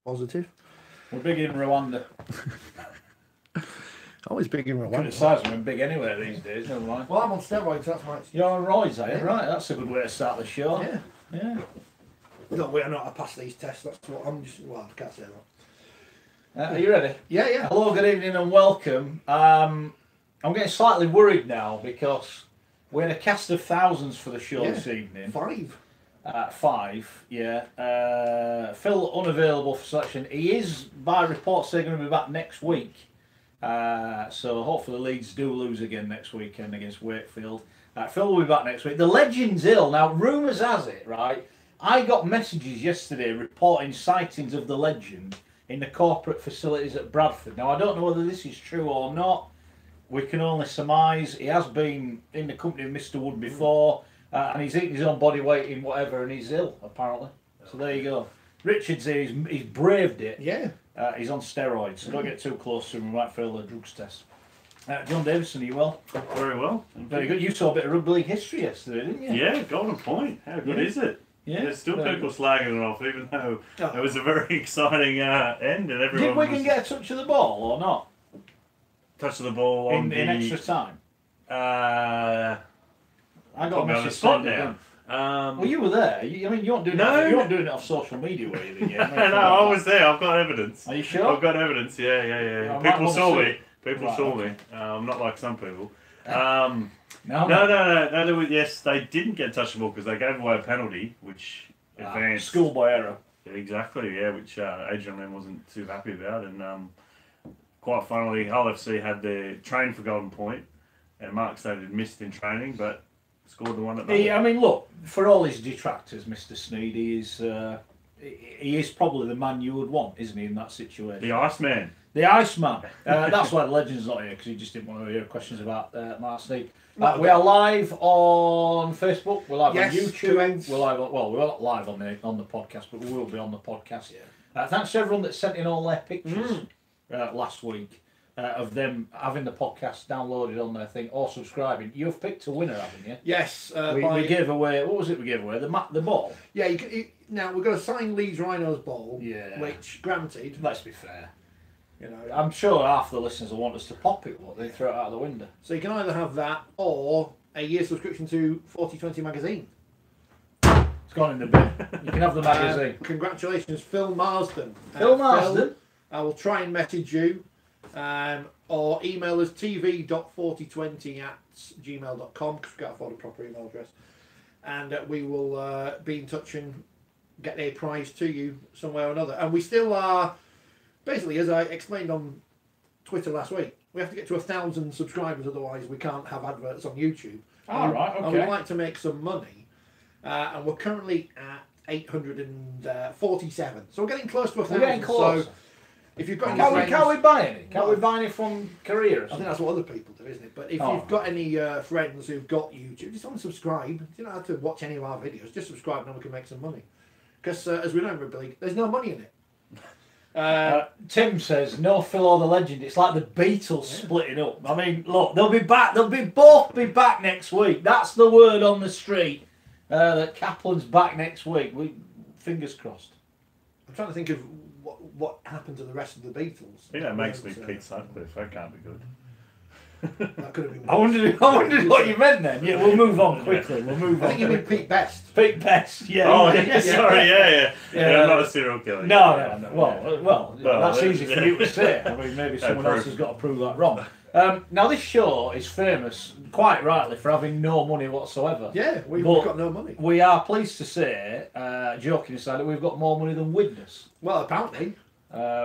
Positive. We're big in Rwanda. Always big in Rwanda. Criticise them, big anywhere these days, never mind. Well, I'm on steroids, that's why. You're on roids, are you? Yeah. Right, that's a good way to start the show. Yeah. Yeah. No, we're not to pass these tests, that's what I'm just... Well, I can't say that. Are you ready? Yeah. Hello, good evening and welcome. I'm getting slightly worried now because we're in a cast of thousands for the show this evening. 5. 5, yeah. Phil unavailable for selection. He is, by reports, they're going to be back next week. So hopefully Leeds do lose again next weekend against Wakefield. Phil will be back next week. The legend's ill. Now, rumours has it, right? I got messages yesterday reporting sightings of the legend in the corporate facilities at Bradford. Now, I don't know whether this is true or not. We can only surmise. He has been in the company of Mr. Wood before, and he's eating his own body weight in whatever, and he's ill, apparently. So there you go. Richard's here. He's braved it. Yeah. He's on steroids, so don't get too close to him. We might fail a drugs test. John Davison, are you well? Very well. Very good. You saw a bit of rugby league history yesterday, didn't you? Yeah, golden point. How good is it? Yeah. There's still people slagging it off, even though it was a very exciting end, and everyone. Did Wigan get a touch of the ball or not? Touch of the ball in extra time? I got me on the spot now. Well, you were there. You weren't doing it. You weren't doing it off social media, were you? No, I was there. I've got evidence. Are you sure? I've got evidence. Yeah. People saw me. People saw me. I'm not like some people. No. Yes, they didn't get touch the ball because they gave away a penalty, which advanced. Schoolboy error. Yeah, exactly. Yeah, which Adrian Lim wasn't too happy about, and quite funnily, Hull FC had their train for golden point, and Mark Stade had missed in training, but scored the one that mattered. I mean, look, for all his detractors, Mr. Sneed, he is probably the man you would want, isn't he, in that situation? The Iceman. The Iceman. That's why the legend's not here, because he just didn't want to hear questions about Mark Sneed. We are live on Facebook. We're live on YouTube. We're live on, we're not live on the podcast, but we will be on the podcast. Thanks to everyone that sent in all their pictures last week of them having the podcast downloaded on their thing or subscribing. You've picked a winner, haven't you? Yes. We gave away, what was it we gave away? The ball? Yeah, now we're going to sign Leeds Rhinos ball, which, granted... Let's be fair. You know, I'm sure half the listeners will want us to pop it, they throw it out of the window. So you can either have that or a year subscription to Forty20 magazine. It's gone in the bin. You can have the magazine. Congratulations, Phil Marsden. Phil Marsden? I will try and message you or email us tv.4020@gmail.com because we can't afford a proper email address. And we will be in touch and get a prize to you some way or another. And we still are... Basically, as I explained on Twitter last week, we have to get to 1,000 subscribers, otherwise we can't have adverts on YouTube. Right, okay. And we'd like to make some money, and we're currently at 847. So we're getting close to 1,000. We're getting close. So if you've got any friends, can we buy any? Can we buy any from Korea? I think that's what other people do, isn't it? But if you've got any friends who've got YouTube, just unsubscribe. You don't have to watch any of our videos. Just subscribe, and then we can make some money. Because as we know in rugby league, there's no money in it. Tim says no Phil or the legend. It's like the Beatles splitting up. I mean, look, they'll be back. They'll both be back next week. That's the word on the street. That Kaplan's back next week. Fingers crossed. I'm trying to think of what happened to the rest of the Beatles. I think that makes me Pete Sutcliffe. That can't be good. That could have been. I wondered what you meant then. Yeah, we'll move on quickly. We'll move on. I think you mean Pete Best. Pete Best. Yeah. Oh, sorry. Yeah. I'm not a serial killer. No. Well, that's easy for you to say. I mean, maybe someone else has got to prove that wrong. Now, this show is famous, quite rightly, for having no money whatsoever. Yeah, we've got no money. We are pleased to say, joking aside, that we've got more money than Widnes. Well, apparently.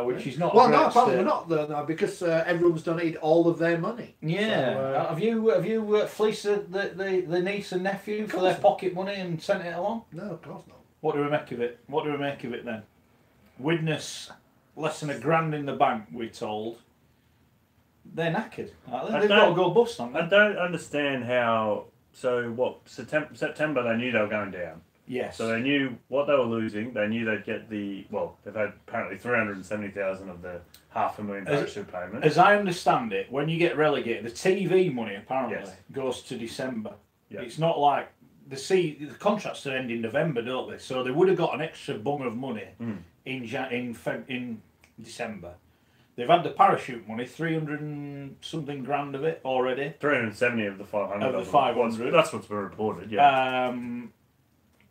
Which is not. Well, no, apparently we're not there now because everyone's donated all of their money. Yeah. So, have you fleeced the niece and nephew for their pocket money and sent it along? No, of course not. What do we make of it? What do we make of it then? Widnes, less than $1,000 in the bank, we're told. They're knackered. They've got to go bust, haven't they? I don't understand how. So what? September they knew they were going down. Yes. So they knew what they were losing. They knew they'd get they've had apparently 370,000 of the $500,000 parachute payment. As I understand it, when you get relegated, the TV money apparently goes to December. Yep. It's not like the contracts end in November, don't they? So they would have got an extra bung of money in December. They've had the parachute money, 300 and something grand of it already. 370 of the 500. Of the 500. That's what's been reported. Yeah.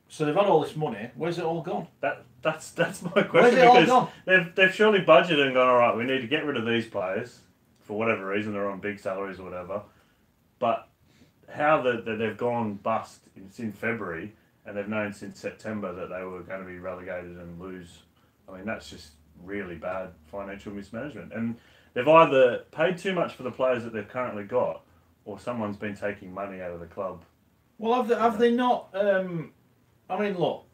So they've had all this money. Where's it all gone? That's my question. Where's it all gone? They've surely budgeted and gone, all right, we need to get rid of these players for whatever reason. They're on big salaries or whatever. But how they've gone bust in February and they've known since September that they were going to be relegated and lose. I mean, that's just really bad financial mismanagement. And they've either paid too much for the players that they've currently got, or someone's been taking money out of the club. Well, have they not? I mean, look.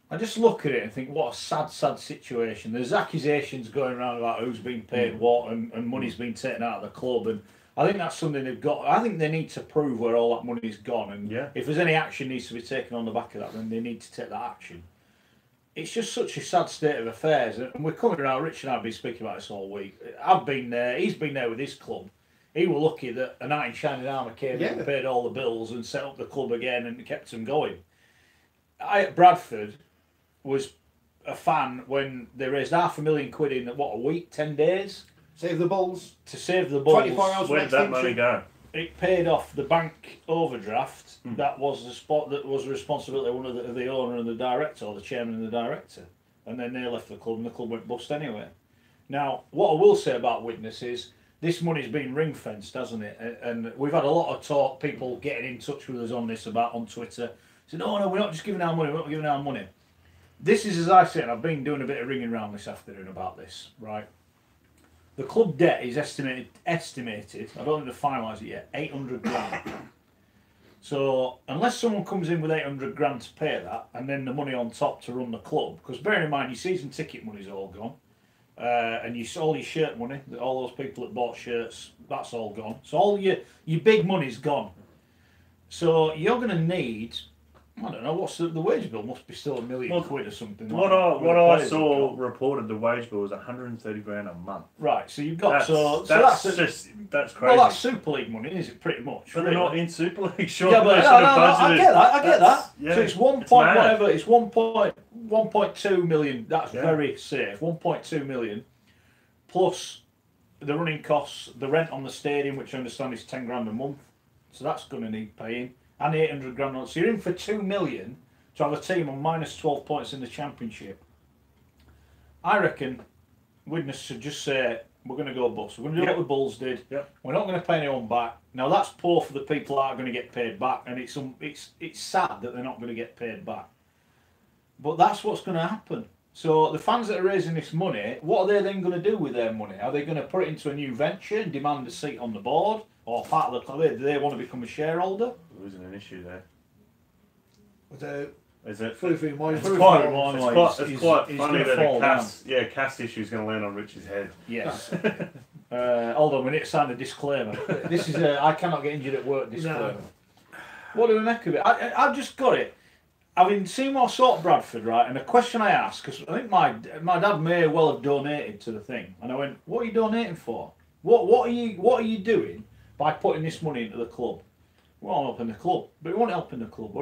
I just look at it and think, what a sad situation. There's accusations going around about who's been paid what and money's been taken out of the club, and I think that's something they've got. I think they need to prove where all that money's gone, and if there's any action needs to be taken on the back of that, then they need to take that action. It's just such a sad state of affairs, and we're coming around. Rich and I have been speaking about this all week. I've been there. He's been there with his club. He was lucky that a knight in shining armour came in and paid all the bills and set up the club again and kept them going. I at Bradford was a fan when they raised £500,000 in a week, 10 days. Save the Bulls. To save the Bulls. 24 hours. Where did that money go? It paid off the bank overdraft. That was the spot that was the responsibility of the owner and the director, or the chairman and the director. And then they left the club and the club went bust anyway. Now, what I will say about Widnes is this money's been ring-fenced, hasn't it? And we've had a lot of talk, people getting in touch with us on this on Twitter. Saying, no, we're not just giving our money, we're not giving our money. This is, as I said, I've been doing a bit of ringing around this afternoon about this, right? The club debt is estimated, I don't think they've finalised it yet, 800 grand. So, unless someone comes in with 800 grand to pay that, and then the money on top to run the club, because bearing in mind, your season ticket money's all gone, and all your shirt money, all those people that bought shirts, that's all gone. So all your big money's gone. So you're going to need, I don't know, what's the wage bill must be still £1 million or something. What I saw reported, the wage bill was 130 grand a month. Right, so you've got that's crazy. Well, that's Super League money, is it? Pretty much. But they're not in Super League. Sure, yeah, but I get that. Yeah, so it's whatever. It's 1.2 million. That's very safe. 1.2 million plus the running costs, the rent on the stadium, which I understand is 10 grand a month. So that's going to need paying. And 800 grand. So you're in for 2 million to have a team on minus 12 points in the championship. I reckon Widnes should just say, we're going to go bust. We're going to do what the Bulls did. We're not going to pay anyone back. Now that's poor for the people that aren't going to get paid back, and it's sad that they're not going to get paid back. But that's what's going to happen. So the fans that are raising this money, what are they then going to do with their money? Are they going to put it into a new venture and demand a seat on the board? Or part of the club? Do they want to become a shareholder? Losing an issue there. Is it? It's quite funny that a cast issue is going to land on Rich's head. Yes. Hold on, we need to sign a disclaimer. This is I cannot get injured at work disclaimer. No. What do we make of it? I've just got it. I've been Seymour Sort Bradford, right? And a question I asked, because I think my dad may well have donated to the thing, and I went, "What are you donating for? What are you doing by putting this money into the club?" Well, I'm helping the club, but it won't help in the club.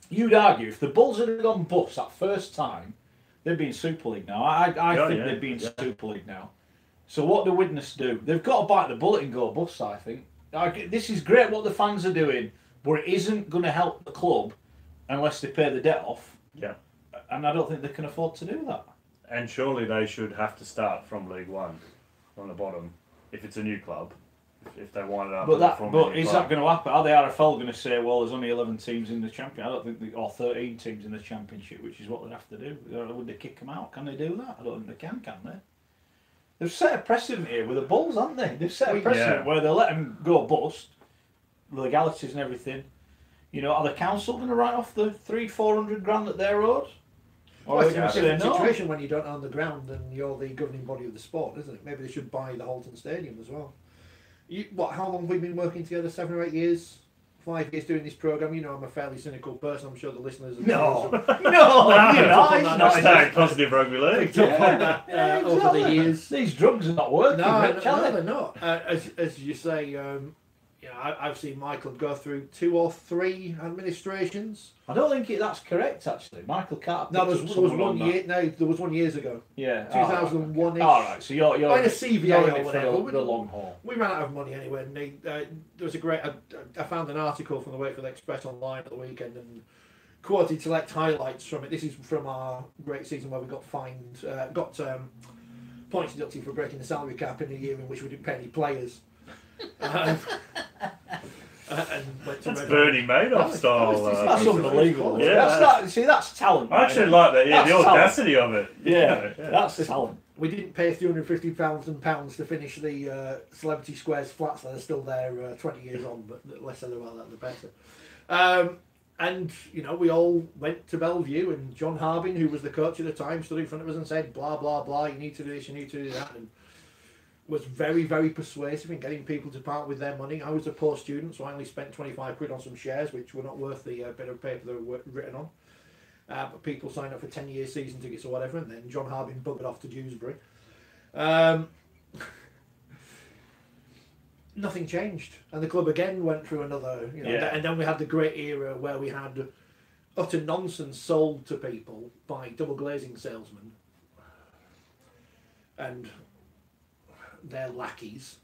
You'd argue if the Bulls had gone bust that first time, they'd be in Super League now. I think they'd be in Super League now. So what do Widnes do? They've got to bite the bullet and go bust, I think. This is great what the fans are doing, but it isn't going to help the club unless they pay the debt off. Yeah. And I don't think they can afford to do that. And surely they should have to start from League One, from the bottom, if it's a new club. If they wind it up, but is that going to happen? Are the RFL going to say, well, there's only 11 teams in the championship? I don't think, or 13 teams in the championship, which is what they'd have to do. Would they kick them out? Can they do that? I don't think they can they? They've set a precedent here with the Bulls, haven't they? They've set a precedent where they let them go bust, legalities and everything. You know, are the council going to write off the 300-400 grand that they're owed? Or are they going to say no? Situation when you don't own the ground and you're the governing body of the sport, isn't it? Maybe they should buy the Halton Stadium as well. How long have we been working together? 7 or 8 years? 5 years doing this programme? You know, I'm a fairly cynical person. I'm sure the listeners... No, not staying positive rugby league. Over the years. These drugs are not working. No, they're not. As you say, you know, I've seen my club go through 2 or 3 administrations. I don't think that's correct actually. Michael Carter. No, there was one year. No, there was one years ago. Yeah, 2001. All right, so you're like a CVA you're or in it whatever. for the long haul. We ran out of money anyway, and there was a great. I found an article from the Wakefield Express online at the weekend and quoted select highlights from it. This is from our great season where we got points deducted for breaking the salary cap in a year in which we didn't pay any players. And went to That's Bernie Madoff style. That's unbelievable. Yeah. That's talent. I actually like that. Yeah, That's the audacity talent. of it. Yeah, that's talent. We didn't pay £350,000 to finish the Celebrity Squares flats that are still there 20 years on, but the less said about that, the better. And, you know, we all went to Bellevue, and John Harbin, who was the coach at the time, stood in front of us and said, blah, blah, blah, you need to do this, you need to do that, and was very, very persuasive in getting people to part with their money. I was a poor student, so I only spent 25 quid on some shares, which were not worth the bit of paper they were written on. But people signed up for 10-year season tickets or whatever, and then John Harbin buggered off to Dewsbury. Nothing changed, and the club again went through another, you know, and then we had the great era where we had utter nonsense sold to people by double glazing salesmen and their lackeys.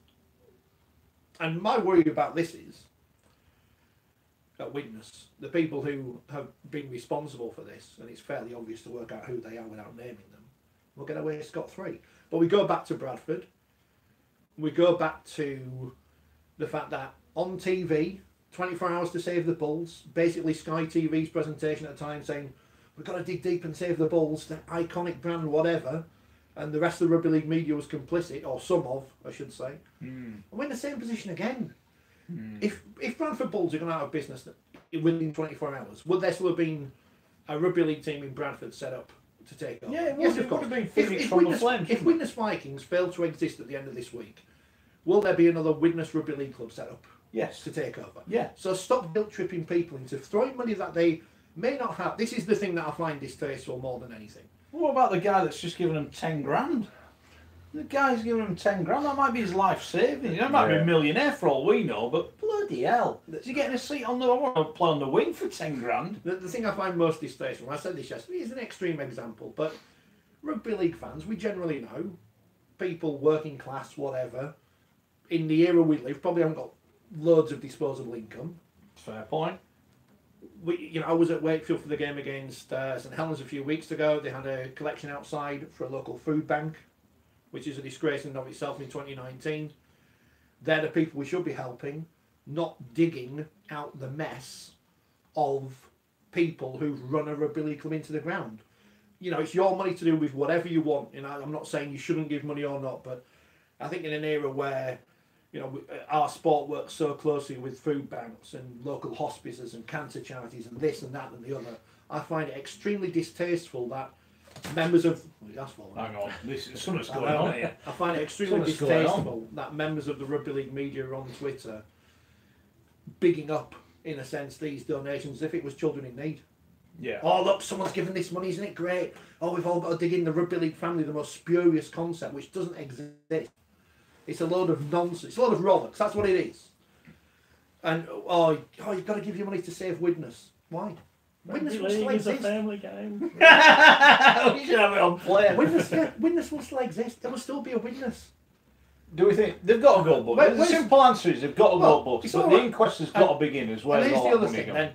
And my worry about this is at Witness, the people who have been responsible for this, and it's fairly obvious to work out who they are without naming them, will get away scot-free. But we go back to Bradford, we go back to the fact that on TV, 24 Hours to Save the Bulls, basically Sky TV's presentation at the time saying, we've got to dig deep and save the Bulls, the iconic brand, whatever, and the rest of the rugby league media was complicit, or some of, I should say. And we're in the same position again. If Bradford Bulls had gone out of business within 24 hours, would there still have been a rugby league team in Bradford set up to take over? Yeah, it yes, would, of course. Would have been Phoenix from the Flames. If Witness Vikings fail to exist at the end of this week, will there be another Witness Rugby League club set up? Yes. To take over? Yeah. So stop guilt-tripping people into throwing money that they may not have. This is the thing that I find distasteful more than anything. What about the guy that's just given them 10 grand? The guy's giving him 10 grand. That might be his life saving. He might be a millionaire for all we know, but bloody hell. Is he getting a seat on the... I want to play on the wing for 10 grand. The thing I find most distasteful, I said this yesterday, is an extreme example, but rugby league fans, we generally know, people, working class, whatever, in the era we live, probably haven't got loads of disposable income. Fair point. I was at Wakefield for the game against St Helens a few weeks ago. They had a collection outside for a local food bank, which is a disgrace in and of itself in 2019. They're the people we should be helping, not digging out the mess of people who've run a rugby league club into the ground. You know, it's your money to do with whatever you want. You know, I'm not saying you shouldn't give money or not, but I think in an era where, you know, our sport works so closely with food banks and local hospices and cancer charities and this and that and the other, I find it extremely distasteful that members of... Hang on, something's going on here. I find it extremely distasteful that members of the rugby league media are on Twitter bigging up, in a sense, these donations as if it was children in need. Yeah. Oh, look, someone's given this money, isn't it great? Oh, we've all got to dig in the rugby league family, the most spurious concept, which doesn't exist. It's a load of nonsense. It's a load of rollocks. That's what it is. And, you've got to give your money to save Widnes. Why? Widnes will still exist. It's a family game. We should have it on play. Widnes will still exist. There will still be a Widnes. Do we think they've got a goal book? The simple answer is they've got a goal book, but the inquest has got to begin as well. And here's the other thing then.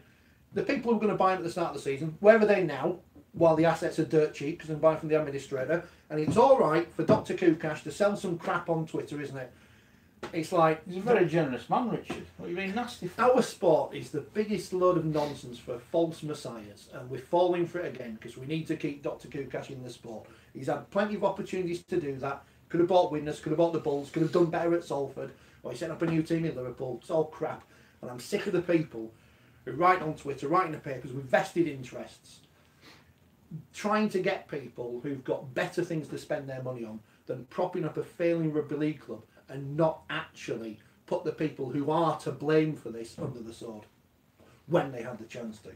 The people who are going to buy them at the start of the season, where are they now? While the assets are dirt cheap because they're buying from the administrator, and it's all right for Dr. Kukash to sell some crap on Twitter, isn't it? It's like... He's a very generous man, Richard. What are you being nasty for? Our sport is the biggest load of nonsense for false messiahs, and we're falling for it again because we need to keep Dr. Kukash in the sport. He's had plenty of opportunities to do that. Could have bought Widnes, could have bought the Bulls, could have done better at Salford, or he set up a new team in Liverpool. It's all crap. And I'm sick of the people who write on Twitter, write in the papers with vested interests, trying to get people who've got better things to spend their money on than propping up a failing rugby league club and not actually put the people who are to blame for this under the sword when they had the chance to.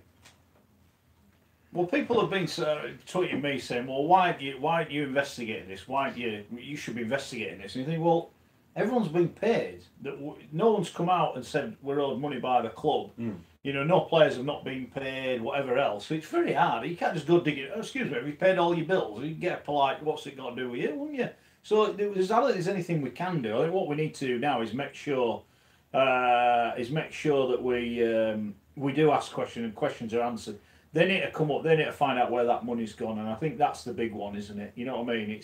Well, people have been tweeting me saying, "Well, why aren't you investigating this? Why aren't you should be investigating this?" And you think, well, Everyone's been paid. No one's come out and said we're owed money by the club. You know, no players have not been paid, whatever else. So it's very hard. You can't just go dig it. Oh, excuse me, have you paid all your bills? You get a polite, what's it got to do with you, wouldn't you? So I don't think there's anything we can do. I think what we need to do now is make sure that we do ask questions and questions are answered. They need to come up. They need to find out where that money's gone, and I think that's the big one, isn't it? You know what I mean?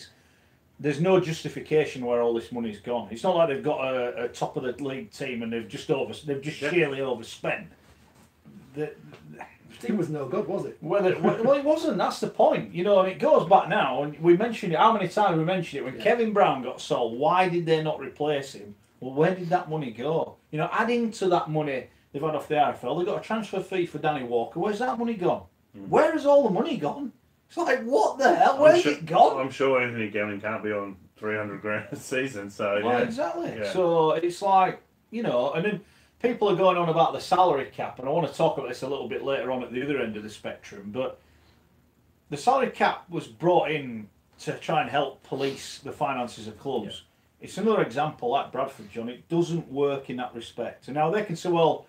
There's no justification where all this money's gone. It's not like they've got a top of the league team and they've just sheerly overspent. The team was no good, was it? Well, it wasn't. That's the point. You know, and it goes back now. And we mentioned it. How many times we mentioned it when Kevin Brown got sold? Why did they not replace him? Well, where did that money go? You know, adding to that money they've had off the RFL, they've got a transfer fee for Danny Walker. Where's that money gone? Where has all the money gone? It's like, what the hell? Where's it gone? I'm sure Anthony Gelling can't be on 300 grand a season, so well, exactly. Yeah. So it's like, you know, and then people are going on about the salary cap, and I want to talk about this a little bit later on at the other end of the spectrum, but the salary cap was brought in to try and help police the finances of clubs. Yeah. It's another example like Bradford, John. It doesn't work in that respect. And now they can say, well,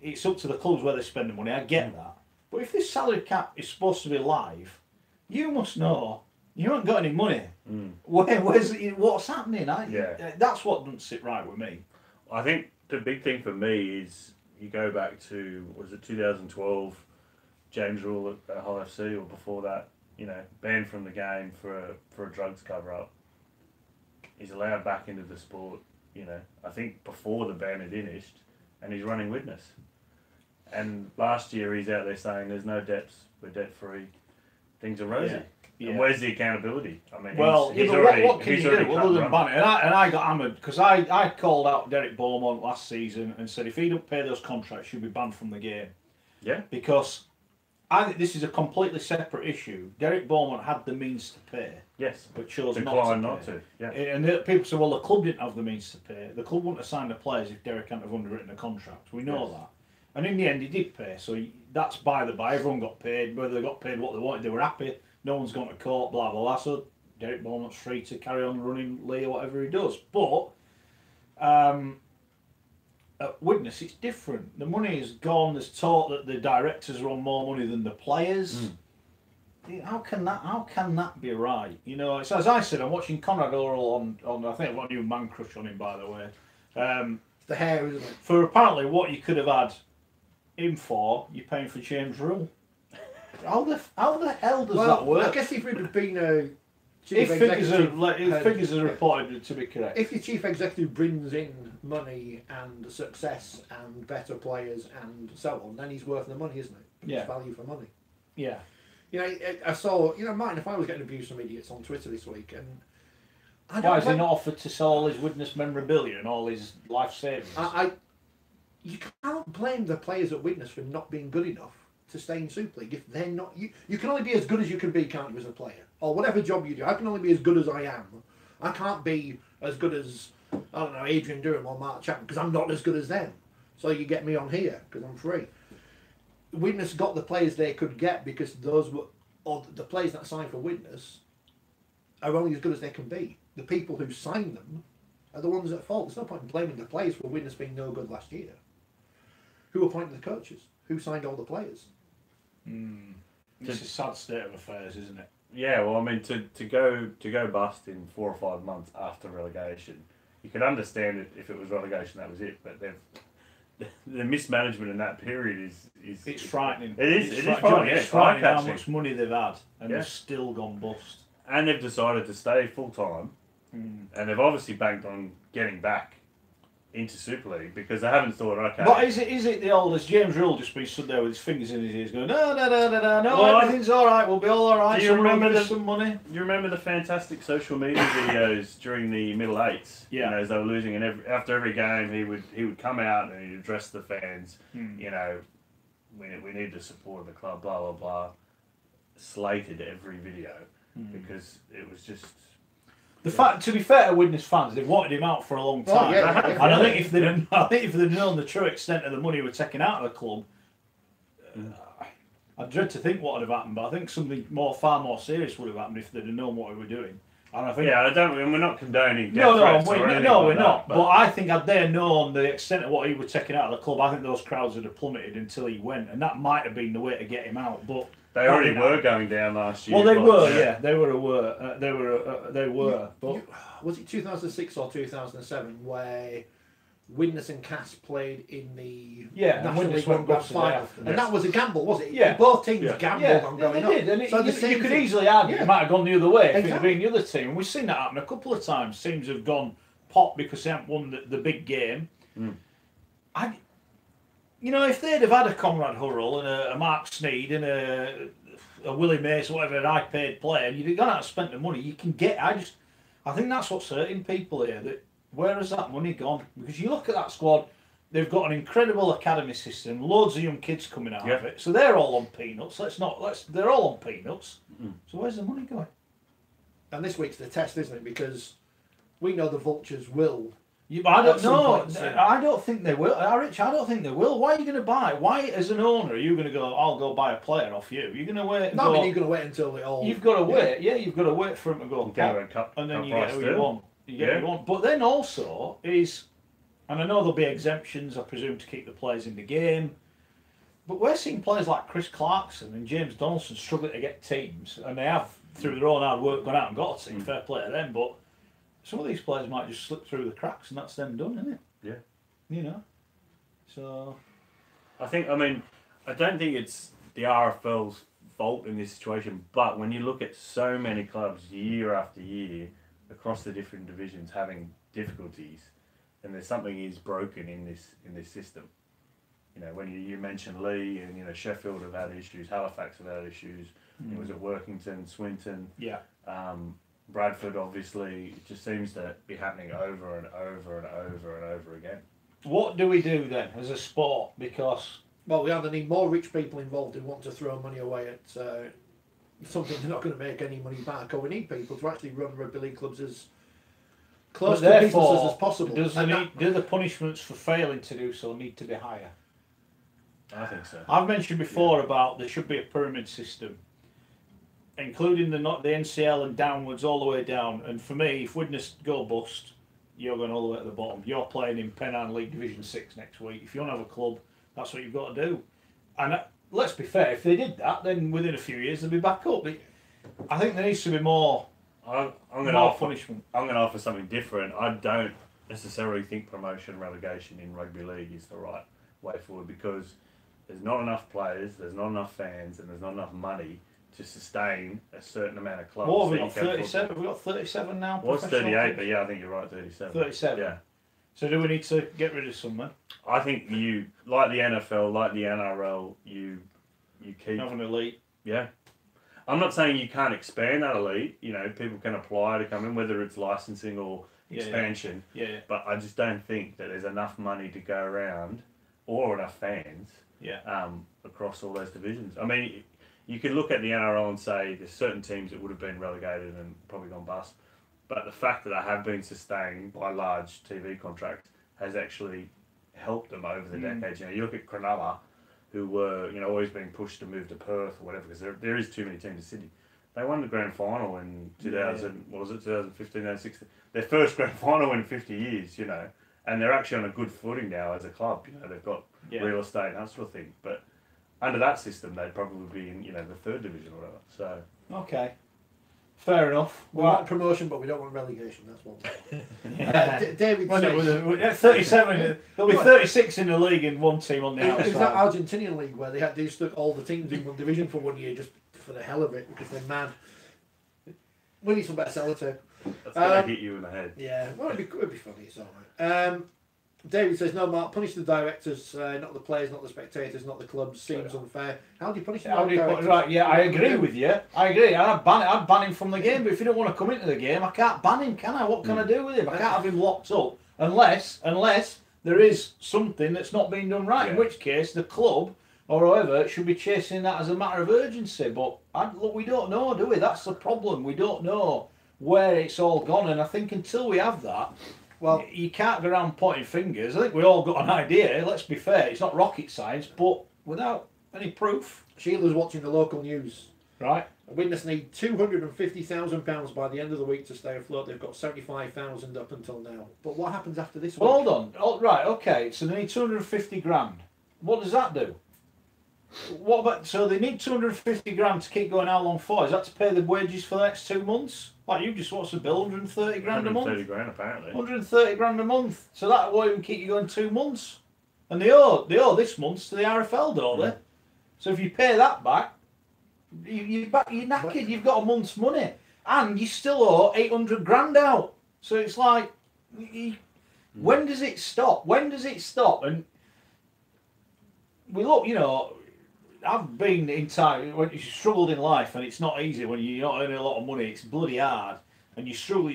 it's up to the clubs where they spend the money. I get that. But if this salary cap is supposed to be live, you must know you haven't got any money. What's happening? That's what doesn't sit right with me. I think the big thing for me is you go back to, was it 2012, James Rule at Hull FC, or before that, you know, banned from the game for a drugs cover-up. He's allowed back into the sport, you know, I think before the ban had finished, and he's running witness. And last year he's out there saying there's no debts, we're debt-free, things are rosy. Yeah. And where's the accountability? I mean, well, he's already, what can you do other than ban it? And I got hammered because I called out Derek Beaumont last season and said if he don't pay those contracts, he'll be banned from the game. Yeah. Because I think this is a completely separate issue. Derek Beaumont had the means to pay. Yes. But chose not to. Yeah. And people say, well, the club didn't have the means to pay. The club wouldn't have signed the players if Derek hadn't have underwritten a contract. We know that. And in the end, he did pay. So that's by the by. Everyone got paid. Whether they got paid what they wanted, they were happy. No one's gone to court, blah, blah, blah. So Derek Beaumont's free to carry on running Lee or whatever he does. But at Widnes, it's different. The money is gone. There's talk that the directors are on more money than the players. How can that be right? You know, it's, as I said, I'm watching Conrad Oral on I think I've got a new man crush on him, by the way. The hair, isn't it? For apparently what you could have had him for, you're paying for James Rule. How the hell does that work? I guess if it had been a chief executive, figures are reported to be correct. If your chief executive brings in money and success and better players and so on, then he's worth the money, isn't it? It's value for money. Yeah. You know, I saw, you know, Martin, if I was getting abused from idiots on Twitter this week, and why has he not offered to sell all his Widnes memorabilia and all his life savings? You can't blame the players at Widnes for not being good enough to stay in Super League if they're not. You can only be as good as you can be, can't you, as a player? Or whatever job you do. I can only be as good as I am. I can't be as good as, I don't know, Adrian Durham or Mark Chapman because I'm not as good as them. So you get me on here because I'm free. Widnes got the players they could get because those were, or the players that signed for Widnes are only as good as they can be. The people who signed them are the ones at fault. There's no point in blaming the players for Widnes being no good last year. Who appointed the coaches? Who signed all the players? It's a sad state of affairs, isn't it? Yeah, well, I mean, to go bust in 4 or 5 months after relegation, you could understand it if it was relegation, that was it. But the mismanagement in that period is it's frightening. It is frightening. It's frightening how much money they've had and they've still gone bust. And they've decided to stay full time, and they've obviously banked on getting back into Super League because they haven't thought, okay. But is it the old, as James Rule just been stood there with his fingers in his ears going, no, everything's all right, we'll be all right. Do you remember some money? You remember the fantastic social media videos during the middle eights? Yeah. You know, as they were losing, and after every game, he would come out and he'd address the fans. You know, we need to support the club, blah blah blah. Slated every video because it was just. The fact, to be fair to Widnes fans, they've wanted him out for a long time. And I think if they'd known the true extent of the money we're taking out of the club, I dread to think what would have happened. But I think something far more serious would have happened if they'd have known what we were doing. And I think, yeah, I don't. And we're not condoning. no, we're we're not. But I think had they known the extent of what he was taking out of the club, I think those crowds would have plummeted until he went, and that might have been the way to get him out. But they already were going down last year. Well, they were, yeah, they were aware. They were. But was it 2006 or 2007 where Widnes and Cass played in the National League One Grand Final, and that was a gamble, was it? Yeah, both teams gambled on going up. Did. And so you could easily argue it might have gone the other way if it had been the other team. And we've seen that happen a couple of times. Teams have gone pop because they haven't won the big game. If they'd have had a Conrad Hurrell and a Mark Sneed and a Willie Mace or whatever, an high-paid player, you'd have gone out and spent the money. You can get. I think that's what's hurting people here. That where has that money gone? Because you look at that squad, they've got an incredible academy system, loads of young kids coming out of it. So they're all on peanuts. They're all on peanuts. So where's the money going? And this week's the test, isn't it? Because we know the Vultures will. I don't know. I don't think they will. Rich, I don't think they will. Why are you going to buy? Why, as an owner, are you going to go, I'll go buy a player off you? You're going to wait. No, you're going to wait until it all. You've got to wait. Yeah, you've got to wait for him to go and then you get who you want. You get who you want. But then also is, and I know there'll be exemptions, I presume, to keep the players in the game. But we're seeing players like Chris Clarkson and James Donaldson struggling to get teams, and they have, through their own hard work, gone out and got a team. Fair play to them, but some of these players might just slip through the cracks, and that's them done, isn't it? Yeah. So I don't think it's the RFL's fault in this situation, but when you look at so many clubs year after year across the different divisions having difficulties, and there's something is broken in this system. When you mention Lee and Sheffield have had issues, Halifax have had issues. It was at Workington, Swinton. Yeah. Bradford, obviously, it just seems to be happening over and over and over and over again. What do we do then as a sport? Because we either need more rich people involved who want to throw money away at something they're not going to make any money back, or we need people to actually run rugby league clubs as close to businesses as possible. Do the punishments for failing to do so need to be higher? I think so. I've mentioned before about there should be a pyramid system, including the NCL and downwards all the way down. And for me, if Widnes go bust, you're going all the way to the bottom. You're playing in Pennine League Division 6 next week. If you want to have a club, that's what you've got to do. And let's be fair, if they did that, then within a few years they'll be back up. I think there needs to be more punishment. I'm going to offer something different. I don't necessarily think promotion relegation in rugby league is the right way forward, because there's not enough players, there's not enough fans, and there's not enough money to sustain a certain amount of clubs. What have we got? 37? Have we got 37 now? Well, it's 38, but yeah, I think you're right, 37. 37? Yeah. So do we need to get rid of some then? I think you, like the NFL, like the NRL, you keep... Have an elite. Yeah. I'm not saying you can't expand that elite. People can apply to come in, whether it's licensing or expansion. Yeah. But I just don't think that there's enough money to go around, or enough fans, across all those divisions. I mean, you could look at the NRL and say there's certain teams that would have been relegated and probably gone bust, but the fact that they have been sustained by large TV contracts has actually helped them over the decades. You look at Cronulla, who were always being pushed to move to Perth or whatever, because there is too many teams in Sydney. They won the grand final in 2015, 2016. Their first grand final in 50 years, and they're actually on a good footing now as a club. They've got real estate and that sort of thing. But under that system, they'd probably be in the third division or whatever. So okay, fair enough. We want promotion, but we don't want relegation. That's one thing. David says 37. There'll be 36 in the league and one team on the outside. Is that Argentinian league where they stuck all the teams in one division for 1 year just for the hell of it, because they're mad? We need some better sellotape. That's going to hit you in the head. Yeah, well, it'd be funny. It's all right. David says, no, Mark, punish the directors, not the players, not the spectators, not the clubs. Seems unfair. How do you punish the directors? Right, yeah, I agree with you. I agree. I'd ban him from the game, but if he don't want to come into the game, I can't ban him, can I? What can I do with him? I can't have him locked up unless there is something that's not being done right, in which case the club or whoever should be chasing that as a matter of urgency. But look, we don't know, do we? That's the problem. We don't know where it's all gone, and I think until we have that, well, you can't go around pointing fingers. I think we all got an idea. Let's be fair, it's not rocket science, but without any proof. Sheila's watching the local news, right? Widnes need £250,000 by the end of the week to stay afloat. They've got 75,000 up until now. But what happens after this week? Well, hold on. Oh, right, okay. So they need 250 grand. What does that do? What about? So they need 250 grand to keep going how long for? Is that to pay the wages for the next 2 months? Like you just what's the bill? 130 grand a month. 130 grand apparently. 130 grand a month. So that won't even keep you going 2 months. And they owe this month's to the RFL, don't they? So if you pay that back, you're knackered. You've got a month's money, and you still owe 800 grand out. So it's like, when does it stop? When does it stop? And we look, you know, I've been in time when you struggled in life, and it's not easy when you're not earning a lot of money. It's bloody hard, and you struggle,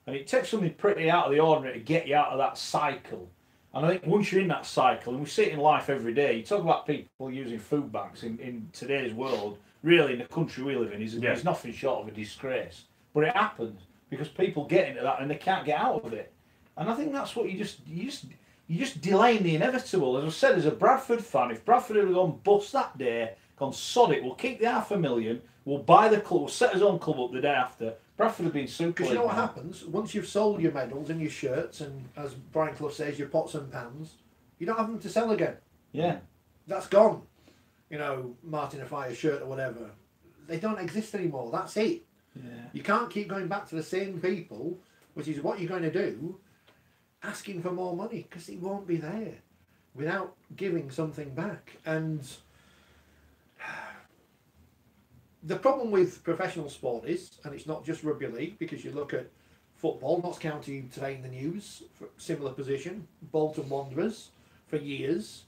and it takes something pretty out of the ordinary to get you out of that cycle. And I think once you're in that cycle, and we see it in life every day, you talk about people using food banks in today's world, really in the country we live in, is nothing short of a disgrace. But it happens because people get into that and they can't get out of it. And I think that's what you're just delaying the inevitable. As I said, as a Bradford fan, if Bradford had gone bust that day, gone sod it, we'll keep the $500,000, we'll buy the club, we'll set his own club up the day after. Bradford have been super. Because you know what happens? Once you've sold your medals and your shirts and, as Brian Clough says, your pots and pans, you don't have them to sell again. Yeah. That's gone. You know, Martin Affia's shirt or whatever. They don't exist anymore. That's it. Yeah. You can't keep going back to the same people, which is what you're going to do, asking for more money, because it won't be there without giving something back. And the problem with professional sport is, and it's not just rugby league, because you look at football, Notts County today in the news, for similar position, Bolton Wanderers for years.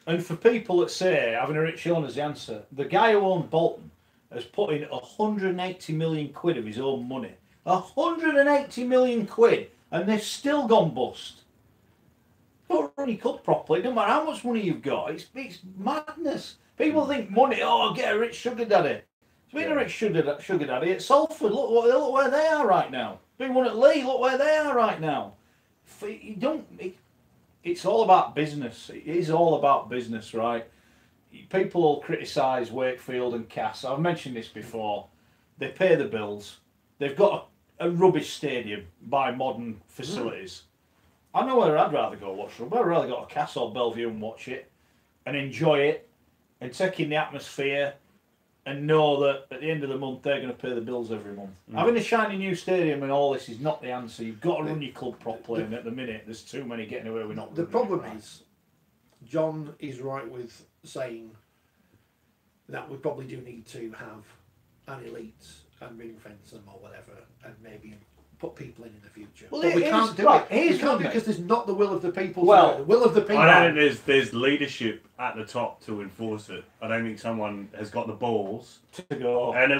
And for people that say having a rich owner is the answer, the guy who owned Bolton has put in 180 million quid of his own money. 180 million quid, and they've still gone bust. Don't run your club properly. It doesn't matter how much money you've got. It's madness. People think money. Oh, I'll get a rich sugar daddy. It's been a rich sugar daddy at Salford. Look where they are right now. Been one at Lee. Look where they are right now. It's all about business. It is all about business, right? People will criticise Wakefield and Cass. I've mentioned this before. They pay the bills. They've got a rubbish stadium by modern facilities. I know where I'd rather go watch rugby. I'd rather go to Cass or Bellevue and watch it and enjoy it and take in the atmosphere and know that at the end of the month they're going to pay the bills every month. Having a shiny new stadium and all this is not the answer. You've got to run your club properly, and at the minute there's too many getting away with not. The problem is, John is right with saying that we probably do need to have an elite and ring fence them or whatever, and maybe put people in the future. Well, but we can't do it. We can't because there's not the will of the people. Well, the will of the people. I don't think there's leadership at the top to enforce it. I don't think someone has got the balls to go. And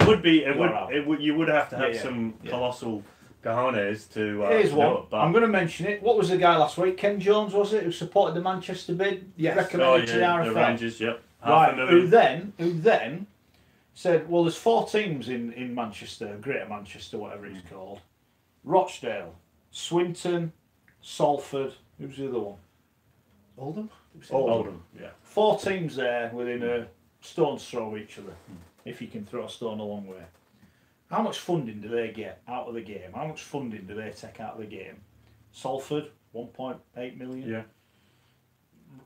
you would have to have some colossal cojones to. Here's to one. do it, but I'm going to mention it. What was the guy last week? Ken Jones, was it, who supported the Manchester bid? Yes. Recommended to the RFL. The Rangers, yep. Right. Who then said, well, there's 4 teams in Manchester, Greater Manchester, whatever it's called. Rochdale, Swinton, Salford. Who's the other one? Oldham. Oldham. Yeah. 4 teams there within a stone's throw of each other. If you can throw a stone a long way. How much funding do they get out of the game? How much funding do they take out of the game? Salford, 1.8 million. Yeah.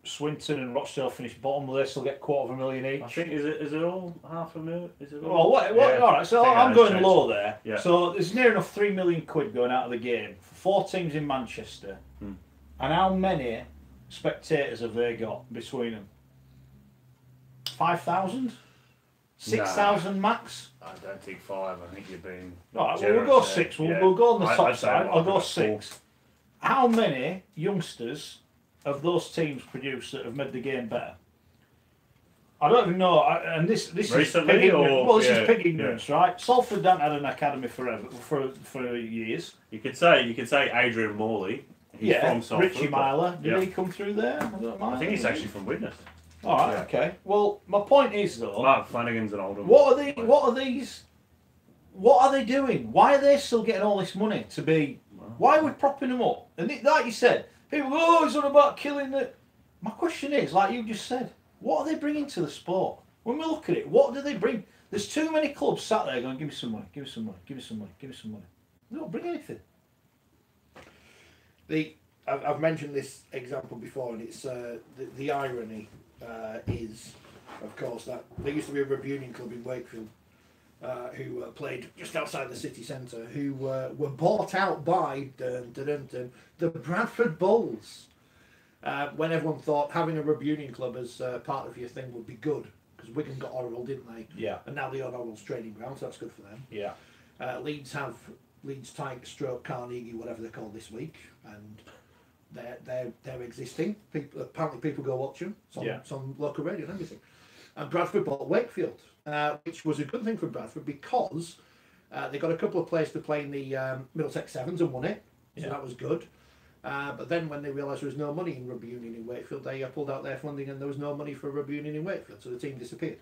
Swinton and Rochdale finished bottom. Will they still get $250,000 each? I think is it all $500,000? Is it all? Well, what, all right. So I'm going low there. Yeah. So there's near enough £3 million going out of the game for 4 teams in Manchester. And how many spectators have they got between them? 5,000? 6,000 max? I don't think 5. I think you're being. Right, well, we'll go 6. We'll go on the top side. I'll go 6. How many youngsters of those teams produced that have made the game better? I don't even know. And this Recently, is pig ignorance. Well, this is pig yeah. ignorance, right? Salford don't had an academy for years. You could say Adrian Morley. He's from Salford. Richie Myler. Did he come through there? I think he's actually from Widnes. All right, okay. Well, my point is though, Mark Flanagan's an older. What are they doing? Why are they still getting all this money to be? Why are we propping them up? And like you said, people go, oh, it's all about killing it. My question is, like you just said, what are they bringing to the sport? When we look at it, what do they bring? There's too many clubs sat there going, give me some money, give me some money, give me some money, give me some money. They don't bring anything. I've mentioned this example before, and it's the irony is, of course, that there used to be a rugby union club in Wakefield who played just outside the city centre, who were bought out by the Bradford Bulls. When everyone thought having a rugby union club as part of your thing would be good, because Wigan got Orwell, didn't they? Yeah. And now they own Orwell's training ground, so that's good for them. Yeah. Leeds have Leeds Tyke Stroke Carnegie, whatever they're called this week, and they're existing. Apparently people go watch them. It's on local radio and everything. And Bradford bought Wakefield, which was a good thing for Bradford because they got a couple of players to play in the Middlesex Sevens and won it, so that was good. But then when they realised there was no money in rugby union in Wakefield, they pulled out their funding and there was no money for rugby union in Wakefield, so the team disappeared.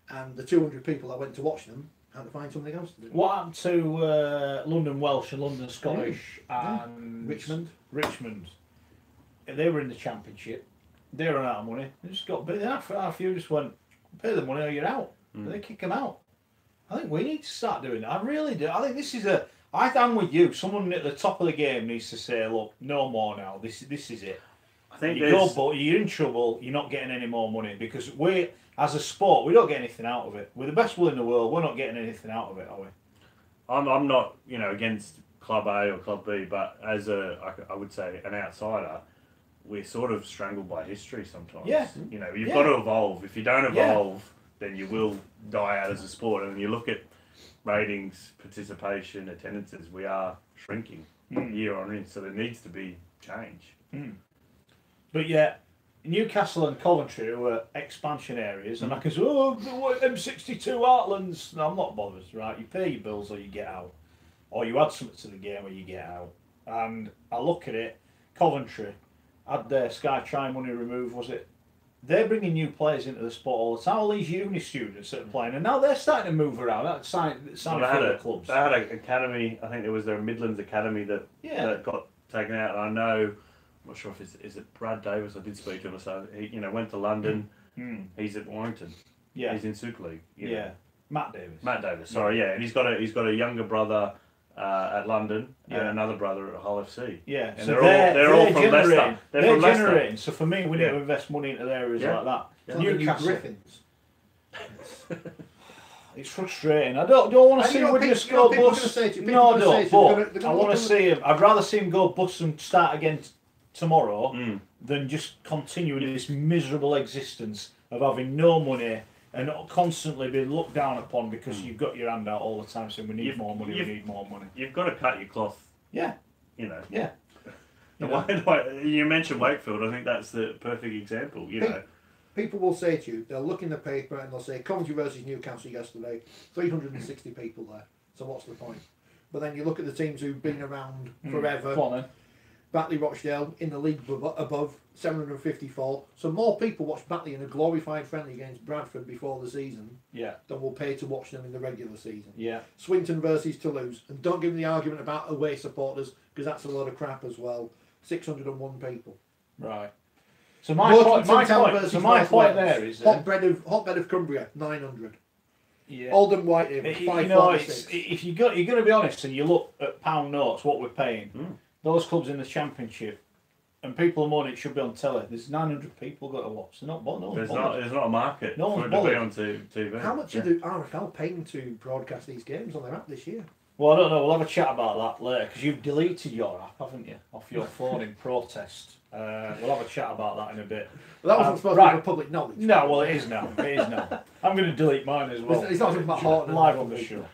And the 200 people that went to watch them had to find something else to do. What happened to London Welsh and London Scottish and Richmond? Richmond. They were in the championship. They ran out of money. They just got bit. After a few just went, pay the money or you're out. They kick them out. I think we need to start doing that. I really do. I think this is I'm with you. Someone at the top of the game needs to say, look, no more now. This is it. I think you're in trouble. You're not getting any more money because we, as a sport, we don't get anything out of it. We're the best will in the world. We're not getting anything out of it, are we? I'm not, against Club A or Club B, but as I would say, an outsider, we're sort of strangled by history sometimes. Yeah. You've got to evolve. If you don't evolve, then you will die out as a sport. And when you look at ratings, participation, attendances, we are shrinking year on year. So there needs to be change. But yeah, Newcastle and Coventry were expansion areas, and I can say, oh, M62 Heartlands. No, I'm not bothered, right? You pay your bills or you get out. Or you add something to the game or you get out. And I look at it, Coventry had their Sky Tri money removed, was it? They're bringing new players into the sport all the time. All these uni students that are playing, and now they're starting to move around. That's signing for the clubs. They had an academy, I think there was their Midlands Academy that got taken out. And I know, I'm not sure if is it Brad Davis. I did speak to him. So he, went to London. He's at Warrington. Yeah, he's in Super League. Matt Davis. Matt Davis. Sorry, and he's got a younger brother at London and another brother at Hull FC. Yeah, and so they're all from Leicester. They're from generating. Leicester. So for me, we need to invest money into areas like that. Newcastle. Griffins. It's frustrating. I don't want to see Widnes go bust. No, I don't. But I want to see him. I'd rather see him go bust and start again tomorrow than just continue in this miserable existence of having no money and constantly being looked down upon because you've got your hand out all the time saying we need more money, we need more money. You've got to cut your cloth. Yeah. Yeah. You mentioned Wakefield. I think that's the perfect example. People will say to you, they'll look in the paper and they'll say, Coventry versus Newcastle yesterday, 360 people there. So what's the point? But then you look at the teams who've been around forever. Go on then. Batley Rochdale in the league above 754. So more people watch Batley in a glorified friendly against Bradford before the season than will pay to watch them in the regular season. Yeah. Swinton versus Toulouse. And don't give me the argument about away supporters because that's a load of crap as well. 601 people. Right. So my point there is hotbed of Cumbria 900. Yeah. Oldham Whitehaven 546. If you're going to be honest and you look at pound notes, what we're paying, those clubs in the Championship, and people are moaning it should be on telly. There's 900 people got to watch. They're not bothered. There's not a market no for it to be on TV. How much are the RFL paying to broadcast these games on their app this year? Well, I don't know. We'll have a chat about that later because you've deleted your app, haven't you, off your phone in protest. We'll have a chat about that in a be Well, that wasn't supposed to be for public knowledge. No, well, it is now. I'm going to delete mine as well. It's not about Horton live on the show.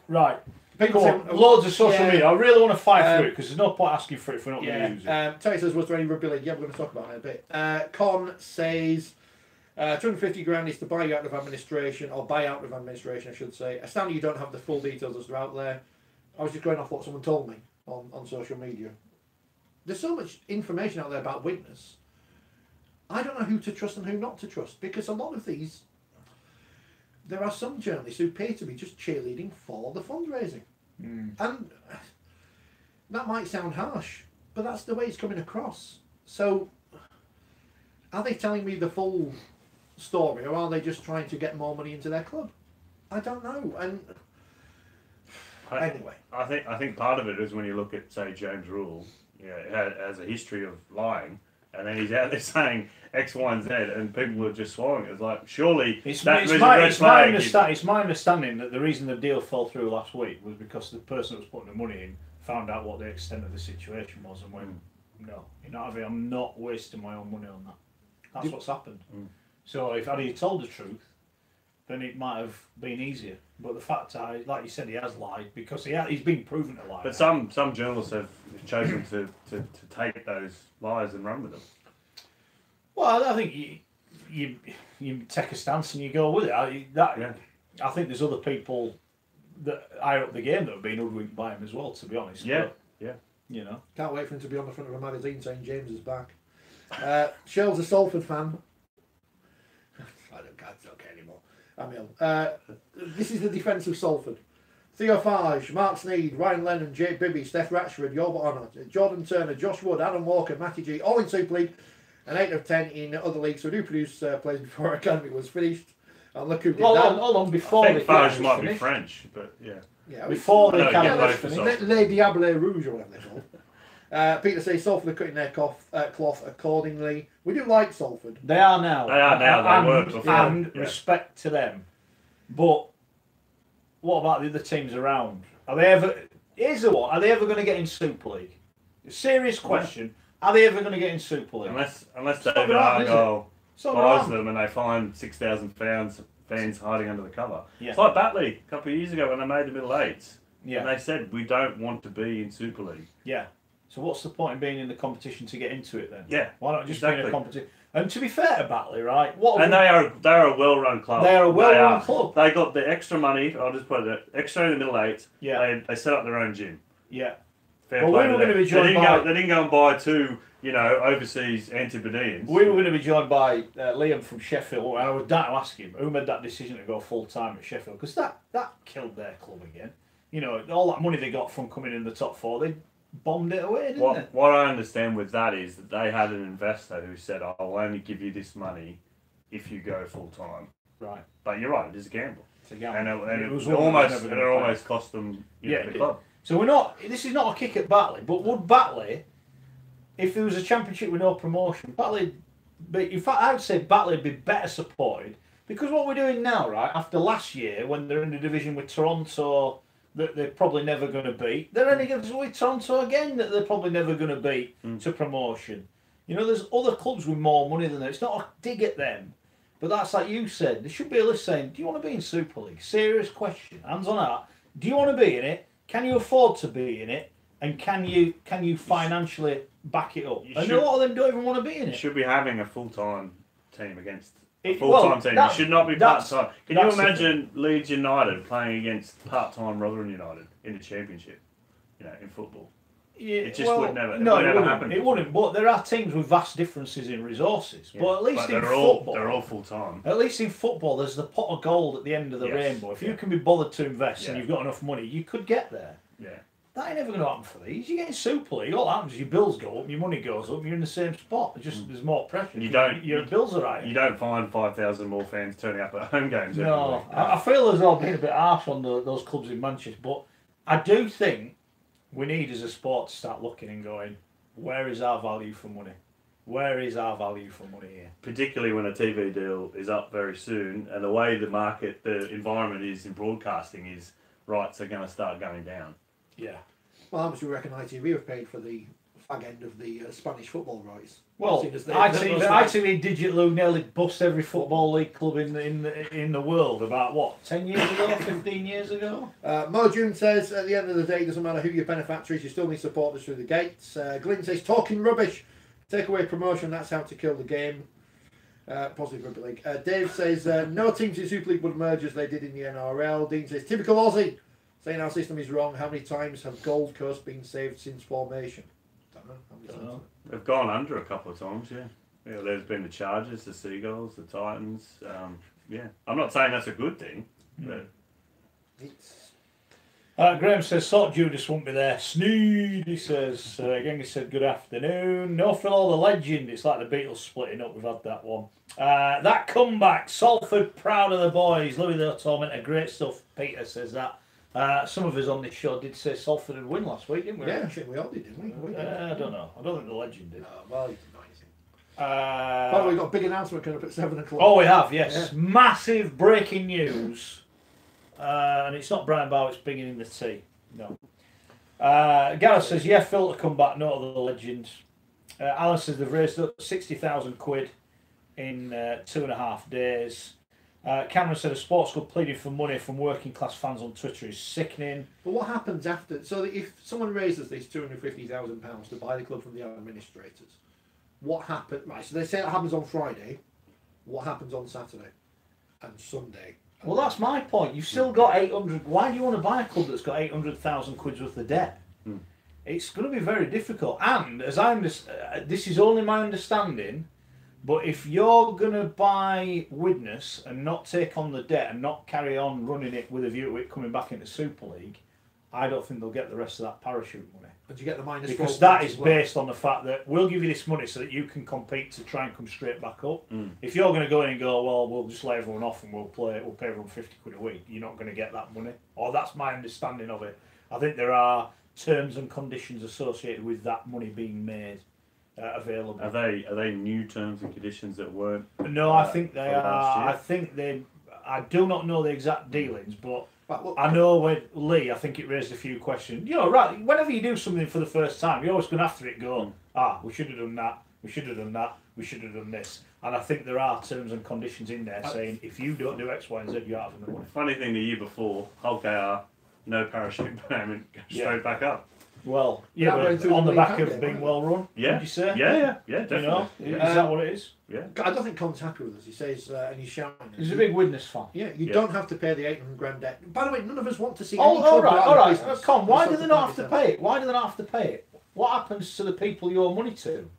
Right. People loads of social media. I really want to fight through it because there's no point asking for it if we're not going to use it. Terry says, was there any rugby league? Yeah, we're going to talk about it in a bit. Con says, 250 grand is to buy you out of administration, or buy out of administration, I should say. Astounding you don't have the full details as they're out there. I was just going off what someone told me on social media. There's so much information out there about Widnes. I don't know who to trust and who not to trust because a lot of these, there are some journalists who appear to be just cheerleading for the fundraising. And that might sound harsh, but that's the way it's coming across. So, are they telling me the full story, or are they just trying to get more money into their club? I don't know. And anyway, I think part of it is when you look at, say, James Rule, has a history of lying, and then he's out there saying X, Y, and Z, and people are just swallowing it. It's like, surely it's that was a my red flag. it's my understanding that the reason the deal fell through last week was because the person that was putting the money in found out what the extent of the situation was and went, no, I'm not wasting my own money on that. That's what's happened. So if I'd told the truth, then it might have been easier. But the fact, like you said, he has lied because he's been proven to lie. But some journalists have chosen to take those lies and run with them. Well, I think you take a stance and you go with it. I think there's other people that higher up the game that have been hoodwinked by him as well, to be honest. Yeah, but, you know. Can't wait for him to be on the front of a magazine saying James is back. Shell's a Salford fan. I don't care anymore. This is the defence of Salford. Theo Farge, Mark Sneed, Ryan Lennon, Jake Bibby, Steph Ratchford, Jordan Turner, Josh Wood, Adam Walker, Matty G, all in Super League, and 8 of 10 in other leagues. So do produce players before our academy was finished. And look who did that. Hold on, before I think Farge might be French, but before the academy was finished. Les Diables Rouge, or whatever they're called. Peter says Salford are cutting their cloth accordingly. We do like Salford. They are now. They were before. And respect to them. But what about the other teams around? Are they ever? Here's the one. Are they ever going to get in Super League? Serious question. Are they ever going to get in Super League? Unless David Argyle buys them and they find 6,000 fans hiding under the cover. Yeah. It's like Batley a couple of years ago when they made the middle eights. Yeah. And they said, we don't want to be in Super League. Yeah. So what's the point in being in the competition to get into it then? Yeah. Why not just be in a competition? And to be fair to Batley, right? They're a well-run club. They are a well-run club. They got the extra money. I'll just put it extra in the middle eight. Yeah. They set up their own gym. Yeah. Fair play to them. They didn't go and buy two, overseas Antipodeans. We were going to be joined by Liam from Sheffield, and I was down to ask him who made that decision to go full time at Sheffield, because that killed their club again. All that money they got from coming in the top four, they bombed it away, didn't they? What I understand with that is that they had an investor who said, I'll only give you this money if you go full time. Right. But you're right, it is a gamble. It's a gamble. And it almost cost them the club. So this is not a kick at Batley, but would Batley, if there was a championship with no promotion, in fact I'd say Batley would be better supported, because what we're doing now, right, after last year when they're in the division with Toronto, that they're probably never going to beat. They're only going to with Toronto again that they're probably never going to beat to promotion. There's other clubs with more money than them. It's not a dig at them. But that's like you said. There should be a list saying, do you want to be in Super League? Serious question. Hands on heart. Do you want to be in it? Can you afford to be in it? And can you financially back it up? A lot of them don't even want to be in it. You should be having a full-time team against a full-time team. You should not be part-time. Can you imagine Leeds United playing against part-time Rotherham United in the Championship, in football? Yeah, it just would never happen. It wouldn't, but there are teams with vast differences in resources. Yeah. But at least in football... They're all full-time. At least in football, there's the pot of gold at the end of the rainbow. If you can be bothered to invest and you've got enough money, you could get there. Yeah. That ain't never going to happen for these. You get in Super League, all that happens is your bills go up, your money goes up, you're in the same spot. There's more pressure. Your bills are right. You don't find 5,000 more fans turning up at home games. No, I feel as though I've been a bit harsh on those clubs in Manchester, but I do think we need as a sport to start looking and going, where is our value for money? Where is our value for money here? Particularly when a TV deal is up very soon, and the way the environment is in broadcasting is rights are going to start going down. Yeah. Well, how much do we reckon ITV have paid for the fag end of the Spanish football rights? Well, ITV Digital nearly bust every football league club in the world about 10 years ago, 15 years ago. Mo June says at the end of the day, it doesn't matter who your benefactor is, you still need supporters through the gates. Glyn says talking rubbish, take away promotion, that's how to kill the game. Positive Rugby League. Dave says no teams in Super League would merge as they did in the NRL. Dean says typical Aussie, saying our system is wrong. How many times have Gold Coast been saved since formation? Don't know. They've gone under a couple of times, yeah. There's been the Chargers, the Seagulls, the Titans. I'm not saying that's a good thing, but Graham says Salt Judas won't be there. Sneed, he says. Again, he said good afternoon. No Phil or the legend. It's like the Beatles splitting up. We've had that one. That comeback, Salford proud of the boys. Louis the Tormentor, great stuff. Peter says that. Some of us on this show did say Salford would win last week, didn't we? Yeah, I think we all did, didn't we? I don't know. I don't think the legend did. Well, he's amazing. By the way, we've got a big announcement coming up at 7 o'clock. Oh, we have, yes. Yeah. Massive breaking news. And it's not Brian Bow, it's bringing in the tea. No. Gareth says, yeah, Phil to come back, no other legends. Alan says they've raised up 60,000 quid in 2.5 days. Cameron said a sports club pleading for money from working class fans on Twitter is sickening. But what happens after? So if someone raises these £250,000 to buy the club from the administrators, what happens? Right, so they say it happens on Friday. What happens on Saturday and Sunday? Well, that's my point. You've still got 800. Why do you want to buy a club that's got 800,000 quid's worth of debt? It's going to be very difficult. And as I understand, this is only my understanding. But if you're going to buy Widnes and not take on the debt and not carry on running it with a view to it coming back into Super League, I don't think they'll get the rest of that parachute money. But you get the minus because that is based on the fact that we'll give you this money so that you can compete to try and come straight back up. If you're going to go in and go, well, we'll just lay everyone off and we'll pay everyone 50 quid a week, you're not going to get that money. Or that's my understanding of it. I think there are terms and conditions associated with that money being made. Available. Are they new terms and conditions that weren't? No, I think they are. I think they. I do not know the exact dealings, but I know with Lee, I think it raised a few questions. You know, right? Whenever you do something for the first time, you're always going after it. Go, we should have done that. We should have done that. We should have done this. And I think there are terms and conditions in there saying if you don't do X, Y, and Z, you're out of the money. Funny thing, the year before, Hulk AR, no parachute payment, straight back up. Well, yeah, but on the back of being well run, would you say? Yeah, definitely. You know, is that what it is? Yeah. I don't think Colin's happy with us. He says, and he's shouting. He's a big Widnes fan. Yeah, you don't have to pay the 800 grand debt. By the way, none of us want to see. All right. Con, why do they not have to pay it? Why do they not have to pay it? What happens to the people you owe money to?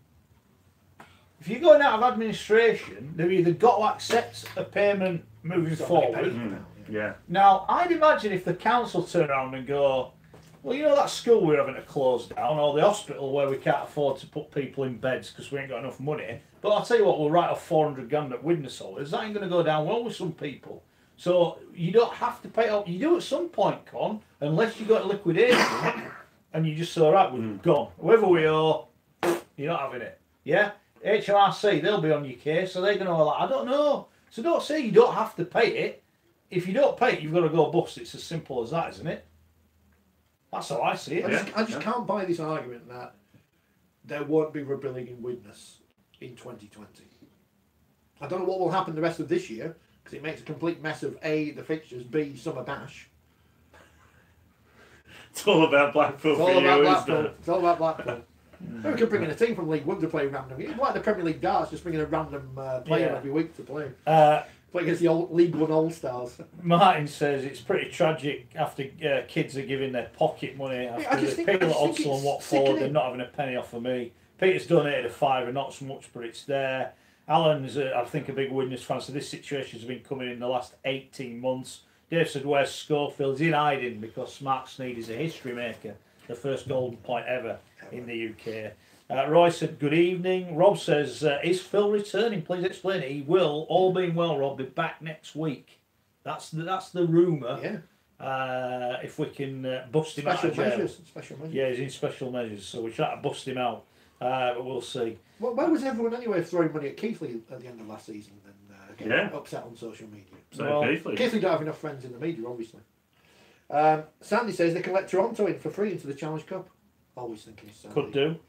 If you're going out of administration, they've either got to accept a payment moving forward. Yeah. Now, I'd imagine if the council turn around and go, well, you know that school we're having to close down, or the hospital where we can't afford to put people in beds because we ain't got enough money. But I'll tell you what, we'll write off 400 grand at Widnes holders. That ain't going to go down well with some people. So you don't have to pay up. You do at some point, Con, unless you got liquidation and you just say, all right, we're gone. Whoever we owe, you're not having it. Yeah? HMRC, they'll be on your case, so they're going to I don't know. So don't say you don't have to pay it. If you don't pay it, you've got to go bust. It's as simple as that, isn't it? That's how I see it. I just can't buy this argument that there won't be rugby league in Widnes in 2020. I don't know what will happen the rest of this year because it makes a complete mess of A, the fixtures, B, summer bash. It's all about Blackpool for you, isn't it? It's all about Blackpool. We could bring in a team from League One to play randomly. It's like the Premier League darts, just bringing a random player every week to play. Play against the League One All-Stars. Martin says it's pretty tragic after kids are giving their pocket money after the people at Odsal and Watford, they're not having a penny off of me. Peter's donated a £5, not so much, but it's there. Alan's, I think, a big Widnes fan, so this situation's been coming in the last 18 months. Dave said, where's Schofield? He's in hiding because Mark Sneed is a history maker, the first golden point ever in the UK. Roy said, good evening. Rob says, is Phil returning? Please explain it. He will, all being well, Rob, be back next week. That's the rumour. Yeah. If we can bust him out of jail. Special measures. Yeah, he's in special measures, so we're trying to bust him out. But we'll see. Well, where was everyone anyway throwing money at Keithley at the end of last season and getting upset on social media? Keithley don't have enough friends in the media, obviously. Sandy says they can let Toronto in for free into the Challenge Cup. Always thinking Sandy. Could do.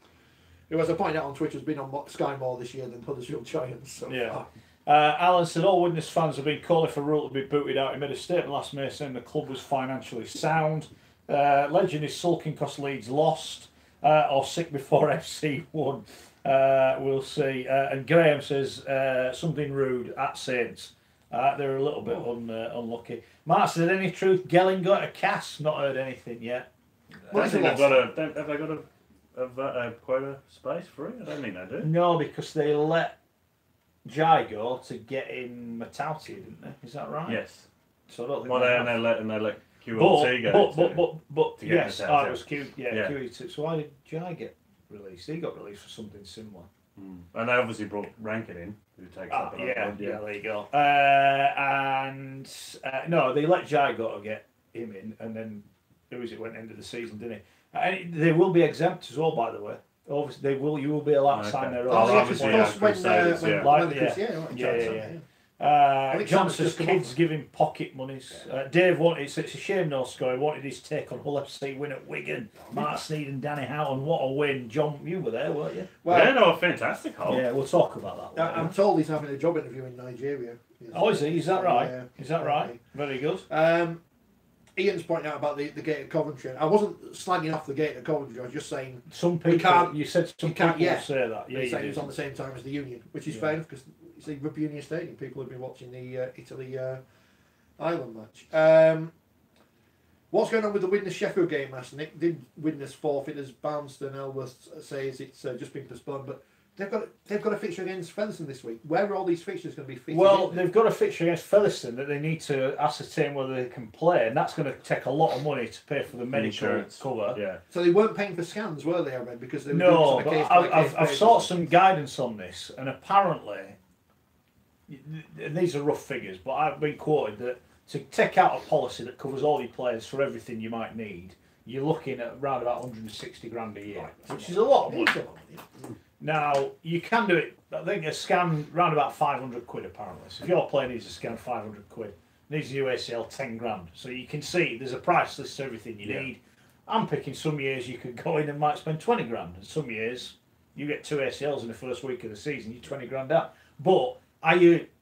Who, as I pointed out on Twitter, has been on Sky more this year than Huddersfield Giants. So yeah. Alan said all Widnes fans have been calling for Rule to be booted out. He made a statement last May saying the club was financially sound. Legend is sulking because Leeds lost or sick before FC won. We'll see. And Graham says something rude at Saints. They're a little bit unlucky. Mark said, any truth? Gelling got a cast. Not heard anything yet. Have they got a quota space free? I don't think they do. No, because they let Jai go to get in Matauti, didn't they? Is that right? Yes. So I don't think. Well, they let QLT go. But yes, it was Q. Yeah. QE2. So why did Jai get released? He got released for something similar. And they obviously brought Rankin in. who takes up another one. Yeah, there you go. No, they let Jai go to get him in, and then who was it went into the season, didn't he? And they will be exempt as well, by the way. Obviously, they will. You will be allowed to sign their own. Oh, yeah, obviously, because when John says kids giving pocket monies. Dave wanted, it's a shame no score. He wanted his take on Hull FC win at Wigan. Mark Sneed and Danny Houghton, what a win. John, you were there, weren't you? Well, yeah, no, fantastic Hull. Yeah, we'll talk about that. I'm told he's having a job interview in Nigeria. Oh, is he? Is that right? Is that right? Very good. Ian's pointing out about the gate at Coventry. I wasn't slagging off the gate at Coventry. I was just saying some people. You said some people say that. Yeah, saying it was on the same time as the Union, which is fair enough because it's the Rugby Union Stadium. People have been watching the Italy Ireland match. What's going on with the Widnes-Sheffield game, Master Nick? Did Widnes forfeit as Barnston Elworth says it's just been postponed, but they've got a fixture against Featherstone this week. Where are all these fixtures going to be fixed? Well, they've got a fixture against Featherstone that they need to ascertain whether they can play, and that's going to take a lot of money to pay for the medical insurance cover. Yeah. So they weren't paying for scans, were they, I read? Because they were no, doing but I've sought some guidance on this, and apparently, and these are rough figures, but I've been quoted that to take out a policy that covers all your players for everything you might need, you're looking at around about 160 grand a year, which is a lot of money. Now, you can do it, I think a scan round about 500 quid apparently. So if your player needs a scan, 500 quid. Needs a new ACL, 10 grand. So you can see there's a price list to everything you need. I'm picking some years you could go in and might spend 20 grand. And some years you get 2 ACLs in the first week of the season, you're 20 grand out. But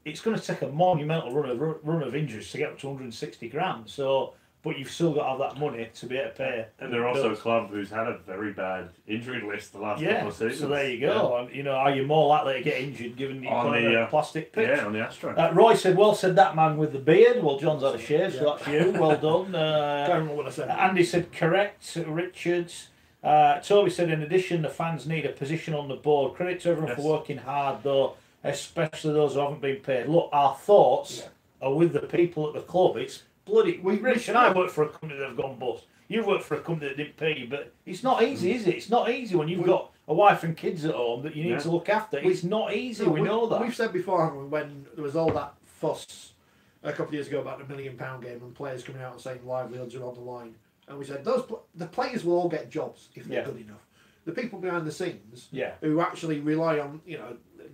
it's going to take a monumental run of injuries to get up to 160 grand. So, but you've still got to have that money to be able to pay. And they're also a club who's had a very bad injury list the last couple of seasons. So there you go. And are you more likely to get injured given you play on a plastic pitch? Yeah, on the Astro. Roy said, "Well said, that man with the beard." Well, John's had a shave, so that's you. Well done. Don't remember what I said. Andy said, "Correct." Richards. Toby said, "In addition, the fans need a position on the board. Credit to everyone for working hard, though, especially those who haven't been paid." Look, our thoughts are with the people at the club. It's bloody. Rich and I work for a company that have gone bust. You work for a company that didn't pay you, but it's not easy, is it? It's not easy when you've got a wife and kids at home that you need to look after. It's not easy. We know that. We've said before, haven't we, when there was all that fuss a couple of years ago about the £1 million game and players coming out and saying livelihoods are on the line, and we said the players will all get jobs if they're good enough. The people behind the scenes who actually rely on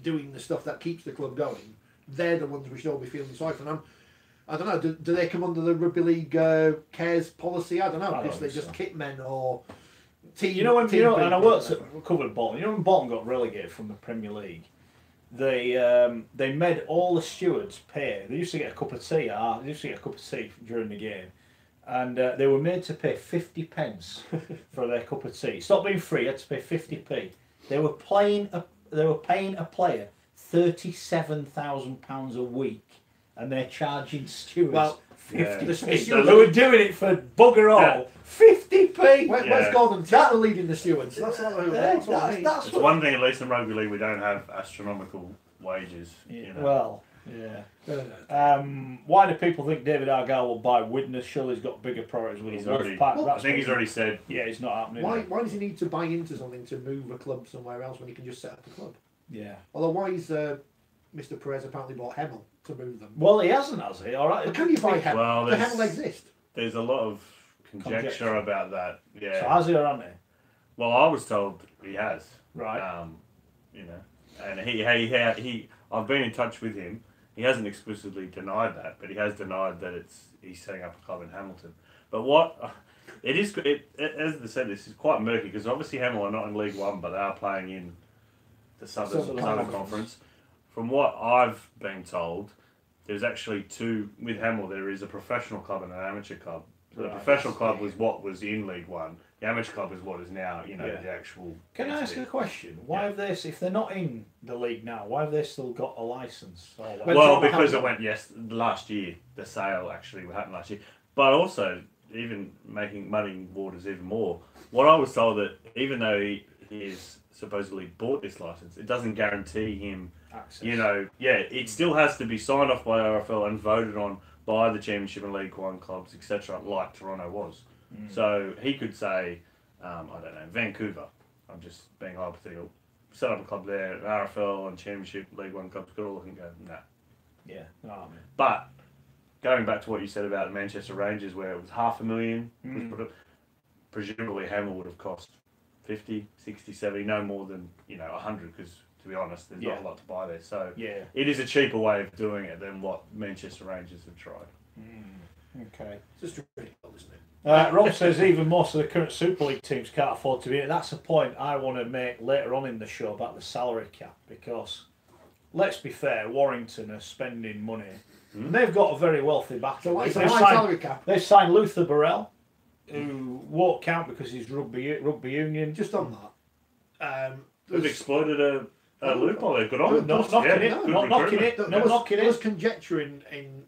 doing the stuff that keeps the club going, they're the ones we should all be feeling sorry for. And I don't know, do they come under the Rugby League cares policy? I don't know, because they're just kit men or team. And I worked at covered Bolton. When Bolton got relegated from the Premier League, they made all the stewards pay. They used to get a cup of tea. They used to get a cup of tea during the game, and they were made to pay 50 pence for their cup of tea. It's not being free. You had to pay 50p. They were paying a player £37,000 a week. And they're charging stewards 50p. They were doing it for bugger all. 50p. Where's Gordon Taylor leading the stewards? That's it's one thing, at least in rugby league, we don't have astronomical wages. Well, why do people think David Argyle will buy Widnes? Surely he's got bigger priorities with his Wolfpack. I think he's already said. Yeah, it's not happening. Why does he need to buy into something to move a club somewhere else when he can just set up a club? Yeah. Although why is Mr. Perez apparently bought Hemel to move them? Well, he hasn't, has he? All right. But can you buy Hemel? Well, does Hemel exist? There's a lot of conjecture about that. Yeah. So has he or hasn't he? Well, I was told he has. Right. And he I've been in touch with him. He hasn't explicitly denied that, but he has denied that he's setting up a club in Hamilton. But as I said, this is quite murky because obviously Hemel are not in League One, but they are playing in the Southern Conference. From what I've been told, there's actually two with Hemel. There is a professional club and an amateur club. So the professional club was what was in League One. The amateur club is what is now, the actual. Can I ask you a question? Why have they, if they're not in the league now, why have they still got a license? Well, because it went last year. The sale actually happened last year, but also even making muddying waters even more. What I was told that even though he is supposedly bought this license, it doesn't guarantee him access. It still has to be signed off by RFL and voted on by the Championship and League One clubs, etc., like Toronto was. So he could say, I don't know, Vancouver. I'm just being hypothetical. set up a club there, an RFL and Championship League One clubs could all look and go, nah. Yeah, no, I mean. But going back to what you said about the Manchester Rangers, where it was $500,000, presumably Hammer would have cost 50, 60, 70, no more than 100, because to be honest, there's not a lot to buy there. So it is a cheaper way of doing it than what Manchester Rangers have tried. Okay. It's just ridiculous, isn't it? Rob says even most of the current Super League teams can't afford to be in it. That's a point I want to make later on in the show about the salary cap, because let's be fair, Warrington are spending money. And they've got a very wealthy background. So salary cap. They've signed Luther Burrell, who won't count because he's rugby union. Just on that, They've exploited a loophole. They've got on. Not knocking it. There was conjecture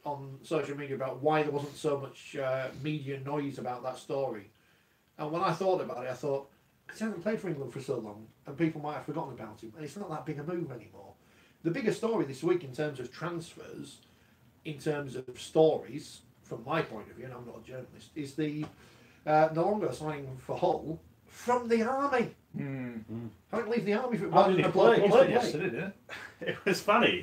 on social media about why there wasn't so much media noise about that story. And when I thought about it, I thought, because he hasn't played for England for so long, and people might have forgotten about him, and it's not that big a move anymore. The bigger story this week in terms of transfers, in terms of stories, from my point of view, and I'm not a journalist, is the Nalonga signing for Hull from the army. I don't leave the army for How did he play? He played yesterday, didn't It was funny.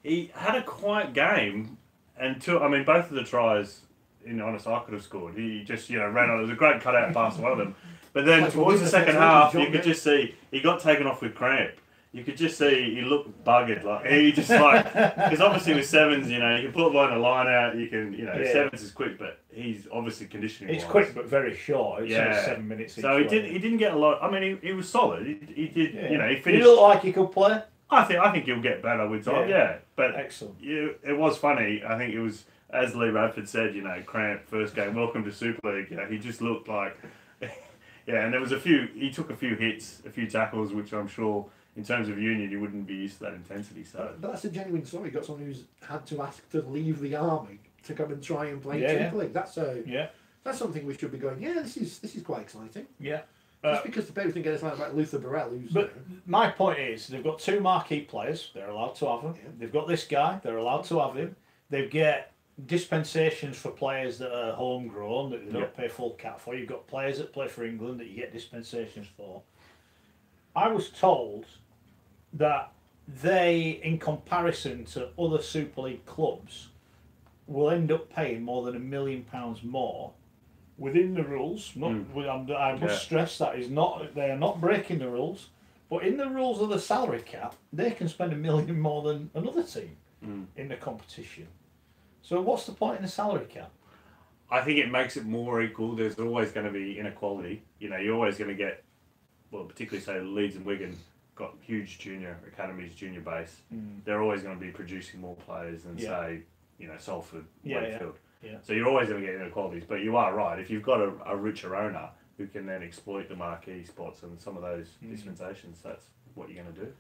He had a quiet game, and both of the tries, in honest, I could have scored. He just ran on. It was a great cutout pass, one of them. But then towards the second half, you could just see he got taken off with cramp. You could just see he looked buggered. Because obviously with sevens, you can put one in a line out. You can, sevens is quick, but he's obviously conditioning. It's quick but very short. It's only 7 minutes. So he didn't get a lot. I mean, he was solid. He did. He finished. Did he look like he could play? I think he'll get better with time. Yeah, but excellent. It was funny. I think it was, as Lee Radford said, cramp first game. Welcome to Super League. He just looked like. And there was he took a few hits, a few tackles, which I'm sure, in terms of union, you wouldn't be used to that intensity. So, but that's a genuine story. You got someone who's had to ask to leave the army to come and try and play Super League. That's something we should be going. Yeah, this is quite exciting. Yeah, just because the people think it's like about Luther Burrell, who's. But my point is, they've got two marquee players. They're allowed to have them. Yeah. They've got this guy. They're allowed to have him. They get dispensations for players that are homegrown that they don't pay full cap for. You've got players that play for England that you get dispensations for. I was told that they, in comparison to other Super League clubs, will end up paying more than £1 million more within the rules. I must stress that they are not breaking the rules, but in the rules of the salary cap, they can spend £1 million more than another team in the competition. So what's the point in the salary cap? I think it makes it more equal. There's always going to be inequality. You're always going to get, well, particularly say Leeds and Wigan got huge junior academies, junior base. They're always going to be producing more players than say, Salford, Wakefield. Yeah. So you're always going to get inequalities. But you are right. If you've got a richer owner who can then exploit the marquee spots and some of those dispensations, that's what you're going to do.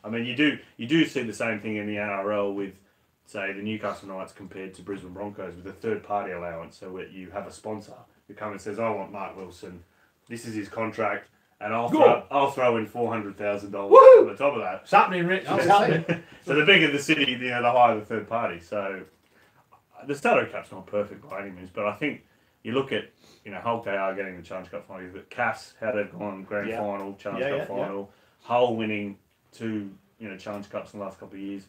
I mean, you do see the same thing in the NRL with, say, the Newcastle Knights compared to Brisbane Broncos with a third-party allowance. So where you have a sponsor who comes and says, I want Mark Wilson, this is his contract, and I'll throw in $400,000 on the top of that. It's happening, Rick. It's happening. So the bigger the city, the higher the third party. So the salary cap's not perfect by any means, but I think you look at, Hull KR getting the Challenge Cup final, but Cass, how they've gone grand final, Challenge Cup final, Hull winning 2 Challenge Cups in the last couple of years.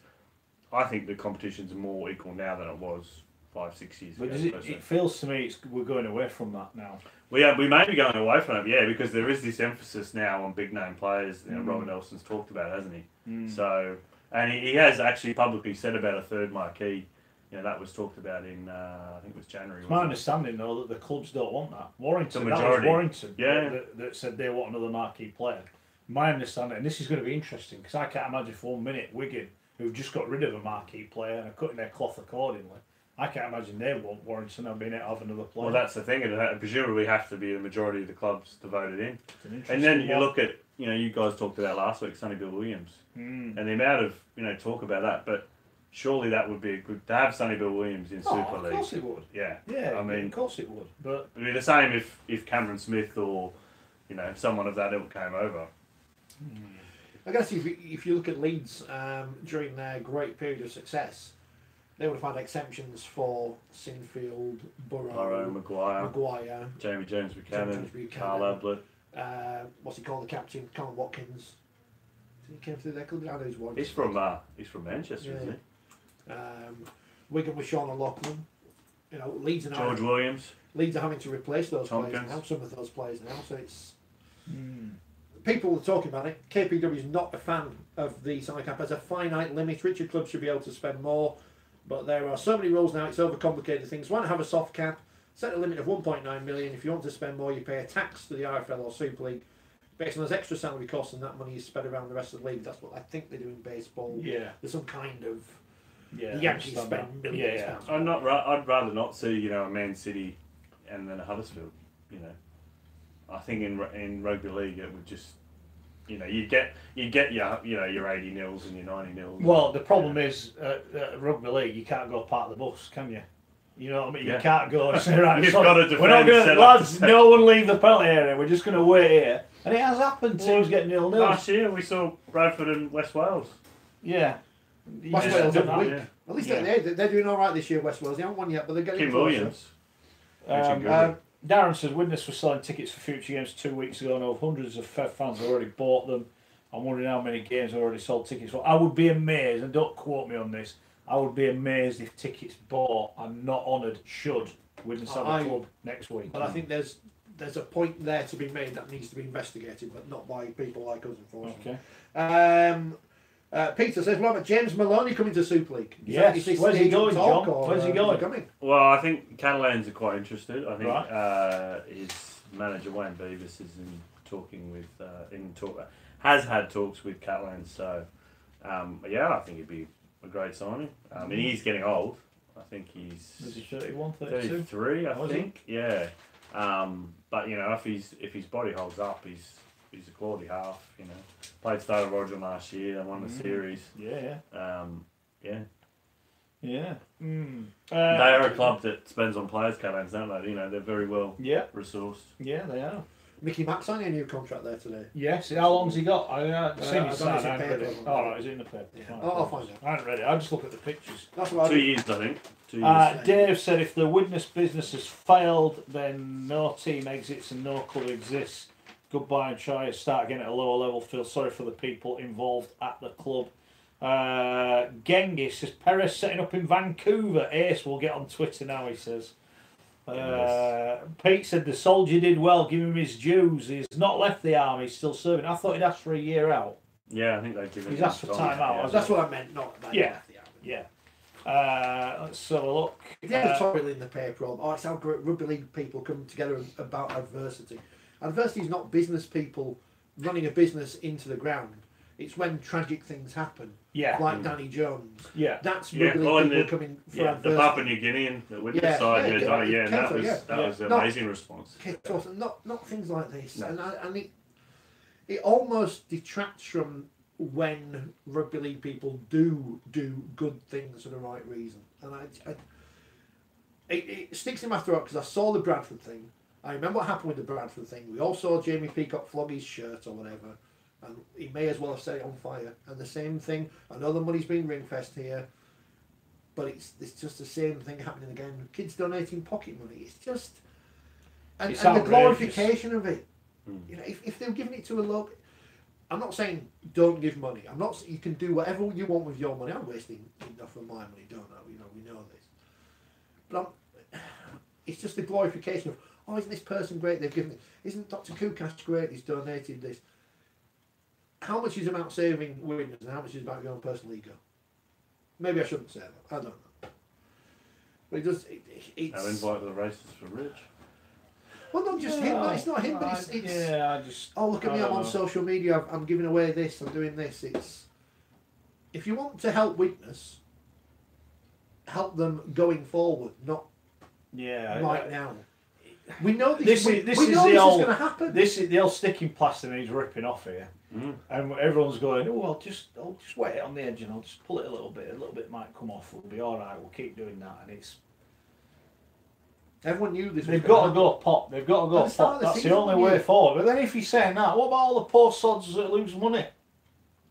I think the competition's more equal now than it was 5-6 years ago. But it feels to me we're going away from that now. We may be going away from it, because there is this emphasis now on big name players. Robert Nelson's talked about, hasn't he? So, and he has actually publicly said about a third marquee. That was talked about in I think it was January. It's my understanding though that the clubs don't want that. Warrington, that was Warrington that said they want another marquee player. My understanding, and this is going to be interesting because I can't imagine for 1 minute Wigan, who've just got rid of a marquee player and are cutting their cloth accordingly. I can't imagine they want Warrington now being able to have another player. Well, that's the thing. It presumably have to be the majority of the clubs to vote it in. And then you look at, you guys talked about last week, Sonny Bill Williams, and the amount of talk about that. But surely that would be good to have Sonny Bill Williams in Super League. Of course it would. Yeah. I mean, of course it would. But it'd be the same if Cameron Smith or someone of that ilk came over. I guess if you look at Leeds during their great period of success, they would have had exemptions for Sinfield, Burrow, Maguire, Jamie Jones Buchanan, Carl Ablett. What's he called? The captain, Colin Watkins. He came through their club. I know he's one. He's from Manchester, isn't he? Wigan with Sean O'Loughlin. You know, Leeds and George Williams. Leeds are having to replace those Tompkins. players now. Some of those players now. So it's people are talking about it. KPW is not a fan of the salary cap as a finite limit. Richer clubs should be able to spend more, but there are so many rules now. It's overcomplicated things. Why not have a soft cap? Set a limit of 1.9 million. If you want to spend more, you pay a tax to the RFL or Super League based on those extra salary costs, and that money is spread around the rest of the league. That's what I think they do in baseball. Yeah. There's some kind of Yeah. the Yankees spend millions. Yeah. Pounds. I'd rather not see a Man City and then a Huddersfield. I think in rugby league it would just you get your 80 nils and your 90 nils. Well, the problem is rugby league, you can't go park the bus, can you? You know what I mean? Yeah. You can't go and say, right, You've sorry, got to defend, we're not going set to, up lads, to no one leave the penalty area, we're just going to wait here. And it has happened, teams get 0-0. Last year we saw Bradford and West Wales. Yeah. West Yeah. Wales every week. Yeah. At least Yeah. they're doing all right this year. West Wales, they haven't won yet, but they're getting Kim closer. Williams. Darren says, Witness was selling tickets for future games 2 weeks ago, and over hundreds of Fev fans have already bought them. I'm wondering how many games have already sold tickets for. I would be amazed, and don't quote me on this, I would be amazed if tickets bought and not honoured should Witness have a club next week. But I think there's a point there to be made that needs to be investigated, but not by people like us, unfortunately. Okay. Peter says, what about James Maloney coming to Super League? Yes. Where's he going, John? Where's he going? Coming? Well, I think Catalans are quite interested. I think Right. his manager Wayne Beavis is has had talks with Catalans. So I think it'd be a great signing. I mean, he's getting old. I think he's Is he 31, 32? 33, I Oh, is think. Yeah. But if his body holds up, he's a quality half. Played Star Roger last year. They won the series. Yeah. Yeah. Yeah. They are a club that spends on players, Catalans, don't they? They're very well resourced. Yeah, they are. Mickey Mack signing a new contract there today. Yes. How long's he got? I've seen his I don't know sign. if I it's haven't read paper it. or All right, is it in the paper? Yeah. I'll find out. I haven't read it. I'll just look at the pictures. That's what I 2 do. years, I think. 2 years. Dave said if the Witness business has failed, then no team exits and no club exists. Goodbye and try to start again at a lower level. Feel sorry for the people involved at the club. Genghis says Perez setting up in Vancouver. Ace will get on Twitter now, he says. Pete said the soldier did well, give him his dues. He's not left the army, he's still serving. I thought he'd asked for a year out. Yeah, I think they've given He's him asked for time out. Yeah. That's what I meant, not that. Yeah. Yeah. Let's have a look. If there's a topic in the paper of, it's how rugby league people come together about adversity. Adversity is not business people running a business into the ground. It's when tragic things happen. Yeah. Like Danny Jones. Yeah. That's rugby league people coming for adversity. The Papua New Guinean, the Witness side, and that was an amazing response. Not things like this. No. And it almost detracts from when rugby league people do good things for the right reason. And it sticks in my throat because I saw the Bradford thing. I remember what happened with the Bradford thing. We all saw Jamie Peacock flog his shirt or whatever, and he may as well have set it on fire. And the same thing, I know the money's been ring-fest here, but it's just the same thing happening again. Kids donating pocket money. It's just... And the glorification of it. If they're giving it to a local... I'm not saying don't give money. I'm not. You can do whatever you want with your money. I'm wasting enough of my money, don't I? We know this. But it's just the glorification of, isn't this person great? They've given it. Isn't Dr. Kukash great? He's donated this. How much is about saving winners and how much is about your own personal ego? Maybe I shouldn't say that. I don't know. But it does. It's. I'll invite the races for Rich. Well, not just him. It's not him, but it's. Oh, look at me! I'm on social media. I'm giving away this. I'm doing this. It's. If you want to help Witness, help them going forward, not right now. We know this. We know this is going to happen. This is the old sticking plaster he's ripping off here, and everyone's going, I'll just wet it on the edge and I'll just pull it a little bit. A little bit might come off. We'll be all right. We'll keep doing that, and it's. Everyone knew this. They've got to go pop. They've got to go pop. That's the only way forward. But then if you're saying that, what about all the poor sods that lose money?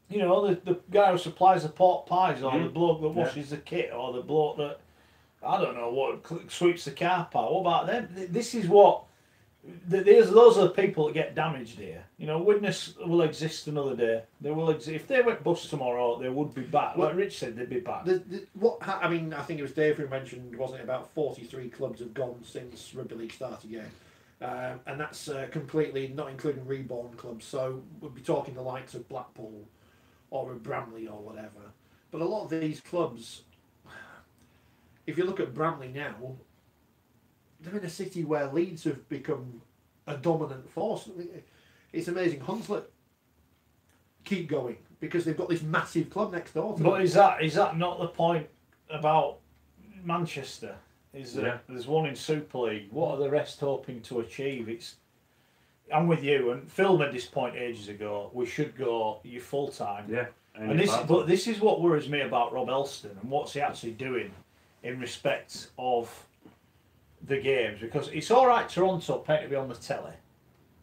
The guy who supplies the pork pies, or the bloke that washes the kit, or the bloke that, I don't know, what sweeps the car park. What about them? This is what those are the people that get damaged here. You know, Widnes will exist another day. They will exist. If they went bust tomorrow, they would be back. Like Rich said, they'd be back. I mean, I think it was Dave who mentioned, wasn't it, about 43 clubs have gone since Rugby League started, yeah. And that's completely not including reborn clubs. So we'll be talking the likes of Blackpool or of Bramley or whatever. But a lot of these clubs, if you look at Bramley now, they're in a city where Leeds have become a dominant force. It's amazing. Hunslet keep going because they've got this massive club next door to them. But is that not the point about Manchester? Is that there's one in Super League? What are the rest hoping to achieve? I'm with you, and Phil made this point ages ago. We should go you full time. Yeah. But this is what worries me about Rob Elston and what's he actually doing in respect of the games, because it's all right Toronto paying to be on the telly,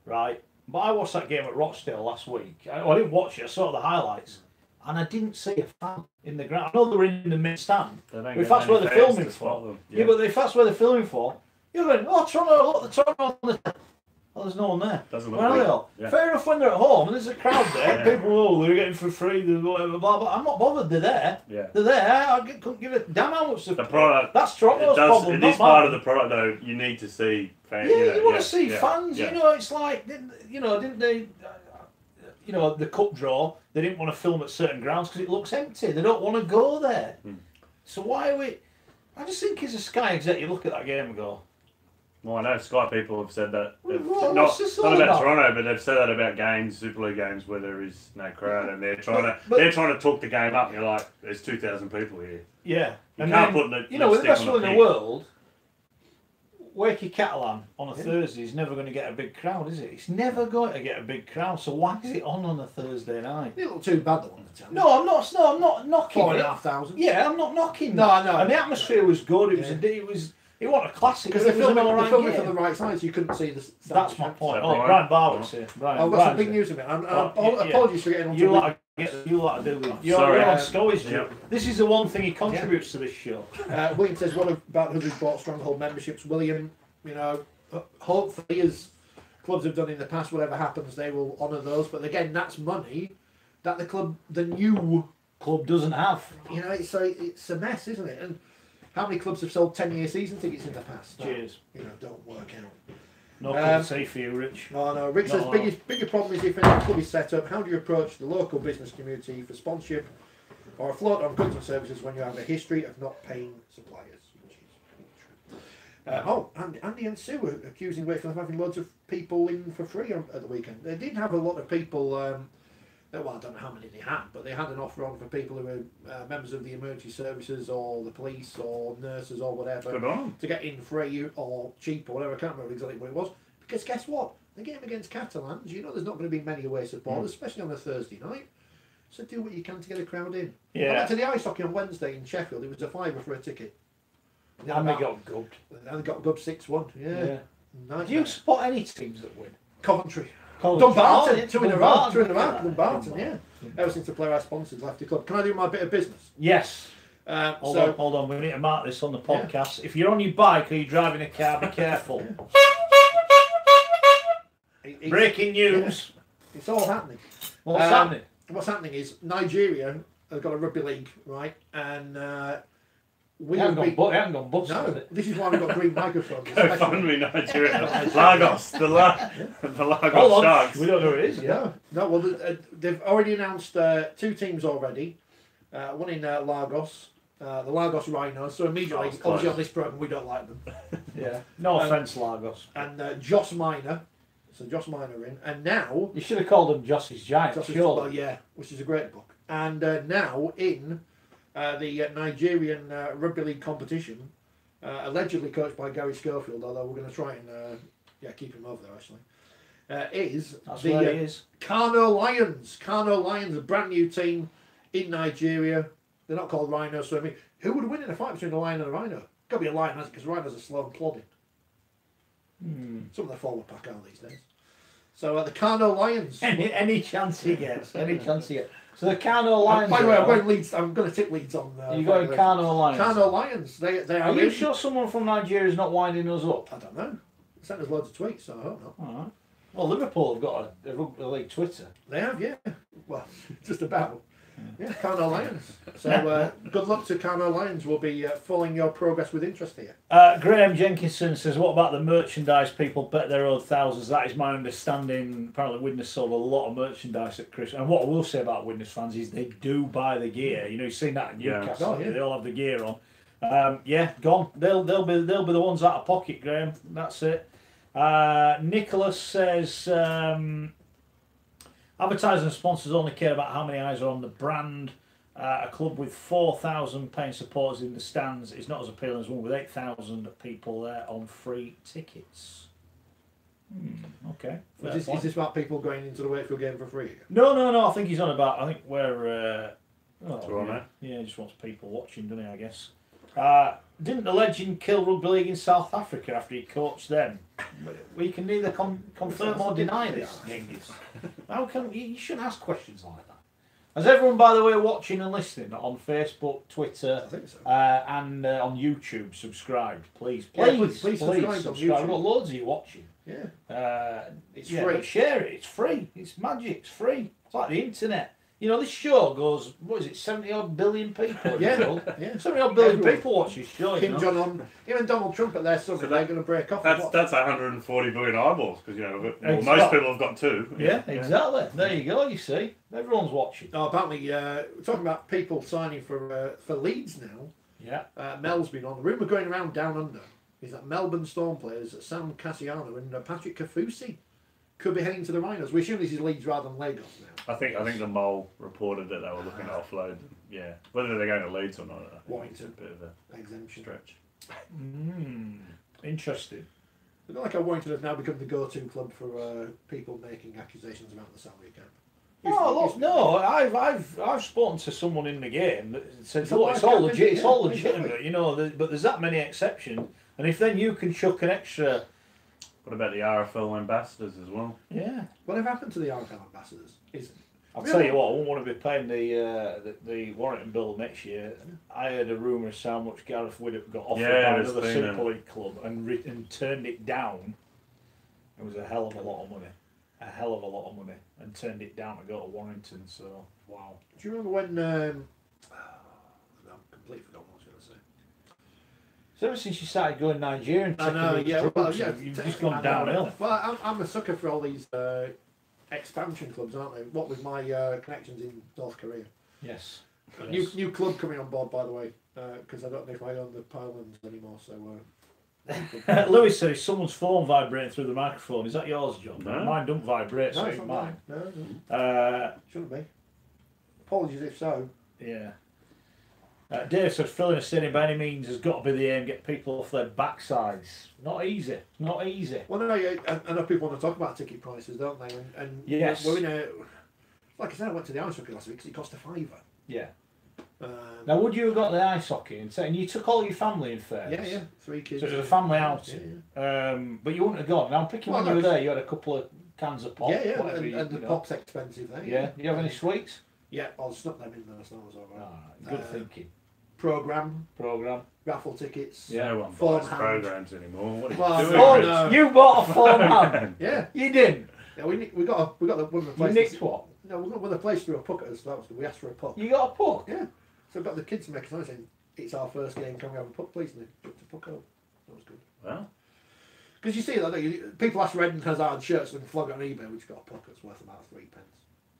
right? But I watched that game at Rochdale last week. I didn't watch it, I saw the highlights, and I didn't see a fan in the ground. I know they were in the mid stand. If that's where they're filming for, but if that's where they're filming for, you're going, oh, Toronto, look, the Toronto on the telly. Oh, there's no one there. Where are they all? Yeah. Fair enough when they're at home and there's a crowd there. People, they're getting for free, whatever, blah, blah. I'm not bothered. They're there. Yeah. They're there. I couldn't give a damn how much the product. That's Toronto's problem. It is part of the product, though. You need to see fans. Yeah, you want to see fans. Yeah. You know, it's like, didn't they? You know, the cup draw. They didn't want to film at certain grounds because it looks empty. They don't want to go there. So why are we? I just think as a Sky exec, you look at that game and go, well, I know Sky people have said that. What's this all not about Toronto, but they've said that about games, Super League games, where there is no crowd, and they're trying to talk the game up. And you're like, there's 2,000 people here. Yeah, you can't put the with the best one in the world, Wakey Catalan on a Thursday is never going to get a big crowd, is it? It's never going to get a big crowd. So why is it on a Thursday night? It looked too bad though on the telly. No, I'm not knocking 4,500. Yeah, I'm not knocking. No, I know. And the atmosphere was good. It wasn't a classic. Because they're filming from the right side, so you couldn't see the. That's my point. Oh, Brian Barwick's here. I've got some big news of it. Apologies for getting on. You like to do with. You're on Scully's job. This is the one thing he contributes to this show. William says, "What about who's bought Stronghold memberships?" William, hopefully, as clubs have done in the past, whatever happens, they will honour those. But again, that's money that the new club doesn't have. It's a mess, isn't it? And how many clubs have sold 10-year season tickets in the past? Cheers. Don't work out. No can say for you, Rich. No. Rick says bigger problem is if a club is set up, how do you approach the local business community for sponsorship or a float on goods and services when you have a history of not paying suppliers? And Andy and Sue were accusing Wakefield of having loads of people in for free at the weekend. They did have a lot of people. I don't know how many they had, but they had an offer on for people who were members of the emergency services or the police or nurses or whatever to get in free or cheap or whatever. I can't remember exactly what it was. Because guess what? The game against Catalans, there's not going to be many away supporters, especially on a Thursday night. So do what you can to get a crowd in. Yeah. I went to the ice hockey on Wednesday in Sheffield. It was a £5 for a ticket. And they got gubbed. And they got gubbed 6-1. Yeah. Do you support any teams that win? Coventry. Dumbarton, two in a row. Dumbarton, yeah. Ever since the player I sponsored left the club. Can I do my bit of business? Yes. Hold on. We need to mark this on the podcast. If you're on your bike or you're driving a car, be careful. Breaking news. Yeah. It's all happening. What's happening? What's happening is Nigeria has got a rugby league, right? And we haven't gone bust. No, this is why we've got green microphones. GoFundMe Nigeria. Lagos, the Lagos Sharks. We don't know who it is. Yeah. No. Well, they've already announced 2 teams already. One in Lagos, the Lagos Rhinos. So immediately, obviously on this program, we don't like them. Yeah. No offence, Lagos. And Joss Minor. So Joss Minor in, and now you should have called them Joss's Giants. Well, yeah, which is a great book. And now in the Nigerian rugby league competition, allegedly coached by Gary Schofield, although we're going to try and keep him over there actually, is Kano Lions. Kano Lions, a brand new team in Nigeria. They're not called Rhinos, so I mean, who would win in a fight between a lion and a rhino? Got to be a lion, because rhinos are slow and plodding. Some of the forward pack are these days. So the Kano Lions. Any chance he gets. Any chance he gets. So the Kano Lions. By the way, I'm going to tip Leeds on. You're going Kano Lions. Kano Lions. They are. Are you sure someone from Nigeria is not winding us up? I don't know. sent us loads of tweets, so I hope not. All right. Well, Liverpool have got a rugby league Twitter. They have, yeah. Well, just about. Yeah, Carno Lions. So good luck to Carno Lions. We'll be following your progress with interest here. Graham Jenkinson says, what about the merchandise? People bet their own thousands. That is my understanding. Apparently Widnes sold a lot of merchandise at Christmas. And what I will say about Widnes fans is they do buy the gear. You know, you've seen that at Newcastle. Oh, yeah. They all have the gear on. Yeah, gone. They'll be the ones out of pocket, Graham. That's it. Nicholas says, advertisers and sponsors only care about how many eyes are on the brand. A club with 4,000 paying supporters in the stands is not as appealing as one with 8,000 people there on free tickets. Okay. Is this about people going into the Wakefield game for free? No. I think he's on about. I think we're. Yeah, he just wants people watching, doesn't he? I guess. Didn't the legend kill rugby league in South Africa after he coached them? We can neither confirm or deny this. How can you shouldn't ask questions like that? Has everyone, by the way, watching and listening on Facebook, Twitter, I think so. and on YouTube, subscribed? Please subscribe. On YouTube. We've got loads of you watching. Yeah. It's free. free. Share it. It's free. It's magic. It's free. It's like the internet. You know, this show goes, what is it, 70-odd billion people? Yeah. 70-odd billion people watch this show. Kim Jong-un, even Donald Trump at their summit, they're going to break off. That's 140 billion eyeballs because Exactly. most people have got 2. Yeah, exactly. There you go. You see, everyone's watching. Oh, apparently, we're talking about people signing for Leeds now. Yeah. Mel's been on. The rumour going around down under is that Melbourne Storm players Sam Cassiano and Patrick Kafusi could be heading to the Rhinos. We assume this is Leeds rather than Lagos now. I think the Mole reported that they were looking to offload. Yeah, whether they're going to Leeds or not, I think Warrington. it's a bit of a Exemption. stretch. Interesting. I feel like Warrington has now become the go-to club for people making accusations about the salary cap. Oh, look, no, I've spoken to someone in the game that said, look, it's all legit, it's all legitimate, you know, but there's that many exceptions, and if then you can chuck an extra. What about the RFL ambassadors as well? Yeah. Whatever happened to the RFL ambassadors? I'll tell you what, I won't want to be paying the Warrington bill next year. I heard a rumour as to how much Gareth Widdop got offered by another Super League club and turned it down. It was a hell of a lot of money. And turned it down to go to Warrington, so wow. Do you remember when I'm completely forgotten what I was going to say. So ever since you started going Nigerian, I know, you've just gone downhill. Well, I'm a sucker for all these expansion clubs, aren't they? What with my connections in North Korea. Yes. New club coming on board, by the way, because I don't know if I own the Pylons anymore. So. Lewis says someone's phone vibrating through the microphone. Is that yours, John? No. Mine don't vibrate, so No, it's it's mine. No. Shouldn't be. Apologies if so. Yeah. Dave said filling a stadium by any means has got to be the aim. Get people off their backsides. Not easy. Well, no, I know people want to talk about ticket prices, don't they? And yes. We're in a. Like I said, I went to the ice hockey last week because it cost £5. Yeah. Now, would you have got the ice hockey and you took all your family in fairness? Yeah, 3 kids. So it was a family outing. Yeah. But you wouldn't have gone. Now I'm picking when you were there. You had a couple of cans of pop. Yeah, and the pop's expensive there. Yeah. Do you have any sweets? Yeah, I'll snuck them in there. So that was all right. Good thinking. Program. Raffle tickets. Yeah, no one buys programs anymore. What are you doing? No. You bought a phone hand. Yeah, you didn't. Yeah, we got one of the places. You nicked what? No, we got one of the places through a puck at us. So that was good. We asked for a puck. You got a puck? Yeah. So I've got the kids to make a sign saying, "It's our first game. Can we have a puck, please?" And they took the puck out. That was good. Well, because you see that, don't you? People ask for Red and Hazard shirts and flog it on eBay, which got a puck that's worth about 3 pence.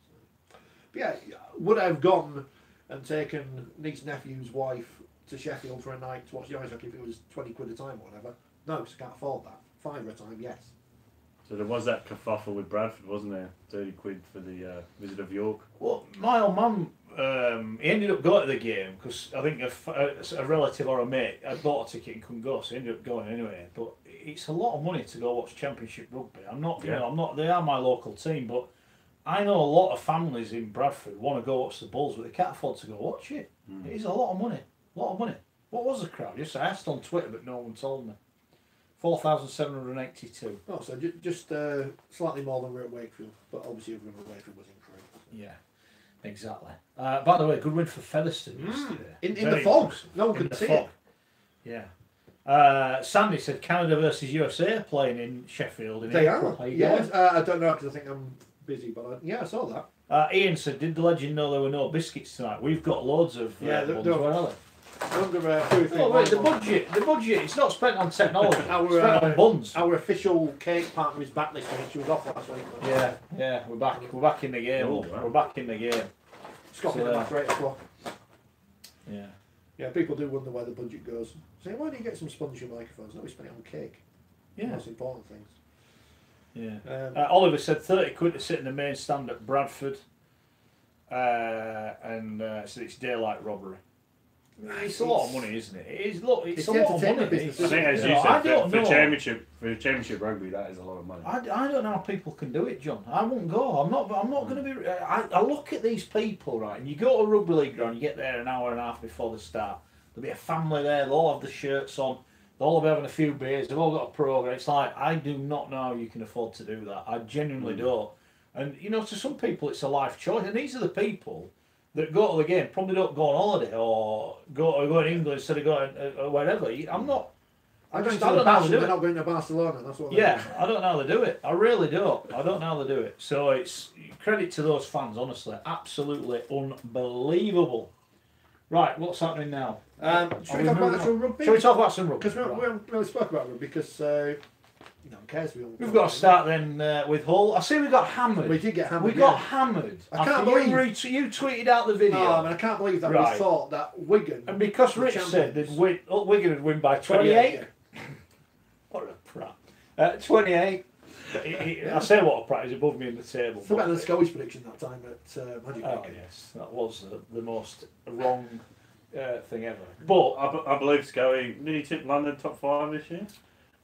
So, but yeah, would I have gone and taken niece nephew's wife to Sheffield for a night to watch the ice hockey if it was 20 quid a time or whatever? No, because I can't afford that. £5 a time, yes. so there was that kerfuffle with Bradford, wasn't there? 30 quid for the visit of York. Well, my old mum, he ended up going to the game because I think a relative or a mate had bought a ticket and couldn't go, so he ended up going anyway. But it's a lot of money to go watch Championship rugby. I'm not, you know, they are my local team, but I know a lot of families in Bradford want to go watch the Bulls, but they can't afford to go watch it. It is a lot of money. What was the crowd? Just I asked on Twitter, but no one told me. 4,782. Oh, so just slightly more than we're at Wakefield, but obviously everyone at Wakefield was incredible. So. Yeah, exactly. By the way, good win for Featherstone yesterday. In the fog. No one could see it. Yeah. Sandy said Canada versus USA playing in Sheffield in They April. are. Yes. I don't know because I think I'm busy, but I saw that. Ian said, did the legend know there were no biscuits tonight? We've got loads of ones. Where are they? Under, oh, wait, the budget, it's not spent on technology, it's spent on buns. Our official cake partner is back this week, she was off last week. Yeah, we're back in the game. We're back in the game. Scotland back right o'clock. Yeah. Yeah, people do wonder where the budget goes. Say, why do you get some sponge microphones? No, we spend it on cake. Yeah. Most important things. Yeah. Oliver said 30 quid to sit in the main stand at Bradford. And said it's daylight robbery. It's a lot of money, isn't it? It's a lot of money. Business, I think, as you said, for championship rugby, that is a lot of money. I don't know how people can do it, John. I won't go. I'm not going to be. I look at these people, right, and you go to a rugby league ground, you get there an hour and a half before the start. There'll be a family there. They'll all have the shirts on. They'll all be having a few beers. They've all got a program. It's like, I do not know how you can afford to do that. I genuinely don't. And to some people, it's a life choice. And these are the people that go to the game, probably don't go on holiday or go in England instead of going wherever. I'm not. I don't know how they do it. They're not going to Barcelona. That's what. Yeah, I don't know how they do it. I really don't. I don't know how they do it. So it's credit to those fans, honestly, absolutely unbelievable. Right, what's happening now? Should we talk about some rugby? Shall we talk about some rugby? Because we haven't really spoke about rugby because no one cares. We've got to start then with Hull. I see we got hammered. We did get hammered. We got hammered. I can't believe you tweeted out the video. Oh, I can't believe that we thought that Wigan. And because Rich said that Wigan would win by 28. What a prat. 28. I say what a prat, he's above me in the table. It's better than Scully's prediction that time at Magic. Oh, yes. That was the most wrong thing ever. But I believe Scully, did he tip London top 5 this year?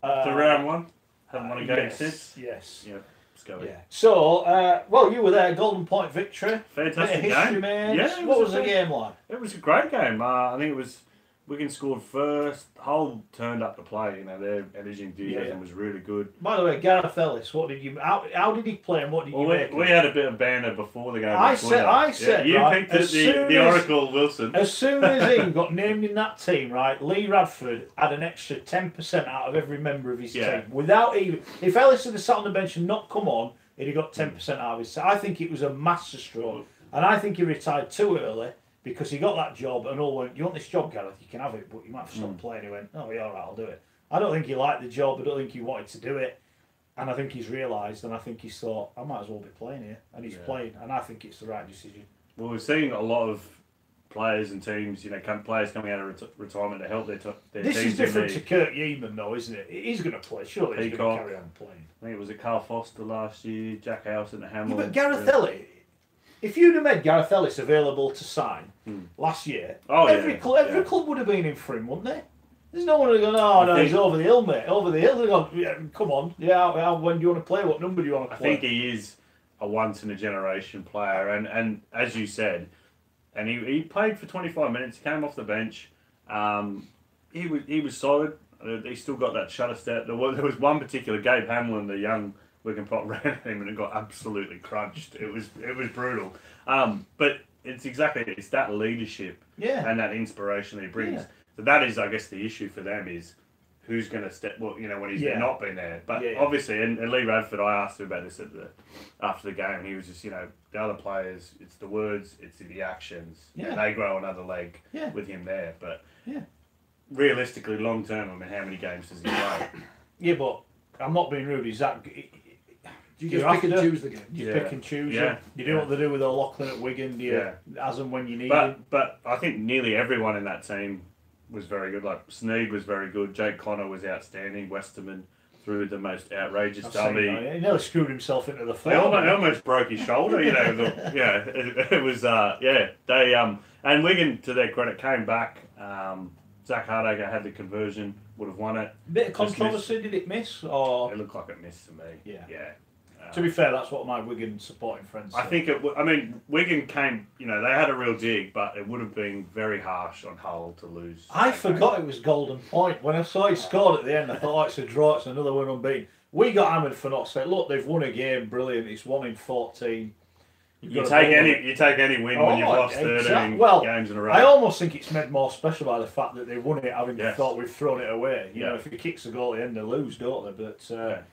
To round 1? Haven't won a game since? Yes. Yeah, Scully. Yeah. So, well, you were there, Golden Point victory. Fantastic history, game. Mate. Yeah, what was the game like? It was a great game. I think it was Wigan scored first. Hull turned up to play. Their energy and enthusiasm was really good. By the way, Gareth Ellis, what did you? How did he play and what did you make? We had a bit of banter before the game. I said, you right, picked the Oracle Wilson. As soon as he got named in that team, right, Lee Radford had an extra 10% out of every member of his team. Without even, if Ellis had sat on the bench and not come on, he'd have got 10% out of his team. I think it was a masterstroke, and I think he retired too early. Because he got that job and all went, you want this job, Gareth? You can have it, but you might have to stop playing. He went, oh, yeah, all right, I'll do it. I don't think he liked the job. I don't think he wanted to do it. And I think he's realised, and I think he's thought, I might as well be playing here. And he's playing, and I think it's the right decision. Well, we're seeing a lot of players and teams, players coming out of retirement to help their teams. This is different to Kurt Yeaman, though, isn't it? He's going to play. Surely he's going to carry on playing. I think it was a Carl Foster last year, Jack Howson at Hamilton. Yeah, but Gareth Ellis, if you'd have made Gareth Ellis available to sign last year, every club would have been in for him, wouldn't they? There's no one who'd gone, oh no, he's over the hill, mate. Over the hill. They've gone, yeah, come on. Yeah, when do you want to play? What number do you want to play? I think he is a once-in-a-generation player. And as you said, and he played for 25 minutes, he came off the bench. He was solid. He still got that shutter step. There was one particular, Gabe Hamlin, the young Wigan Pot, ran at him and it got absolutely crunched. It was brutal. But it's that leadership and that inspiration that he brings. Yeah. So that is, I guess, the issue for them is who's going to step. Well, when he's not been there. But obviously, and Lee Radford, I asked him about this after the game, and he was just, the other players, it's the words, it's the actions. Yeah. They grow another leg with him there. But realistically, long term, how many games does he play? Yeah, but I'm not being rude. Is that? Do you just pick and choose the game? You pick and choose. Yeah. You do what they do with O'Loughlin at Wigan. As and when you need him. But I think nearly everyone in that team was very good. Like Sneed was very good. Jake Connor was outstanding. Westerman threw the most outrageous dummy. He nearly screwed himself into the floor. He almost broke his shoulder. It was They and Wigan, to their credit, came back. Zach Hardacre had the conversion, would have won it. Bit of controversy, did it miss? Or it looked like it missed to me. Yeah. To be fair, that's what my Wigan supporting friends said. I think Wigan came, they had a real dig, but it would have been very harsh on Hull to lose. I forgot it was Golden Point. When I saw he scored at the end, I thought, it's a draw, it's another one unbeaten. We got hammered for not saying, look, they've won a game, brilliant, it's 1 in 14. You take any win when you've lost 13 games in a row. I almost think it's made more special by the fact that they won it, having thought we've thrown it away. You know, if he kicks the goal at the end, they lose, don't they? But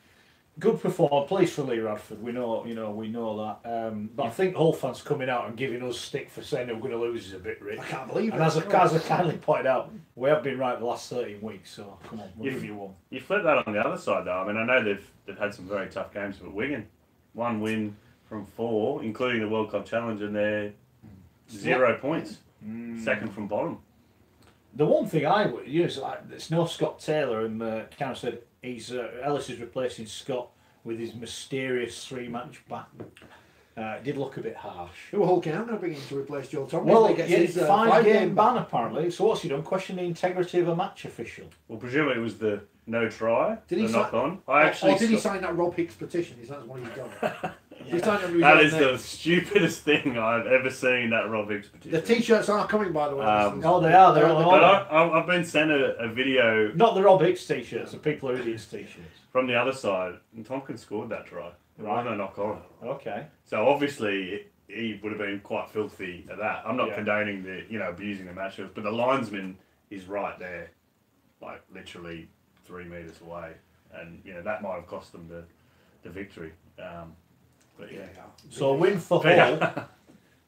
good performance, please for Lee Radford. We know that. But I think Hull fans coming out and giving us stick for saying that we're going to lose is a bit rich. I can't believe it. And as I kindly pointed out, we have been right the last 13 weeks. So come on, we'll give you one. You flip that on the other side, though. I mean, I know they've had some very tough games, but Wigan, 1 win from 4, including the World Cup Challenge, and they're 0 points, second from bottom. The one thing I would use, it's no Scott Taylor, and Karen said Ellis is replacing Scott with his mysterious 3-match ban. It did look a bit harsh. Who Hull County going to bring in to replace Joel Thomas? Well, it's a 5-game ban apparently. So what's he done? Question the integrity of a match official. Well, presumably it was the no try, did he knock on. Or did he sign that Rob Hicks petition? That's what he's done. That is the stupidest thing I've ever seen, that Rob Hicks petition. The t-shirts are coming, by the way. Oh, they are. They're on the But I've been sent a video. Not the Rob Hicks t-shirts, the People Are Idiots t-shirts. From the other side, and Tompkins scored that try. Right. No knock on. Okay. So obviously he would have been quite filthy at that. I'm not condoning the abusing the matches, but the linesman is right there, like literally 3 metres away, and that might have cost them the victory. But so a win for Hull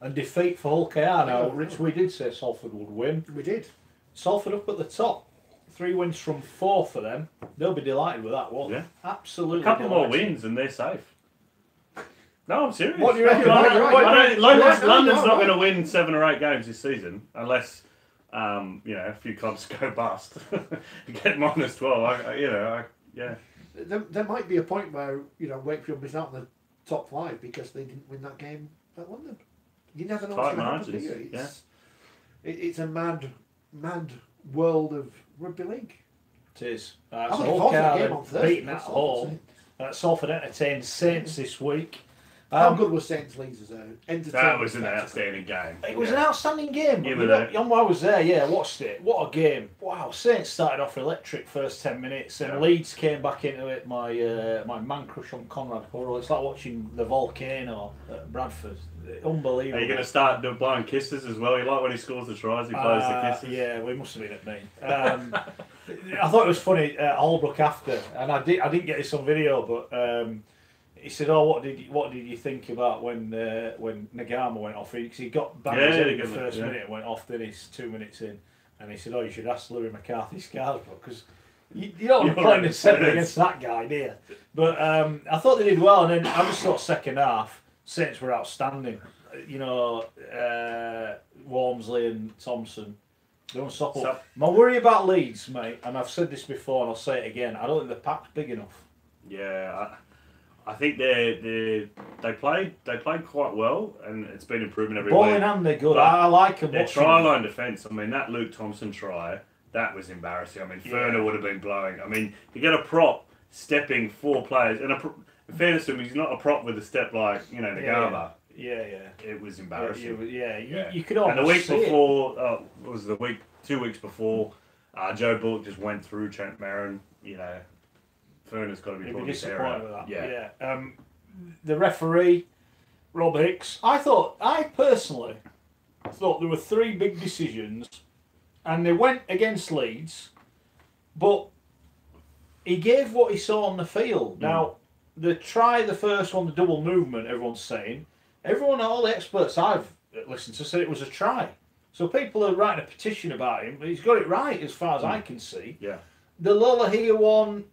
and defeat for Hull KR. Now, Rich, we did say Salford would win. We did. Salford up at the top. 3 wins from 4 for them. They'll be delighted with that one. Yeah. Absolutely. A couple more wins and they're safe. No, I'm serious. What do you reckon? London's not going to win 7 or 8 games this season unless a few clubs go bust. Get -12. There might be a point where Wakefield miss out on the top 5 because they didn't win that game at London. You never know what's going to happen, do you? It's a mad world of rugby league. It is. So Hull KR beaten at home. Salford entertained Saints this week. How good was Saints Leeds as an entertainment? That was an outstanding game. It was an outstanding game. I was there, watched it. What a game. Wow, Saints started off electric first 10 minutes and Leeds came back into it. My man crush on Conrad Hurrell. It's like watching the volcano at Bradford. Unbelievable. Are you going to start blowing kisses as well? You like when he scores the tries, he blows the kisses? Yeah, we must have been at me. I thought it was funny, Holbrook after, and I didn't get this on video, but he said, "Oh, what did you think about when Nagama went off? Because he got banged in the first minute and went off. Then he's 2 minutes in, and he said, "Oh, you should ask Louis McCarthy Scarsbrook because you don't want to play in the centre against that guy, do you?" But I thought they did well, and then I just thought second half Saints were outstanding. Walmsley and Thompson. They're unstoppable. My worry about Leeds, mate, and I've said this before and I'll say it again. I don't think the pack's big enough. Yeah. I think they played quite well, and it's been improving every week. Ball in hand, they're good. I like them. Their try line defence. I mean, that Luke Thompson try, that was embarrassing. I mean, Ferner would have been blowing. I mean, you get a prop stepping 4 players, and in fairness to him, he's not a prop with a step like Nagama. Yeah. It was embarrassing. You could almost. And the week before, it was 2 weeks before, Joe Bullock just went through Trent Merrin. Ferner's got to be disappointed with that. Yeah. The referee, Rob Hicks. I personally thought there were 3 big decisions, and they went against Leeds, but he gave what he saw on the field. Now, the first one, the double movement, everyone's saying. All the experts I've listened to said it was a try. So people are writing a petition about him, but he's got it right as far as I can see. Yeah. The Lola here one,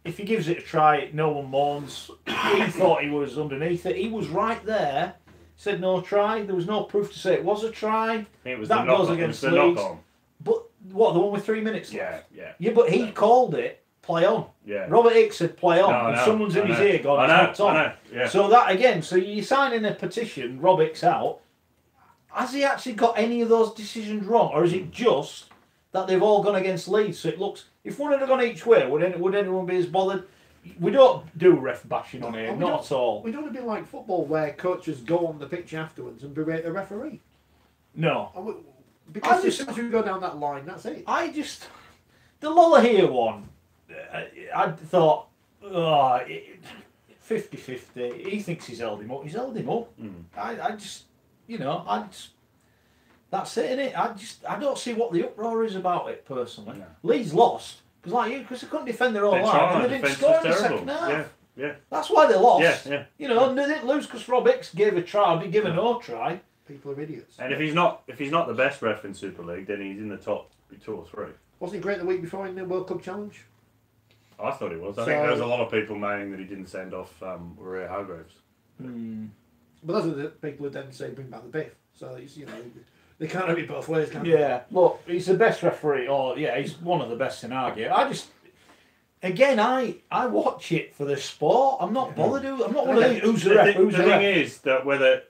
if he gives it a try, no one mourns. He thought he was underneath it. He was right there. Said no try. There was no proof to say it was a try. It was that goes against Leeds. But what, the one with 3 minutes left? Yeah, but he called it play on. Yeah. Robert Hicks said play on, and someone's in his ear going, it's not on. Yeah. So that again, so you're signing a petition, Rob Hicks out. Has he actually got any of those decisions wrong, or is it just that they've all gone against Leeds? So it looks, if one had gone each way, would anyone be as bothered? We don't do ref bashing on here, not at all. We don't be like football where coaches go on the pitch afterwards and berate the referee. No. Because as soon as we go down that line, that's it. The Lola here one, I thought, 50-50. He thinks he's held him up. He's held him up. I just, that's it, innit? I don't see what the uproar is about it personally. No. Leeds lost because they couldn't defend their own line and they didn't score in the second half. Yeah. That's why they lost. Yeah. And they didn't lose because Rob Hicks gave a try, or didn't give a no try. People are idiots. And if he's not the best ref in Super League, then he's in the top 2 or 3. Wasn't he great the week before in the World Cup Challenge? I thought he was. I think there was a lot of people moaning that he didn't send off Uriah Hargreaves. But those are the people who then say bring back the Biff. So it's, they can't have it both ways, can they? Yeah, look, he's the best referee, he's one of the best in our game. I watch it for the sport. I'm not bothered. I'm not one of these who's the ref. The thing is that whether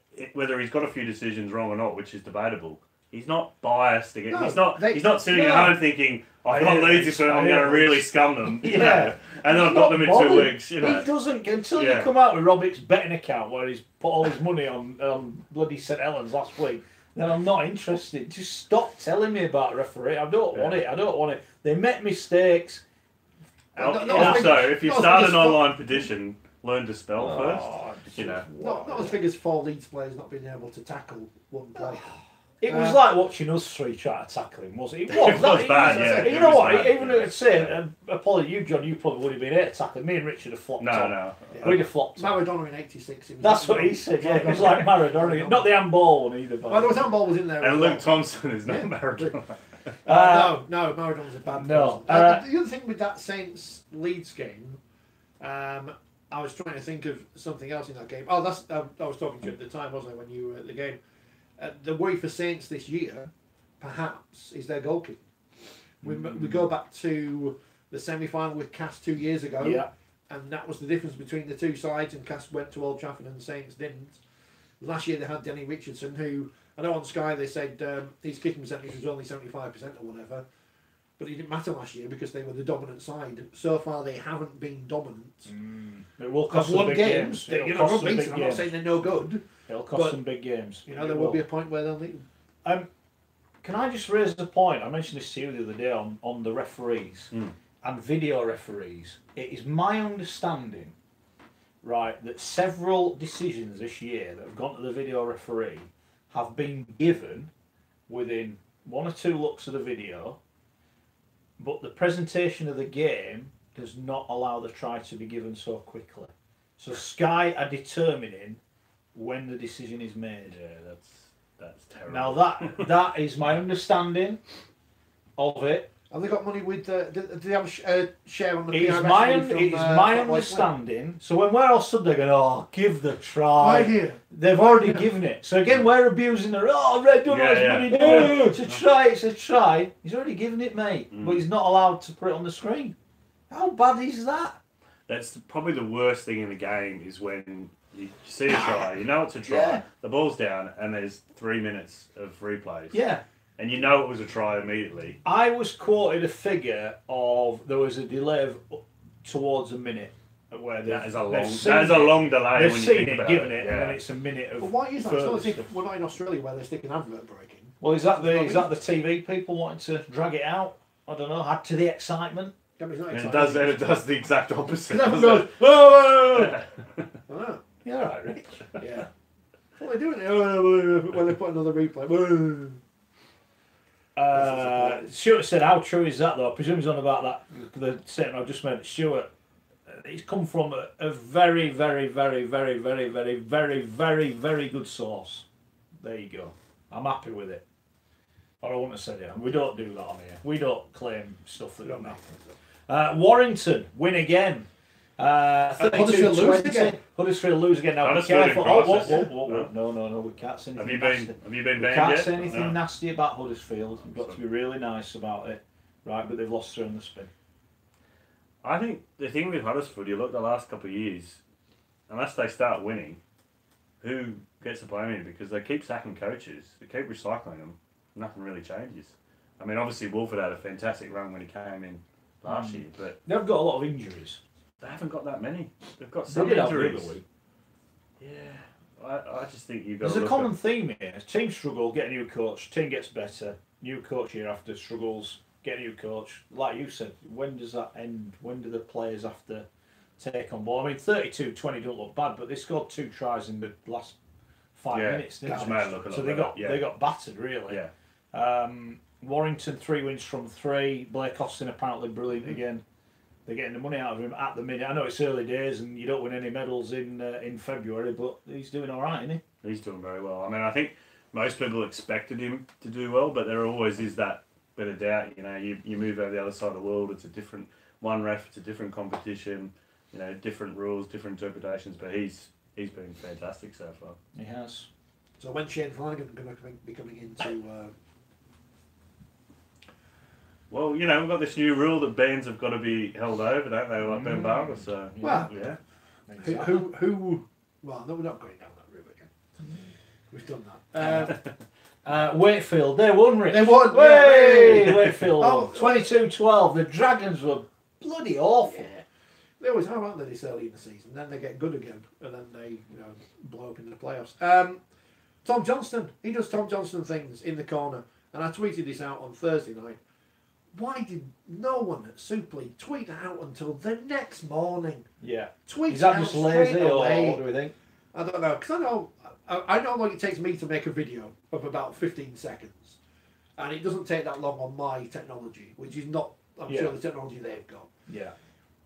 he's got a few decisions wrong or not, which is debatable, he's not biased against. No, he's not sitting at home thinking, I've got Leeds this week, I'm going to really scum them. And then I've got them in 2 weeks. He doesn't until you come out with Rob Hicks' betting account where he's put all his money on bloody St Helens last week. Then I'm not interested. Just stop telling me about a referee. I don't want it. I don't want it. They make mistakes. Also, if you start an online petition, learn to spell first. Not as big as 4 Leeds players not being able to tackle one player. It was like watching us 3 try to tackle him, wasn't it? It was. It was bad, You know what? Even if it's saying, apology, you, John, you probably would have been able to tackle him. Me and Richard have flopped on. No. We'd have flopped on. Maradona in '86. That's what he said, yeah. It was like Maradona. Not the handball one either. Well, there was handball was in there. And Luke Thompson is not Maradona. No, Maradona's a bad no. person. The other thing with that Saints Leeds game, I was trying to think of something else in that game. Oh, that's I was talking to you at the time, wasn't I, when you were at the game? The worry for Saints this year, perhaps, is their goalkeeping. We go back to the semi-final with Cass 2 years ago, and that was the difference between the two sides, and Cass went to Old Trafford and the Saints didn't. Last year they had Denny Richardson, who, I know on Sky they said his kicking percentage was only 75% or whatever, but it didn't matter last year because they were the dominant side. So far they haven't been dominant. It will cost them big games. I'm not saying they're no good. It'll cost them big games. There will be a point where they'll need them. Can I just raise the point? I mentioned this to you the other day on the referees and video referees. It is my understanding, right, that several decisions this year that have gone to the video referee have been given within 1 or 2 looks of the video, but the presentation of the game does not allow the try to be given so quickly. So Sky are determining when the decision is made. Yeah, that's terrible. Now that is my understanding of it. Have they got money with? Do they have a share on the? It is my understanding. So when we're all stood there going, "Oh, give the try," right here. They've already given it. So again, we're abusing the. Oh, Red don't know money. It's a try. It's a try. He's already given it, mate. But he's not allowed to put it on the screen. How bad is that? That's probably the worst thing in the game is when you see a try, you know it's a try, the ball's down, and there's 3 minutes of replays. Yeah. And you know it was a try immediately. I was quoted a figure of there was a delay of towards a minute where that is a long delay. They've when seen you think it, about given it, and then it's a minute of. But why is that? We're not in Australia where they're sticking advert breaking. Well, is that the TV people wanting to drag it out? I don't know. Add to the excitement. It does the exact opposite. Goes, oh! You're all right, Rich. Yeah. What are they doing? When they put another replay. Stuart said, how true is that though? I presume he's on about that, the statement I've just made. Stuart, he's come from a very, very, very, very, very, very, very, very, very good source. There you go. I'm happy with it. Or I wouldn't have said it. We don't do that on here. We don't claim stuff that don't happen. Warrington win again. Huddersfield lose again. Huddersfield lose again. Now be careful. No, we can't say anything nasty. Have you been banned yet? We can't yet? say anything nasty about Huddersfield. We've got to be really nice about it. Right, but they've lost 3 on the spin. I think the thing with Huddersfield, you look the last couple of years, unless they start winning, who gets the blame here? Because they keep sacking coaches, they keep recycling them, nothing really changes. I mean, obviously Wolford had a fantastic run when he came in last year, but they've got a lot of injuries. They haven't got that many. They've got some injuries. Yeah, I just think you've got. There's a common theme here. Team struggle, get a new coach. Team gets better. New coach year after struggles, get a new coach. Like you said, when does that end? When do the players have to take on board. I mean, 32-20 don't look bad, but they scored 2 tries in the last 5 minutes. Didn't Made it look a lot so they got battered really. Yeah. Warrington 3 wins from 3. Blake Austin apparently brilliant again. They're getting the money out of him at the minute. I know it's early days and you don't win any medals in February, but he's doing all right, isn't he? He's doing very well. I mean, I think most people expected him to do well, but there always is that bit of doubt. You know, you move over the other side of the world. It's a different one ref. It's a different competition. You know, different rules, different interpretations. But he's been fantastic so far. He has. So when Shane Flanagan going to be coming into? Well, you know, we've got this new rule that bands have got to be held over, don't they? Like Ben Barber, so well, yeah. Who? Well, no, we're not going down that route again. We've done that. Wakefield, they won, Rich. They won. Way! Yeah. Wakefield Oh, 22-12. The Dragons were bloody awful. Yeah. They always have, aren't they, this early in the season? Then they get good again, and then they, blow up in the playoffs. Tom Johnston, he does Tom Johnston things in the corner, and I tweeted this out on Thursday night. Why did no one at Super League tweet that out until the next morning? Yeah. Tweet Is that out just lazy, straight or away. what do we think? I don't know, because I know how long it takes me to make a video of about 15 seconds, and it doesn't take that long on my technology, which is not, I'm sure, the technology they've got. Yeah.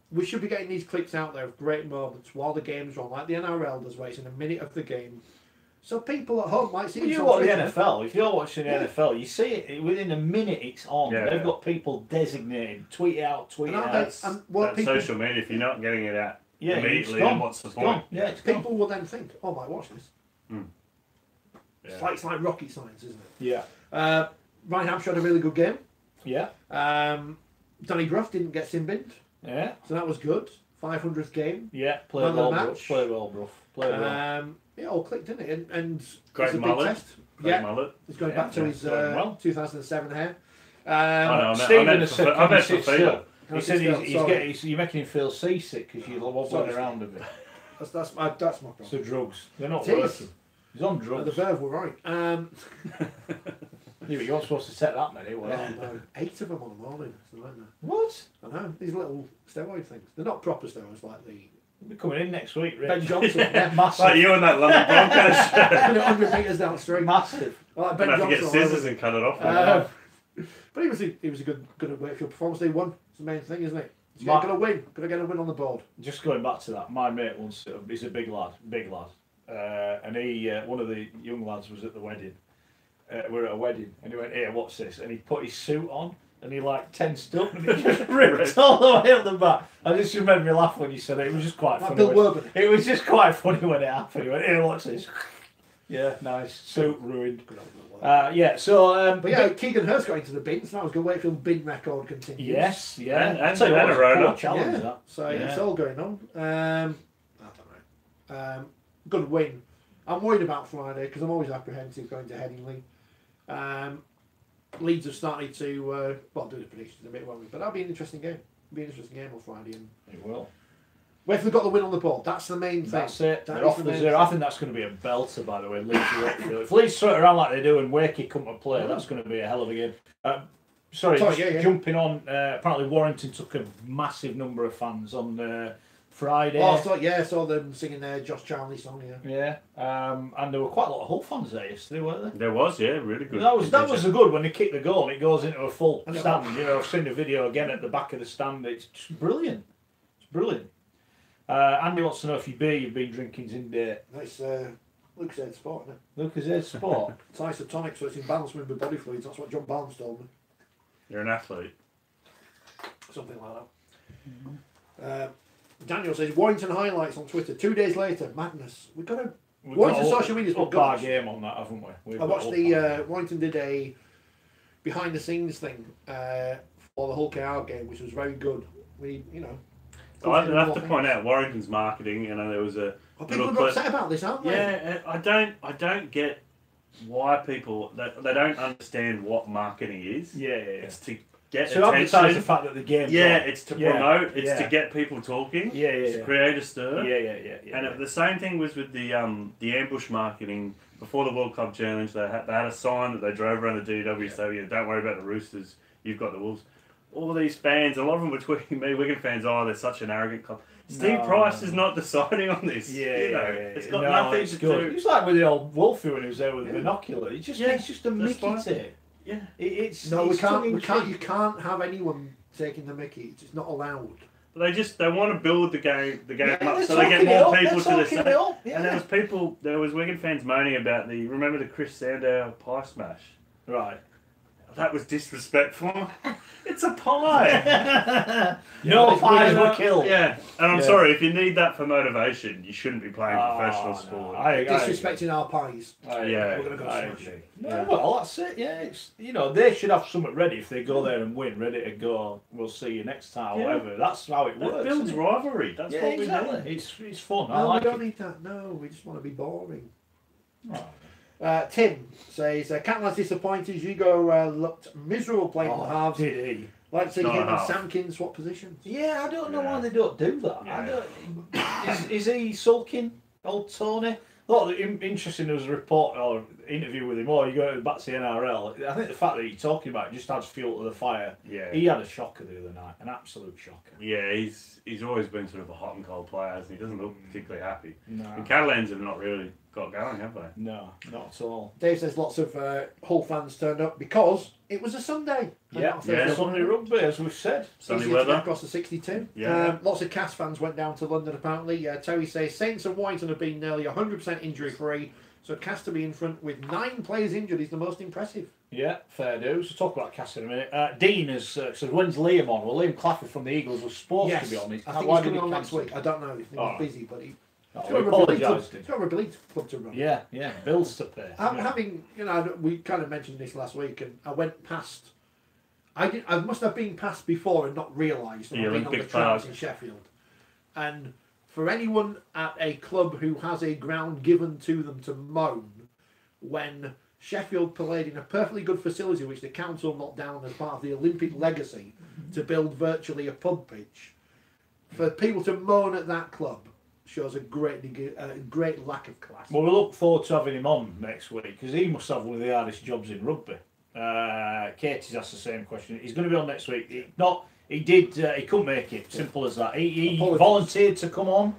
We should be getting these clips out there of great moments while the game's on, like the NRL does, where it's in a minute of the game. So people at home might see it. You watch the NFL, if you're watching the NFL, you see it within a minute it's on. Yeah, They've got people designated, tweet it out. That's social media. If you're not getting it out immediately, then what's the point? Yeah, people will then think, oh, I might watch this. Yeah. It's like rocket science, isn't it? Yeah. Ryan Hampshire had a really good game. Yeah. Danny Gruff didn't get sin-binned. Yeah. So that was good. 500th game. Yeah, played well, Bruff. Played well, Bruff. Played well. It all clicked, didn't it? And great it's a mullet. big test. Great mullet. He's going back to his 2007 hair. Stephen said, I meant for fever. He said you're making him feel seasick because you're wobbling around a bit. That's my problem. So drugs. They're not working. He's on drugs. The Verve were right. Yeah, but you're not supposed to set that many, were you? No, 8 of them on the morning. It's a nightmare. What? I know. These little steroid things. They're not proper steroids like the... We'll be coming in next week, Rich. Ben Johnson. Yeah, massive. Like you and that London podcast. 100 metres down the street. Massive. Like Ben I'm going to Johnson. get scissors and cut it off. But he was a good Wakefield performance. They won. It's the main thing, isn't it? He's going to win. Going to get a win on the board. Just going back to that, my mate once, he's a big lad. And he, one of the young lads was at the wedding. We're at a wedding, and he went, "Here, what's this?" And he put his suit on, and he tensed up, and it just ripped all the way up the back. I just remember me laugh when you said it. It was just quite funny. Bill Werben. It was just quite funny when it happened. He went, "Here, what's this?" Yeah, nice. Suit ruined. Yeah, so... but yeah, Keegan Hurst got into the bin, so that was good. Wakefield bin record continues. Yes, yeah. And a road challenge that. So it's all going on. I don't know. Good win. I'm worried about Friday because I'm always apprehensive going to Headingley. Leeds have started to do the predictions in a bit, won't we? But that'll be an interesting game. It'll be an interesting game on Friday. And it will. Wakefield got the win on the board. That's the main thing. That's it. They're off the zero. I think that's going to be a belter, by the way. Leeds to Wakefield. If Leeds throw it around like they do and Wakey come to play, that's going to be a hell of a game. Jumping on. Apparently Warrington took a massive number of fans on Friday. Oh, I saw them singing their Josh Charlie song. Yeah. And there were quite a lot of Hull fans there yesterday, weren't there? There was, really good. That was a good when they kick the goal and it goes into a full stand. I've seen the video again at the back of the stand. It's just brilliant. It's brilliant. Andy wants to know if your beer you've been drinking's in date. It's Lucas Aid Sport, isn't it? Lucas Aid Sport. It's isotonic, so it's in balance with body fluids. That's what John Barnes told me. You're an athlete. Something like that. Daniel says Warrington highlights on Twitter. 2 days later, madness. Warrington social media's up our game on that, haven't we? I watched the Warrington did a behind the scenes thing for the Hull KR game, which was very good. I have to point out Warrington's marketing. There was a people are upset about this, aren't they? Yeah, I don't get why people they don't understand what marketing is. Yeah. It's to get to advertise the fact that the game. Yeah, it's to promote. It's to get people talking. Yeah. To create a stir. Yeah. And the same thing was with the ambush marketing before the World Club Challenge. They had a sign that they drove around the DW saying, "Don't worry about the Roosters. You've got the Wolves." All these fans, a lot of them were tweeting me, Wigan fans, they're such an arrogant club. Steve Price is not deciding on this. Yeah, it's got nothing to do. It's like with the old Wolfie when he was there with the binocular. It's just a Mickey tape. Yeah, we can't. You can't have anyone taking the Mickey. It's not allowed. But they want to build the game up so they get more people to the stage. And there was Wigan fans moaning about remember the Chris Sandow pie smash? Right. That was disrespectful. It's a pie. No pies were killed. Yeah, and I'm sorry, if you need that for motivation, you shouldn't be playing professional sport. Disrespecting our pies. We're going to go smash it. Well, that's it. Yeah, it's they should have something ready if they go there and win, ready to go. We'll see you next time, whatever. That's how it works. It builds rivalry. That's what we need. It's fun. No, we don't need that. No, we just want to be boring. Tim says, Catalan's disappointed. Hugo looked miserable playing the halves. Did he? Like to see him and Samkin swap positions. Yeah, I don't know why they don't do that. Yeah. Is he sulking, old Tony? Thought interesting. There was a report or interview with him. Or you go back to the NRL. I think the fact that you're talking about it just adds fuel to the fire. Yeah, he had a shocker the other night, an absolute shocker. Yeah, he's always been sort of a hot and cold player, hasn't he? He doesn't look particularly happy. No. And Catalans have not really got going, have they? No, not at all. Dave says lots of Hull fans turned up because it was a Sunday. Sunday rugby, as we've said. Sunny weather. Across the 62. Yeah. Lots of Cass fans went down to London apparently. Terry says Saints and Whiten have been nearly 100% injury free, so Cass to be in front with 9 players injured is the most impressive. Yeah, fair dues. We'll talk about Cass in a minute. Dean has said, when's Liam on? Well, Liam Clafford from the Eagles was supposed to be on. I think he's coming on next week. I don't know. He's busy, but he... He's got a rugby league club to run. Yeah, bills to pay. Having, we kind of mentioned this last week, and I went past. I must have been past before and not realised when I've been on the trams in Sheffield. And for anyone at a club who has a ground given to them to moan, when Sheffield played in a perfectly good facility which the council knocked down as part of the Olympic legacy to build virtually a pub pitch, for people to moan at that club shows a great lack of class. Well, we look forward to having him on next week because he must have one of the hardest jobs in rugby. Katie's asked the same question. He's going to be on next week. He couldn't make it. Simple as that. He volunteered to come on.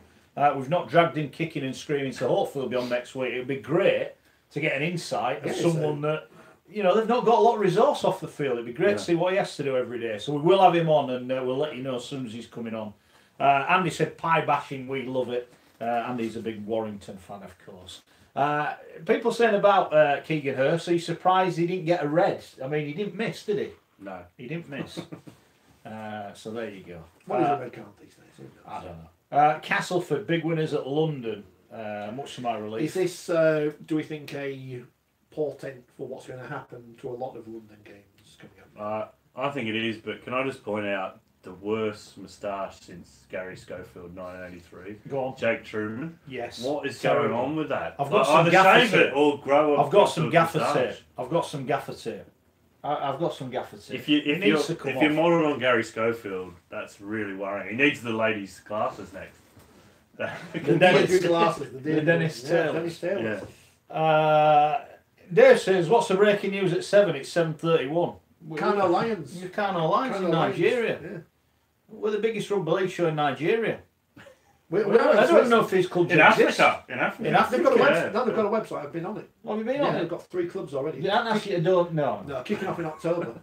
We've not dragged him kicking and screaming, so hopefully he'll be on next week. It would be great to get an insight of someone that, they've not got a lot of resource off the field. It'd be great to see what he has to do every day. So we will have him on and we'll let you know as soon as he's coming on. Andy said pie bashing, we love it. Andy's a big Warrington fan, of course. People saying about Keegan Hurst, he's surprised he didn't get a red. I mean, he didn't miss, did he? No. He didn't miss. So there you go. What is a red card these days? I don't know. Castleford, big winners at London. Much to my relief. Is this, do we think, a portent for what's going to happen to a lot of London games coming up? I think it is, but can I just point out the worst moustache since Gary Schofield 1983. Go on. Jake Truman. Yes. What is going on with that? I've got some gaffer tape. Or grow I've got some gaffer tape. I've got some gaffer tape. I've got some gaffer tape. If you're modelled on Gary Schofield, that's really worrying. He needs the ladies' classes next. The Dennis Taylor. Yeah. Dave says, what's the breaking news at 7? It's 7:31. Kano Lions. Kano Lions in Nigeria. Yeah. We're the biggest rugby league show in Nigeria. I don't know if these clubs exist. In Africa. They've got a website. No, they've got a website. I've been on it. Have you been on it? They've got 3 clubs already. No, kicking off in October.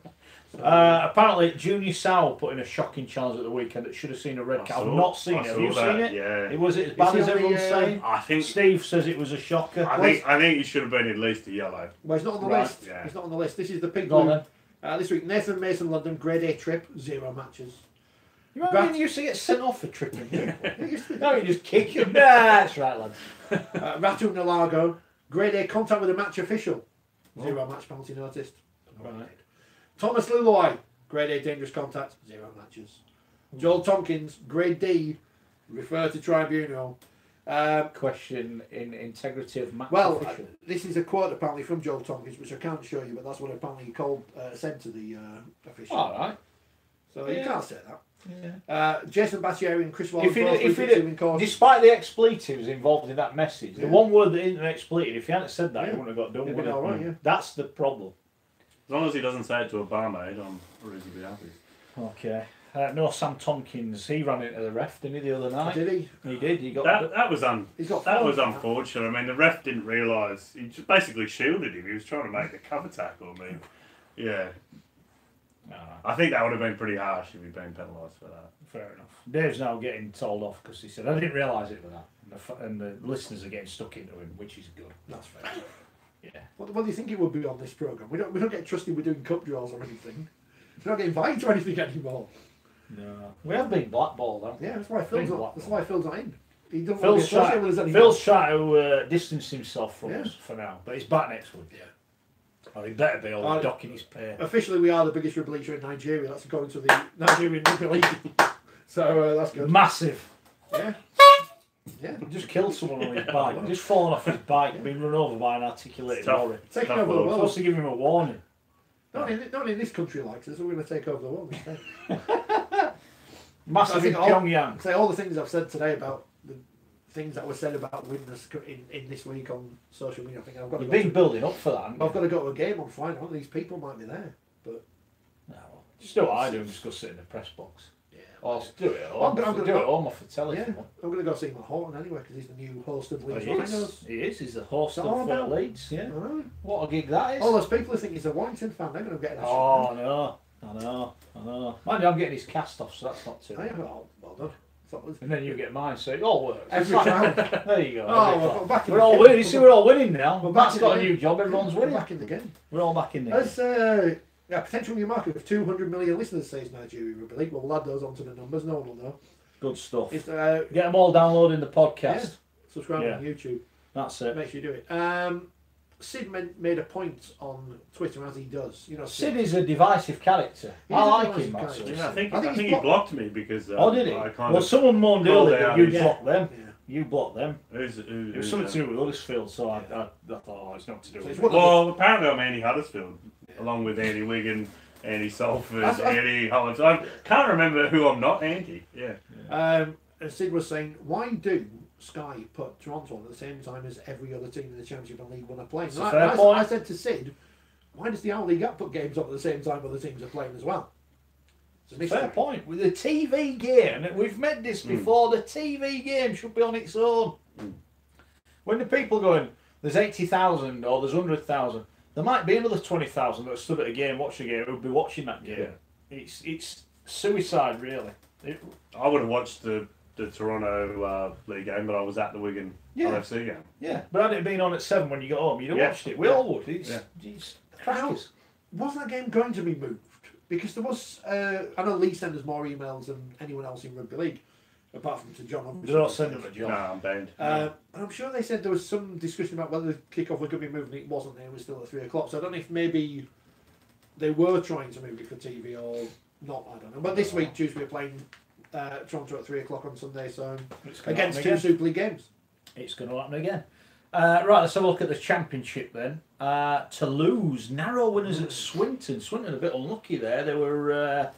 Apparently, Junior Sowell put in a shocking challenge at the weekend that should have seen a red card. I've not seen it. Have you seen it? Yeah. Was it as bad as everyone's saying? I think Steve says it was a shocker. I think he should have been at least a yellow. Well, he's not on the list. Yeah. He's not on the list. This is the pig blue. This week, Nathan Mason, London, grade A trip, 0 matches. You remember when you used to get sent off for tripping people? No, you just kick him. That's right, lads. Ratu Nalago, grade A contact with a match official, 0 match penalty noticed. Right. Thomas Luluai, grade A dangerous contact, 0 matches. Joel Tompkins, grade D, refer to tribunal. Question in integrity of match official. This is a quote apparently from Joel Tompkins, which I can't show you, but that's what apparently he said to the official. All right. So you can't say that. Yeah. Jason Battieri and Chris Wallace. Despite the expletives involved in that message, the one word that isn't expletive, if he hadn't said that, he wouldn't have got done with it. All right, That's the problem. As long as he doesn't say it to a barmaid, I'm reasonably happy. Okay. No, Sam Tompkins. He ran into the ref, didn't he, the other night? Did he? He did. He got That was He's got that four. was unfortunate. I mean, the ref didn't realise. He just basically shielded him. He was trying to make the cover tackle. I mean, yeah. I think that would have been pretty harsh if he'd been penalised for that. Fair enough. Dave's now getting told off because he said, I didn't realise it was that. And the listeners are getting stuck into him, which is good. That's fair. Yeah. What do you think it would be on this programme? We don't get trusted with doing cup draws or anything. We're not getting invited to anything anymore. No. We have been blackballed, haven't we? Yeah, that's why Phil's not in. He doesn't Phil's want to get trusted with us anymore. Phil's trying to distance himself from us for now, but he's back next week. Yeah. Oh, he better be all docking his pay. Officially, we are the biggest rugby league show in Nigeria. That's according to the Nigerian Rugby League. So that's good. Massive. Yeah. Yeah. He just killed someone on his bike. Just fallen off his bike, been run over by an articulated lorry. Taking over the world. Supposed to give him a warning. Not in this country like this. We're going to take over the world instead. Massive in Pyongyang. Say all the things I've said today about the things that were said about winners in this week on social media. I think I've got to. You've been building up for that. Haven't you? I've got to go to a game on Friday. One of these people might be there, but no. Just do what I do and just go sit in the press box. yeah. Or I'll do it at home. I'm gonna do go, it at home off the telly. Yeah, I'm going to go see my Horton anyway because he's the new host of Leeds. He is. He's the host It's all of about- Leeds. Yeah. I know. What a gig that is. All those people who think he's a Warrington fan, they're going to get that. Oh, I know. Mind you, I'm getting his cast off, so that's not too shit. bad. Oh, well done. And then you get mine, so it all works. Every time. There you go. Oh, we're back in We're the all game. winning. You see, we're all winning now. We're Matt's back in got the a new job. Everyone's We're winning. back in the game. We're all back in there. As potential new market of 200 million listeners, says Nigeria Rugby League. We'll add those onto the numbers. No one will know. Good stuff. It's, Get them all downloading the podcast. Yeah. Subscribe on YouTube. That's it. Make sure you do it. Sid made a point on Twitter, as he does. You know, Sid is a divisive character. He's I a like divisive him, character. actually. Yeah, I think he's he blocked me because. Oh, did he? I kind Well, of someone moaned called earlier that out you his- blocked them. Yeah. You blocked them. Who's, It was something to do with Huddersfield, so I thought, oh, it's not to do So with it's it. one- Well, apparently I'm Andy Huddersfield, along with Andy Wigan, Andy Salford, Andy Hollands. I can't remember who I'm not Andy. Yeah. And Sid was saying, why do Sky put Toronto on at the same time as every other team in the Championship and League One are playing? It's And a fair point. I said to Sid, why does the Our League App put games on at the same time other teams are playing as well? It's a mystery. Fair point. With the TV game, we've made this before, the TV game should be on its own. When the people going, there's 80,000 or there's 100,000, there might be another 20,000 that stood at a game, watched a game, who'd be watching that game. Yeah. It's suicide, really. I would have watched the Toronto League game, but I was at the Wigan LFC game. Yeah, but had it been on at 7 when you got home, you'd have watched it. We all would. It's crackers. Was that game going to be moved? Because there was, I know Lee sent us more emails than anyone else in Rugby League, apart from to John. Obviously. They don't send them a No, job. I'm banned. And I'm sure they said there was some discussion about whether the kickoff was going to be moved, and it wasn't. It was still at 3 o'clock. So I don't know if maybe they were trying to move it for TV or not. I don't know. But this week, Tuesday, we're playing Toronto at 3 o'clock on Sunday. So against two Super League games. It's going to happen again. Right, let's have a look at the Championship then. Toulouse, narrow winners at Swinton. Swinton a bit unlucky there. They were,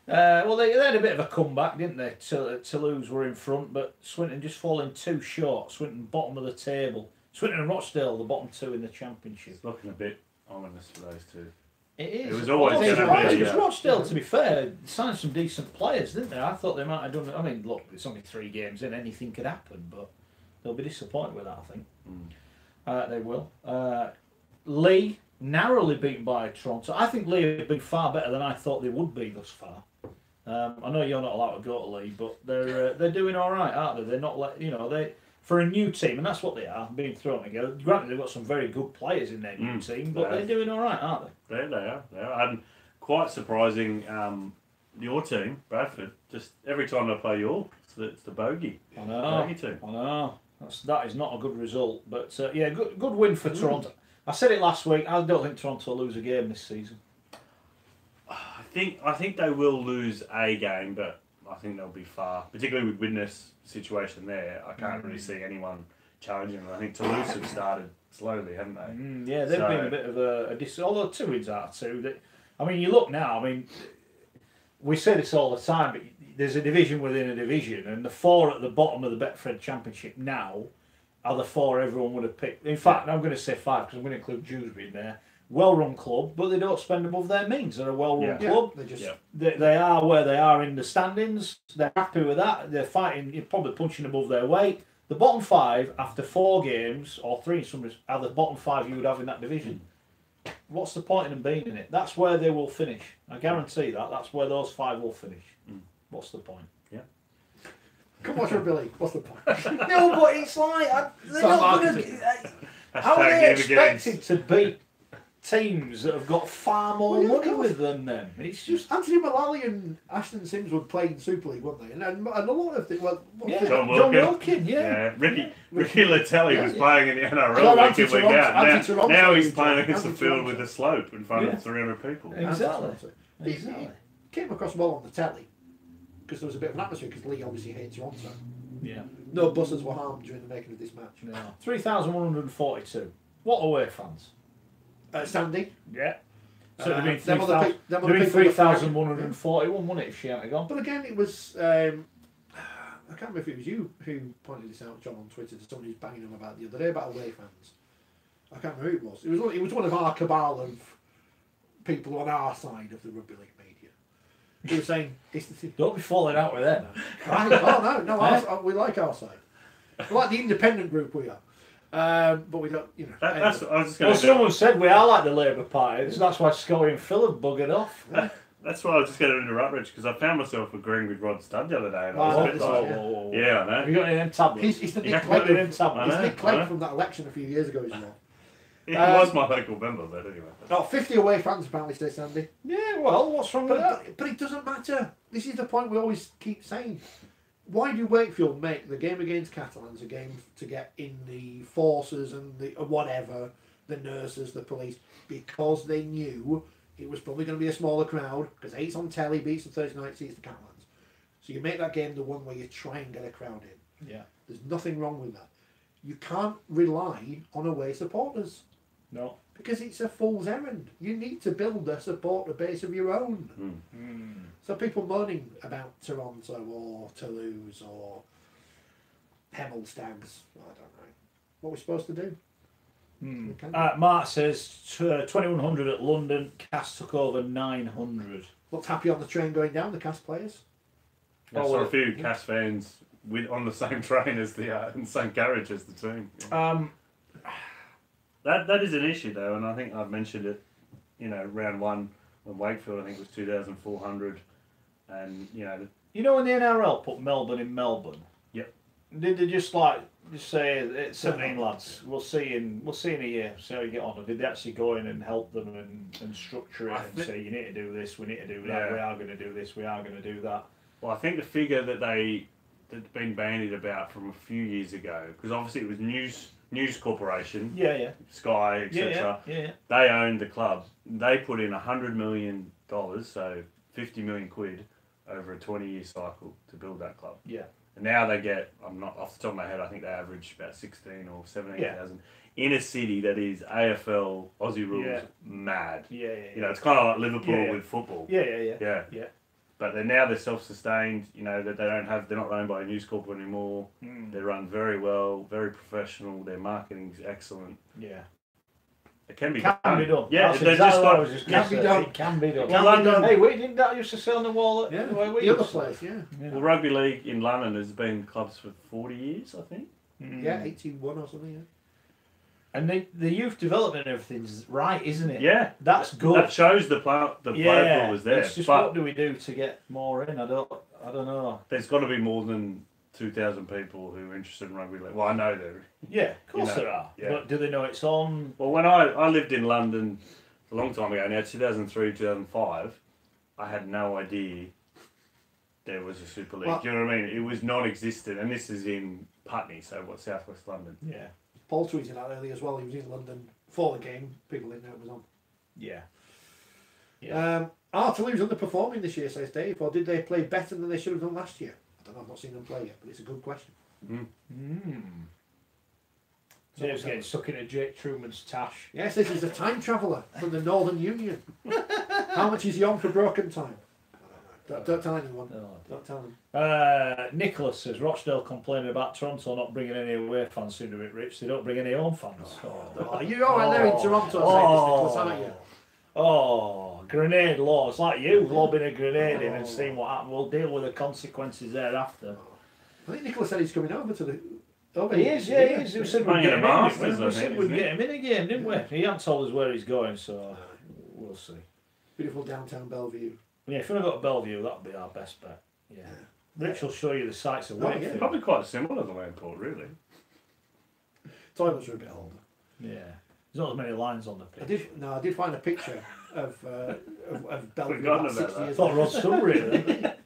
they had a bit of a comeback, didn't they? Toulouse were in front, but Swinton just falling too short. Swinton bottom of the table. Swinton and Rochdale, the bottom two in the Championship. It's looking a bit ominous for those two. It is. It was always going gonna to be, be. Rochdale, to be fair, signed some decent players, didn't they? I thought they might have done. I mean, look, it's only 3 games in, anything could happen, but they'll be disappointed with that, I think. They will. Lee, narrowly beaten by Toronto. I think Lee have been far better than I thought they would be thus far. I know you're not allowed to go to Lee, but they're doing all right, aren't they? They're not they for a new team, and that's what they are, being thrown together. Granted, they've got some very good players in their new team, but they're doing all right, aren't they? They are. And quite surprising, your team, Bradford, just every time they play York, it's the bogey. I know. Bogey team. I know. That is not a good result, but good win for Toronto. I said it last week. I don't think Toronto will lose a game this season. I think they will lose a game, but I think they'll be far. Particularly with Widnes' situation there, I can't really see anyone challenging them. I think Toulouse have started slowly, haven't they? Yeah, they've been a bit of a although 2 wins out of 2. I mean, you look now. I mean, we say this all the time, but there's a division within a division, and the 4 at the bottom of the Betfred Championship now are the 4 everyone would have picked. In fact, I'm going to say 5 because I'm going to include Dewsbury in there. well-run club, but they don't spend above their means. They're a well-run club. They just they are where they are in the standings. They're happy with that. They're fighting. You're probably punching above their weight. The bottom 5 after 4 games or 3 some are the bottom 5 you would have in that division. What's the point in them being in it? That's where they will finish. I guarantee that. That's where those 5 will finish. What's the point? come watch Rugby League. What's the point? No, but it's like they're not going to. How are they expected to beat teams that have got far more money with them? Then it's just Anthony Mullally and Ashton Sims were playing Super League, weren't they? And a lot of the John Wilkin, Ricky Latelli was playing in the NRL week in week out. Now he's playing against the field with a slope in front of 300 people. Exactly. He came across well on the telly because there was a bit of an atmosphere because Lee obviously hates Toronto. Yeah. No buses were harmed during the making of this match. No. 3,142. What away fans? Sandy. Yeah. So it'd have been 3,141, wouldn't it, if she hadn't gone? But again, it was. I can't remember if it was you who pointed this out, John, on Twitter to somebody who's banging them about the other day about away fans. I can't remember who it was. It was one of our cabal of people on our side of the Rugby League media. He was saying, don't be falling out with them. We like our side. We like the independent group we are. But we don't, Someone said we are like the Labour Party. That's why Scully and Phil have buggered off. That's why I was just going to interrupt Rich because I found myself agreeing with Rod Studd the other day. And I was a bit like, yeah, I know. Have you got any tablets? He's the Nick Clegg from that election a few years ago, isn't it? He was my local member, but anyway. 50 away fans apparently stay Sandy. Yeah, well, what's wrong with that? But it doesn't matter. This is the point we always keep saying. Why do Wakefield make the game against Catalans a game to get in the forces and the whatever, the nurses, the police? Because they knew it was probably going to be a smaller crowd, because 8's on telly, beats the Thursday night, sees the Catalans. So you make that game the one where you try and get a crowd in. Yeah. There's nothing wrong with that. You can't rely on away supporters. No. Because it's a fool's errand. You need to build a supporter base of your own. So people moaning about Toronto or Toulouse or Hemel Stags, I don't know. What are we supposed to do? Mark says 2,100 at London, Cass took over 900. Looked happy on the train going down, the Cass players. I saw a few Cass fans on the same train as in the same carriage as the team. Yeah. That is an issue though, and I think I've mentioned it. Round 1 when Wakefield, I think it was 2,400, and when the NRL put Melbourne in Melbourne. Yep. Did they just say it's 17 lads? We'll see in a year. See how you get on. Or did they actually go in and help them and structure it and say you need to do this, we need to do that, we are going to do this, we are going to do that? Well, I think the figure that's been bandied about from a few years ago, because obviously it was News Corporation, Sky, etc. They owned the club. They put in $100 million, so 50 million quid over a 20-year cycle to build that club. Yeah. And now they get, I'm not off the top of my head, I think they average about 16 or 17,000 in a city that is AFL Aussie rules mad. It's kind of like Liverpool with football. Yeah. But they're self-sustained. That they're not run by a News Corp anymore. They run very well, very professional. Their marketing's excellent. Yeah, it can be done. Yeah, they're just what I was just going to say. It can be done. Hey, didn't that used to say on the wall? The other place, Well, Rugby League in London has been clubs for 40 years, I think. Yeah, 81 or something. Yeah. And the youth development and everything's right, isn't it? Yeah, that's good. That shows the player pool was there. It's just what do we do to get more in? I don't know. There's got to be more than 2,000 people who are interested in rugby league. Well, I know there. Yeah, of course there are. Yeah. But do they know it's on? Well, when I lived in London a long time ago, now 2003, 2005, I had no idea there was a Super League. Do you know what I mean? It was non-existent, and this is in Putney, so southwest London. Yeah. Paul tweeted out earlier as well. He was in London for the game. People didn't know it was on. Yeah. Are Toulouse underperforming this year, says Dave, or did they play better than they should have done last year? I don't know. I've not seen them play yet, but it's a good question. Dave's getting stuck into Jake Truman's tash. Yes, this is a time traveller from the Northern Union. How much is he on for broken time? Don't tell anyone. No. Don't tell them. Nicholas says Rochdale complaining about Toronto not bringing any away fans seem a bit rich. They don't bring any home fans. Oh, you're all right there in Toronto, Nicholas, aren't you? Oh, grenade law. It's like you lobbing a grenade in and seeing what happens. We'll deal with the consequences thereafter. I think Nicholas said he's coming over to the. He is, yeah, he is. We said we'd get him in. We said we'd isn't get him in again, didn't we? He hasn't told us where he's going, so we'll see. Beautiful downtown Bellevue. Yeah, if you want to go to Bellevue, that'll be our best bet. Yeah. Rich will show you the sights of Wakefield. Probably quite similar to Landport, really. Toilets are a bit older. Yeah. There's not as many lines on the pitch. I did find a picture of Bellevue Forgotten about about 60 that. years Thought ago. Rod Stubbery.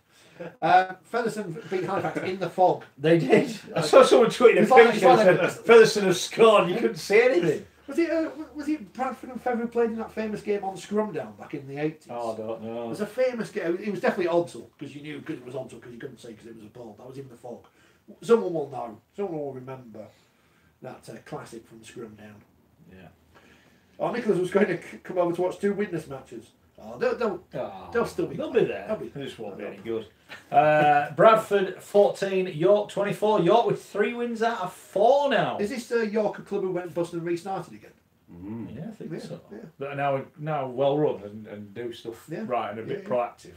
Featherstone beat Halifax in the fog. They did. I saw someone tweeting a picture and said Featherstone have scored. You couldn't see anything. Was it Bradford and Feather played in that famous game on Scrumdown back in the 80s? Oh, I don't know. It was a famous game. It was definitely Odsal, because you knew because it was Odsal, because you couldn't see because it was a ball. That was in the fog. Someone will know. Someone will remember that classic from Scrumdown. Yeah. Oh, Nicholas was going to come over to watch 2 witness matches. Oh, they'll still be. They'll be there. They'll be They just won't be any good. Bradford 14, York 24. York with 3 wins out of 4 now. Is this the Yorker club who went bust and restarted again? Yeah, I think so. Yeah. But are now well run and do stuff right and a bit proactive.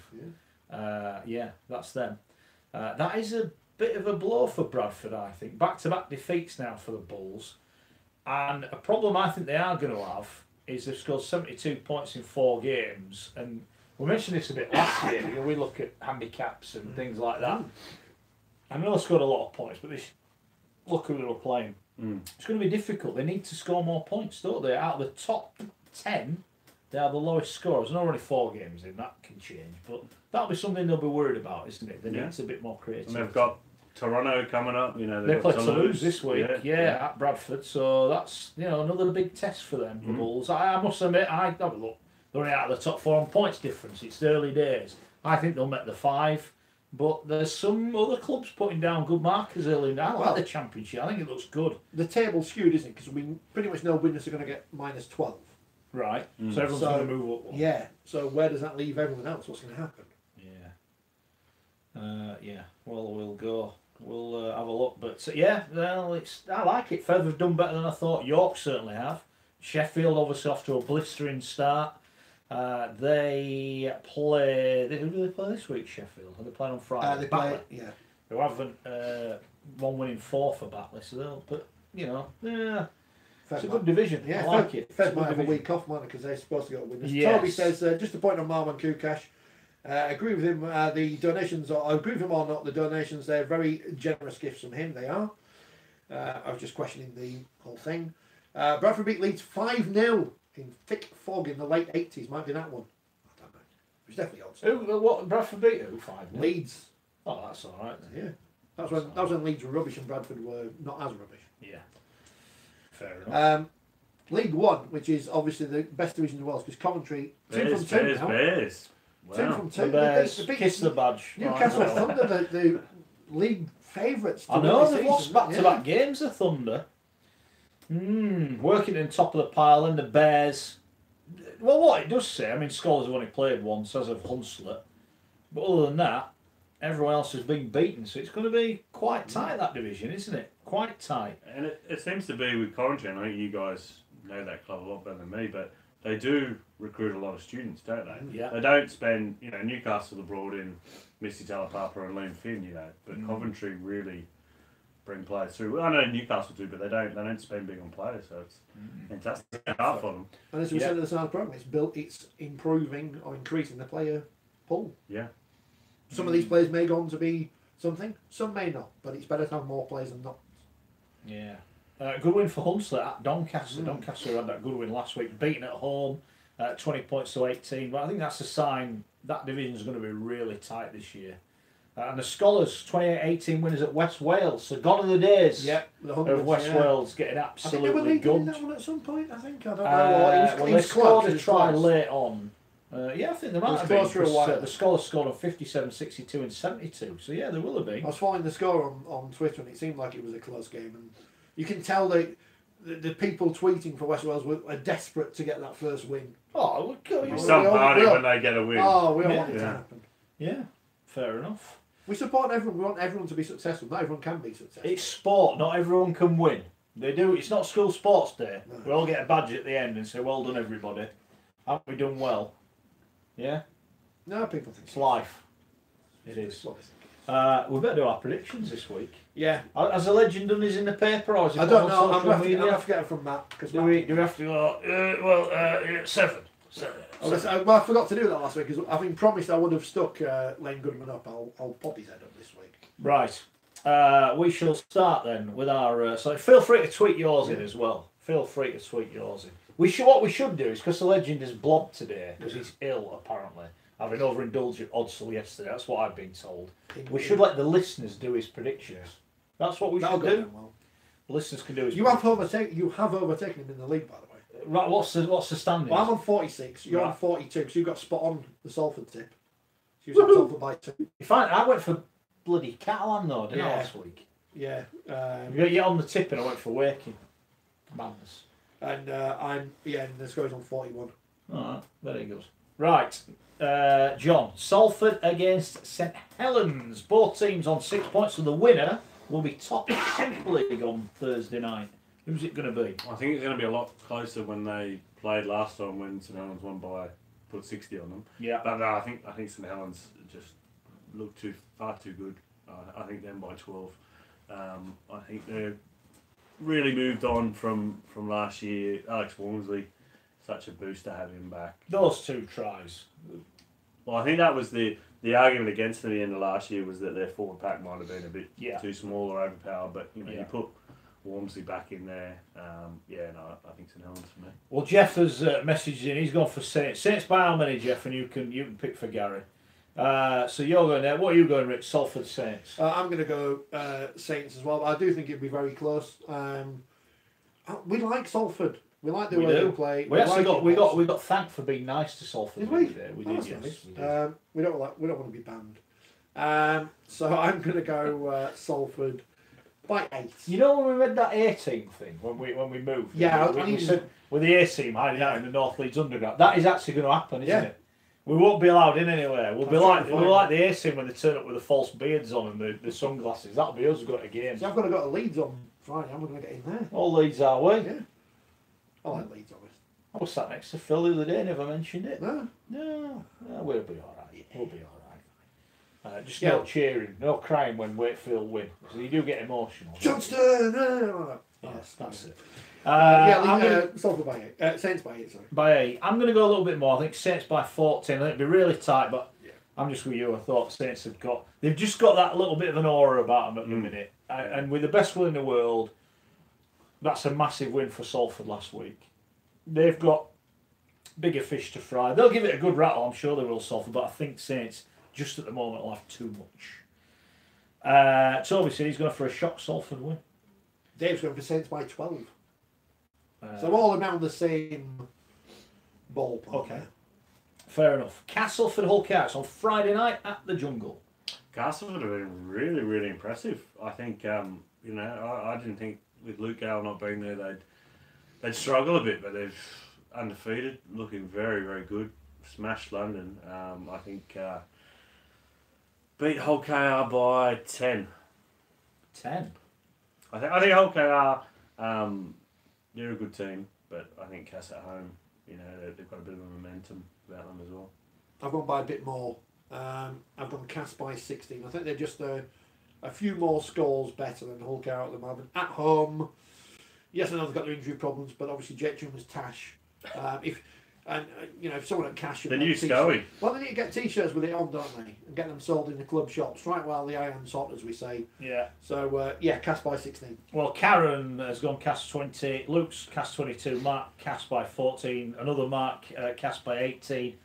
Yeah. That's them. That is a bit of a blow for Bradford, I think. Back-to-back defeats now for the Bulls. And a problem I think they are going to have is they've scored 72 points in 4 games. And we mentioned this a bit last year. You know, we look at handicaps and things like that. I know they scored a lot of points, but look who they were playing. It's going to be difficult. They need to score more points, don't they? Out of the top 10, they are the lowest scorers. There are only 4 games in, that can change. But that'll be something they'll be worried about, isn't it? They need a bit more creativity. And they've got Toronto coming up. You know, they play got Toulouse this week, at Bradford. So that's another big test for them, the Bulls. I must admit, they're only out of the top 4 on points difference. It's the early days. I think they'll make the 5. But there's some other clubs putting down good markers early now. I like the Championship. I think it looks good. The table's skewed, isn't it? Because we pretty much know winners are going to get minus 12. Right. So everyone's going to move up one. Yeah. So where does that leave everyone else? What's going to happen? Yeah. Well, we'll go. We'll have a look. But I like it. Feather have done better than I thought. York certainly have. Sheffield obviously off to a blistering start. They play. Who do they play this week? Sheffield. Are they playing on Friday? They play. Yeah. Who haven't one winning 4 for Batley, so they'll. But it's a good division. Yeah, I like it. Fed might have a week off, man, because they're supposed to go winners. Yes. Toby says just a point on Marwan Kukash. Agree with him. The donations, I agree with him or not. The donations, they're very generous gifts from him. They are. I was just questioning the whole thing. Bradford beat Leeds 5-0 in thick fog in the late 80s. Might be that one. I don't know. It was definitely odds. What Bradford beat who? 5-0? Leeds. Oh, that's all right then. Yeah. That was when Leeds were rubbish and Bradford were not as rubbish. Yeah. Fair enough. League One, which is obviously the best division in the world, because Coventry 2 from 2 now. Bears. Wow. 2 from 2. The Bears The big kiss the badge. Newcastle Thunder, the league favourites. I know they've lost back-to-back games. The Thunder. Working in top of the pile, and the Bears. Well, what it does say, I mean, Scholars have only played once as of Hunslet, but other than that, everyone else has been beaten. So it's going to be quite tight, that division, isn't it? Quite tight. And it seems to be with Coventry, and I think you guys know that club a lot better than me, but they do recruit a lot of students, don't they? Yeah. They don't spend, Newcastle have brought in Missy Talapapa and Liam Finn, but Coventry really bring players through. I know Newcastle do, but they don't spend big on players, so it's fantastic. Hard for them. And as we said at the start of the programme, it's improving or increasing the player pool. Yeah. Some of these players may go on to be something, some may not, but it's better to have more players than not. Yeah. Good win for Hunslet at Doncaster. Doncaster had that good win last week, beaten at home, 20 points to 18. But I think that's a sign that division is going to be really tight this year. And the Scholars, 28-18 winners at West Wales. So gone are the days of West Wales getting absolutely I think they were leading that one at some point, I think. I don't know. They scored a try late on. I think they might have been. For a while. The Scholars scored on 57, 62 and 72. So yeah, they will have been. I was following the score on Twitter, and it seemed like it was a close game. And you can tell the people tweeting for West Wales were desperate to get that first win. Oh, it's so hard when they get a win. Oh, we all want it to happen. Yeah, fair enough. We support everyone. We want everyone to be successful. Not everyone can be successful. It's sport. Not everyone can win. They do. It's not school sports day. No. We all get a badge at the end and say, "Well done, everybody. Haven't we done well?" Yeah. No, people think It's life. It is. We better do our predictions this week. Yeah. Has a legend done his in the paper, or is it I don't know. on social media? I'm have to get it from Matt. Do we have to go? 7. Well, I forgot to do that last week because having promised I would have stuck Lane Goodman up. I'll pop his head up this week. Right. We shall start then with our. So feel free to tweet yours in as well. Feel free to tweet yours in. What we should do is, because the legend is blobbed today because he's ill apparently, having overindulged at Odsel yesterday. That's what I've been told. We should let the listeners do his predictions. That's what we should do. Well. The listeners can do his. You have overtaken him in the league, by the way. Right. What's the standing? Well, I'm on 46. You're on 42. So you got spot on the Salford tip. So you was on Salford by 2. I went for bloody Catalan though, didn't I, last week? Yeah. You're on the tip, and I went for Waking. Madness. And and this goes on 41. Alright, very good. Right, John, Salford against St Helens. Both teams on 6 points, so the winner will be top of the Super League on Thursday night. Who's it going to be? I think it's going to be a lot closer when they played last time when St Helens won by put 60 on them. Yeah. But no, I think St Helens just looked far too good. I think them by 12. I think they're really moved on from last year. Alex Walmsley, such a boost to have him back. Those 2 tries. Well, I think that was the argument against them at the end of last year was that their forward pack might have been a bit too small or overpowered. But you put Walmsley back in there. I think St Helens for me. Well, Jeff has messaged in. He's gone for Saints. Saints by how many, Jeff? And you can pick for Gary. So you're going there. What are you going, Rich? Salford Saints. I'm going to go Saints as well. I do think it'd be very close. We like Salford. We like the way they play. We got thanked for being nice to Salford. Did we? We did. Yes. Nice. We don't want to be banned. So I'm going to go Salford by 8. You know when we read that A-team thing when we moved. Yeah, we said with the A-team hiding out in the North Leeds Underground. That is actually going to happen, isn't it? We won't be allowed in anywhere. We'll be like the A-team when they turn up with the false beards on and the sunglasses. That'll be us going to games. See, I've got to go to Leeds on Friday. I'm going to get in there. All Leeds are we? Yeah. I like Leeds, honest. I was sat next to Phil the other day. Never mentioned it. No, we'll be all right. We'll be all right. Just no cheering, no crying when Wakefield win. So you do get emotional. Johnston! Yes, that's it. Salford by 8. Saints by 8, sorry. By 8. I'm going to go a little bit more. I think Saints by 14. I think it'd be really tight, but I'm just with you. I thought Saints they've just got that little bit of an aura about them at the minute. And with the best will in the world, that's a massive win for Salford last week. They've got bigger fish to fry. They'll give it a good rattle, I'm sure they will, Salford, but I think Saints, just at the moment, will have too much. Toby said he's going for a shock Salford win. Dave's going for Saints by 12. So all around the same ballpark. Okay. Fair enough. Castleford Hull Cats on Friday night at the Jungle. Castleford have been really, really impressive. I think, I didn't think with Luke Gale not being there, they'd struggle a bit, but they've undefeated, looking very, very good. Smashed London. I think beat Hull KR by 10. 10. I think Hull KR, they're a good team, but I think Cass at home, they've got a bit of a momentum about them as well. I've gone by a bit more. I've gone Cass by 16. I think they're just a few more scores better than Hull KR at the moment. At home, yes, I know they've got their injury problems, but obviously Jet Jim was Tash. If someone at Cash... The new Scully. Well, they need to get T-shirts with it on, don't they? And get them sold in the club shops, right while the iron's hot, as we say. Yeah. So, Cass by 16. Well, Karen has gone Cass 20, Luke's Cass 22, Mark Cass by 14, another Mark Cass by 18.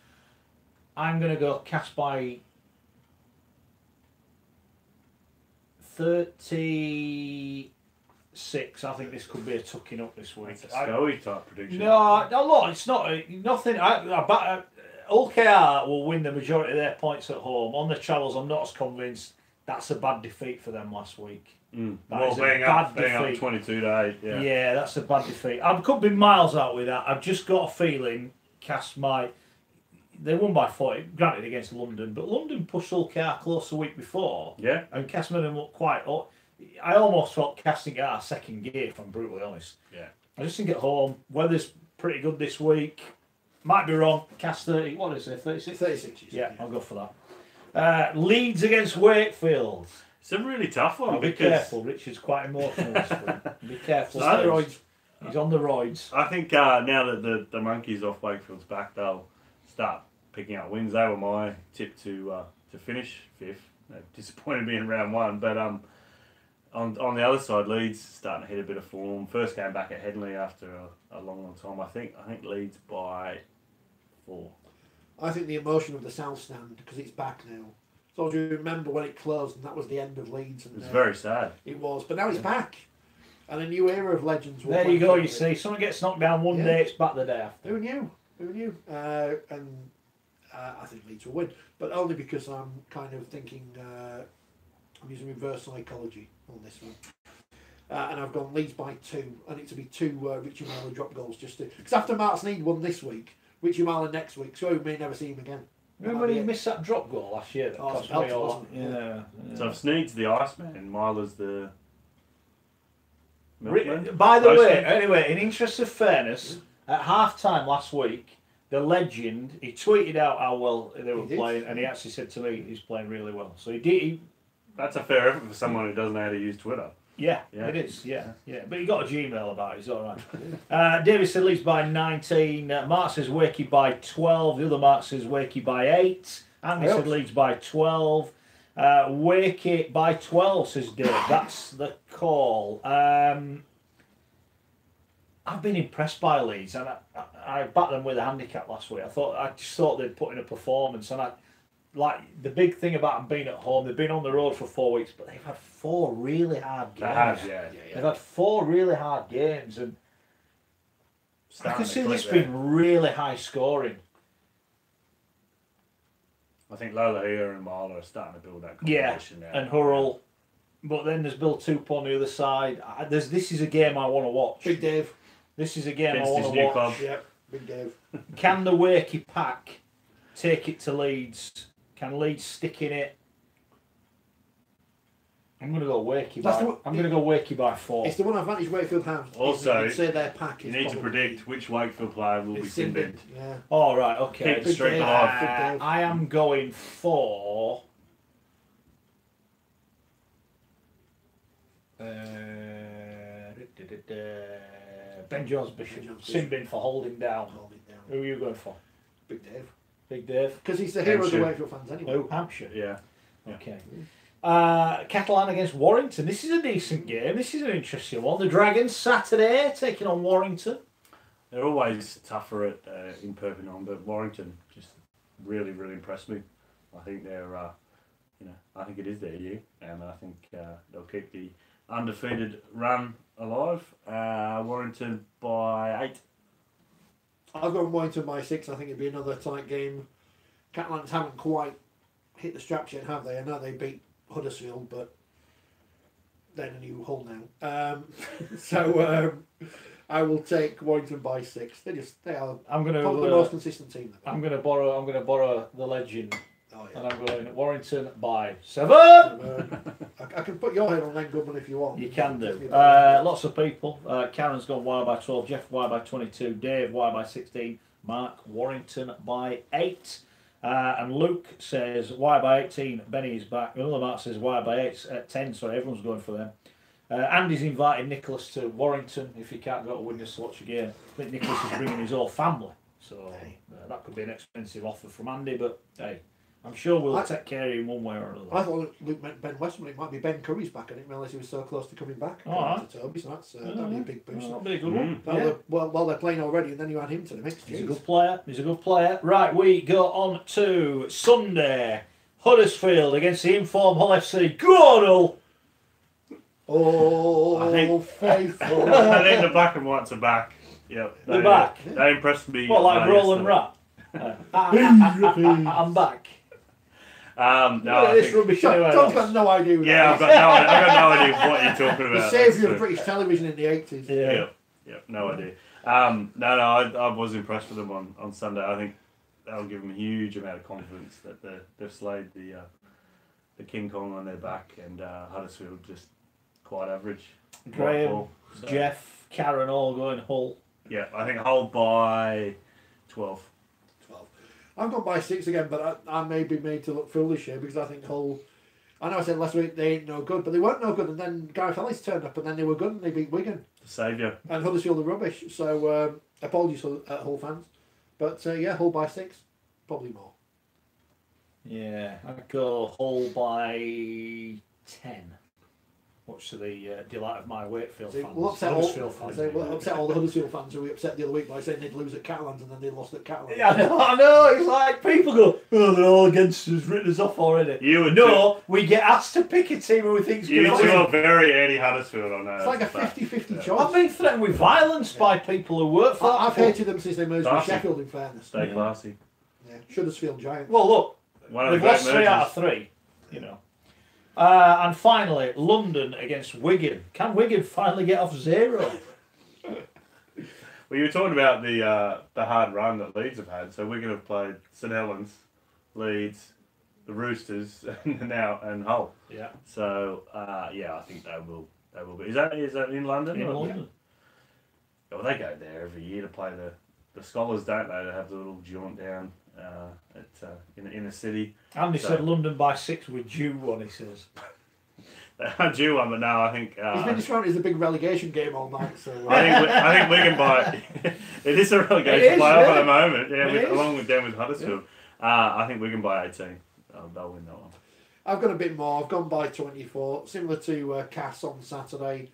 I'm going to go Cass by 36. I think this could be a tucking up this week. It's a Scully type prediction. No, look, it's not nothing. Hull KR will win the majority of their points at home. On the travels, I'm not as convinced. That's a bad defeat for them last week. Being up 22 to 8. Yeah, that's a bad defeat. I could be miles out with that. I've just got a feeling Cass might. they won by 40, granted against London, but London pushed Hull KR close the week before. Yeah. And Castlemaine looked quite. I almost felt casting out our second gear, if I'm brutally honest. Yeah. I just think at home, weather's pretty good this week. Might be wrong. Cast 30. What is it? 36? 36. Yeah, I'll go for that. Leeds against Wakefield. It's a really tough one. Be careful. Richard's quite emotional this week. Be careful. Steroids. He's on the roids. I think now that the Monkeys off Wakefield's back, they'll start picking up wins. They were my tip to finish 5th. They disappointed me in round 1, but on the other side, Leeds starting to hit a bit of form. First game back at Headingley after a long time. I think Leeds by 4. I think the emotion of the South Stand, because it's back now. So do you remember when it closed and that was the end of Leeds? And, it was very sad. It was, but now it's back. And a new era of legends. There you go, you see. Someone gets knocked down one day, it's back the day after. Who knew? Who knew? I think Leeds will win. But only because I'm kind of thinking, I'm using reverse psychology on this one. And I've gone Leeds by 2. And it's to be 2 Richie Marler drop goals just to... Because after Mark Sneed won this week, Richie Marler next week, so we may never see him again. Remember when he missed that drop goal last year? That cost me all that? Yeah. So if Sneed's the Iceman and Myler's the... By the way, anyway, in interest of fairness, at half-time last week, the legend, he tweeted out how well they were playing, and he actually said to me he's playing really well. So he did... That's a fair effort for someone who doesn't know how to use Twitter. Yeah, it is. Yeah. But he got a Gmail about it. It's all right. David said Leeds by 19. Mark says Wakey by 12. The other Mark says Wakey by 8. Andy said Leeds by 12. Wakey by 12, says Dave. That's the call. I've been impressed by Leeds, and I backed them with a handicap last week. I just thought they'd put in a performance, and the big thing about them being at home, they've been on the road for 4 weeks, but they've had 4 really hard games. They have, yeah. They've had 4 really hard games, and I can see this being really high scoring. I think Lola here and Marler are starting to build that combination now. And Hurrell. But then there's Bill Toop on the other side. This is a game I want to watch. Big Dave. This is a game I Against want his to new watch. club. Yep, Big Dave. Can the Wakey pack take it to Leeds? Can Leeds stick in it? I'm going to go Wakey by 4. It's the one advantage Wakefield have. Also, say their pack you need to predict which Wakefield player will be sin binned. Yeah. All right, okay. Keep the streak alive. I am going for... Ben Jones Bishop. Sin bin for holding down. Who are you going for? Big Dave. Big Dave. Because he's the hero of the Wakefield fans anyway. New Hampshire. Yeah. Okay. Catalan against Warrington. This is a decent game. This is an interesting one. The Dragons Saturday taking on Warrington. They're always tougher in Perpignan, but Warrington just really, really impressed me. I think they're, I think it is their year, and I think they'll keep the undefeated run alive. Warrington by 8. I've got Warrington by 6. I think it'd be another tight game. Catalans haven't quite hit the straps yet, have they? I know they beat Huddersfield, but they're a new Hull now. I will take Warrington by 6. They are I'm gonna, the most consistent team. I'm going to borrow the legend. Oh, yeah. And I'm going Warrington by 7. I can put your head on Len Goodman if you want. You can do. Lots of people. Karen's gone Y by 12. Jeff Y by 22. Dave Y by 16. Mark Warrington by 8. And Luke says Y by 18. Benny is back. Another Mark says Y by 8 at 10. So everyone's going for them. Andy's invited Nicholas to Warrington if he can't go to Widnes to watch a game. I think Nicholas is bringing his whole family. So that could be an expensive offer from Andy. But hey, I'm sure we'll take care of him one way or another. I thought Luke meant Ben Westman. It might be Ben Curry's back. I didn't realise he was so close to coming back. To Toby, so that'd be a big boost. That'll be a good one. Well, they're playing already, and then you add him to the mix. He's a good player. He's a good player. Right, we go on to Sunday. Huddersfield against the informed Hull FC. Go on, Hull! Oh, faithful. I think the black and whites are back. Yep. They're back. They impressed me. What, like Roland Rat? I'm back. No, this rubbish. Tom's got no idea. I've got no idea what you're talking about. The saviour of British television in the 80s. Yeah, no idea. No, I was impressed with them on Sunday. I think that'll give them a huge amount of confidence that they've slayed the King Kong on their back, and Huddersfield just quite average. Graham, Jeff, Karen all going Hull. Yeah, I think Hull by 12. 12. I've gone by 6 again, but I may be made to look foolish here because I think Hull. I know I said last week they ain't no good, but they weren't no good, and then Gareth Ellis turned up, and then they were good, and they beat Wigan. The saviour. And Huddersfield are rubbish. So apologies for Hull fans, but yeah, Hull by 6, probably more. Yeah, I'd go Hull by 10. Much to the delight of my Wakefield fans. We'll upset all the Huddersfield fans who we upset the other week by saying they'd lose at Catalans and then they lost at Catalans. Yeah, I know. It's like people go, oh, they're all against us, written us off already. We get asked to pick a team who we think's going to win. You two are very anti-Huddersfield on that. It's like a 50-50 choice. I've been threatened with violence by people who work for I've hated them since they merged with Sheffield, in fairness. Stay classy. Yeah, Huddersfield Giants. Well, look, they've lost 3 out of 3, you know. And finally, London against Wigan. Can Wigan finally get off 0? Well, you were talking about the hard run that Leeds have had. So Wigan have played St Helens, Leeds, the Roosters, and Hull. Yeah. So I think they will be. Is that in London? In London. Well, they go there every year to play the Scholars, don't they? To have the little jaunt down in the city. Andy said London by 6 with due one, he says. They due one, but no, I think he's been described as a big relegation game all night. So I think Wigan by it is a relegation playoff at the moment. Yeah, along with them with Huddersfield. Yeah. I think Wigan by 18. They'll win that one. I've got a bit more. I've gone by 24, similar to Cass on Saturday.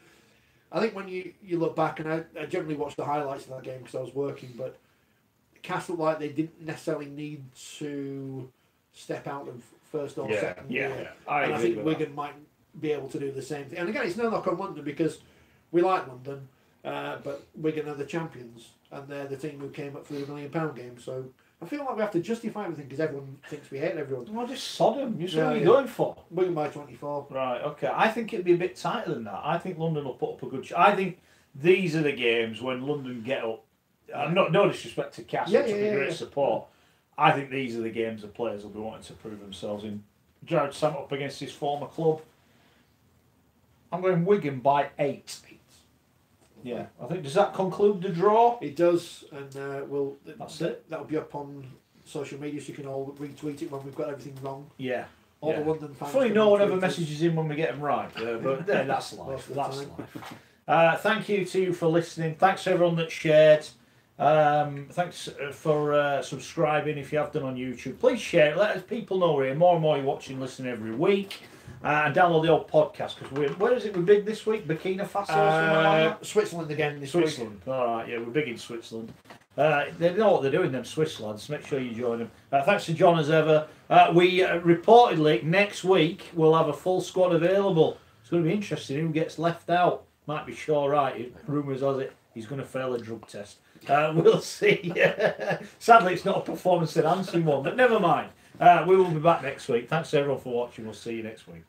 I think when you look back, and I generally watch the highlights of that game because I was working, but Cass looked like they didn't necessarily need to step out of first or second gear. I think Wigan might be able to do the same thing. And again, it's no knock on London because we like London, but Wigan are the champions and they're the team who came up for the £1 million game. So I feel like we have to justify everything because everyone thinks we hate everyone. Well, just sod them. What are you going for? Wigan by 24. Right, okay. I think it'd be a bit tighter than that. I think London will put up a good I think these are the games when London get up. No disrespect to Cass, which will be great support. I think these are the games the players will be wanting to prove themselves in. Jared Sam up against his former club. I'm going Wigan by 8. Yeah, I think, does that conclude the draw? It does, and that's it. That'll be up on social media, so you can all retweet it when we've got everything wrong. Yeah. All the London fans. Funny, no one ever messages in when we get them right, but that's life. That's life. Thank you to you for listening. Thanks to everyone that shared. Thanks for subscribing if you have done on YouTube. Please share it. Let us people know we're here. More and more you're watching, listening every week. And download the old podcast because where is it? We're big this week. Burkina Faso or somewhere like that? Switzerland again this week. All right, yeah, we're big in Switzerland. They know what they're doing, them Swiss lads. Make sure you join them. Thanks to John as ever. We reportedly next week we'll have a full squad available. It's going to be interesting who gets left out. Might be Shaw Wright. Rumours has it he's going to fail a drug test. We'll see. Sadly, it's not a performance enhancing one, but never mind. We will be back next week. Thanks to everyone for watching. We'll see you next week.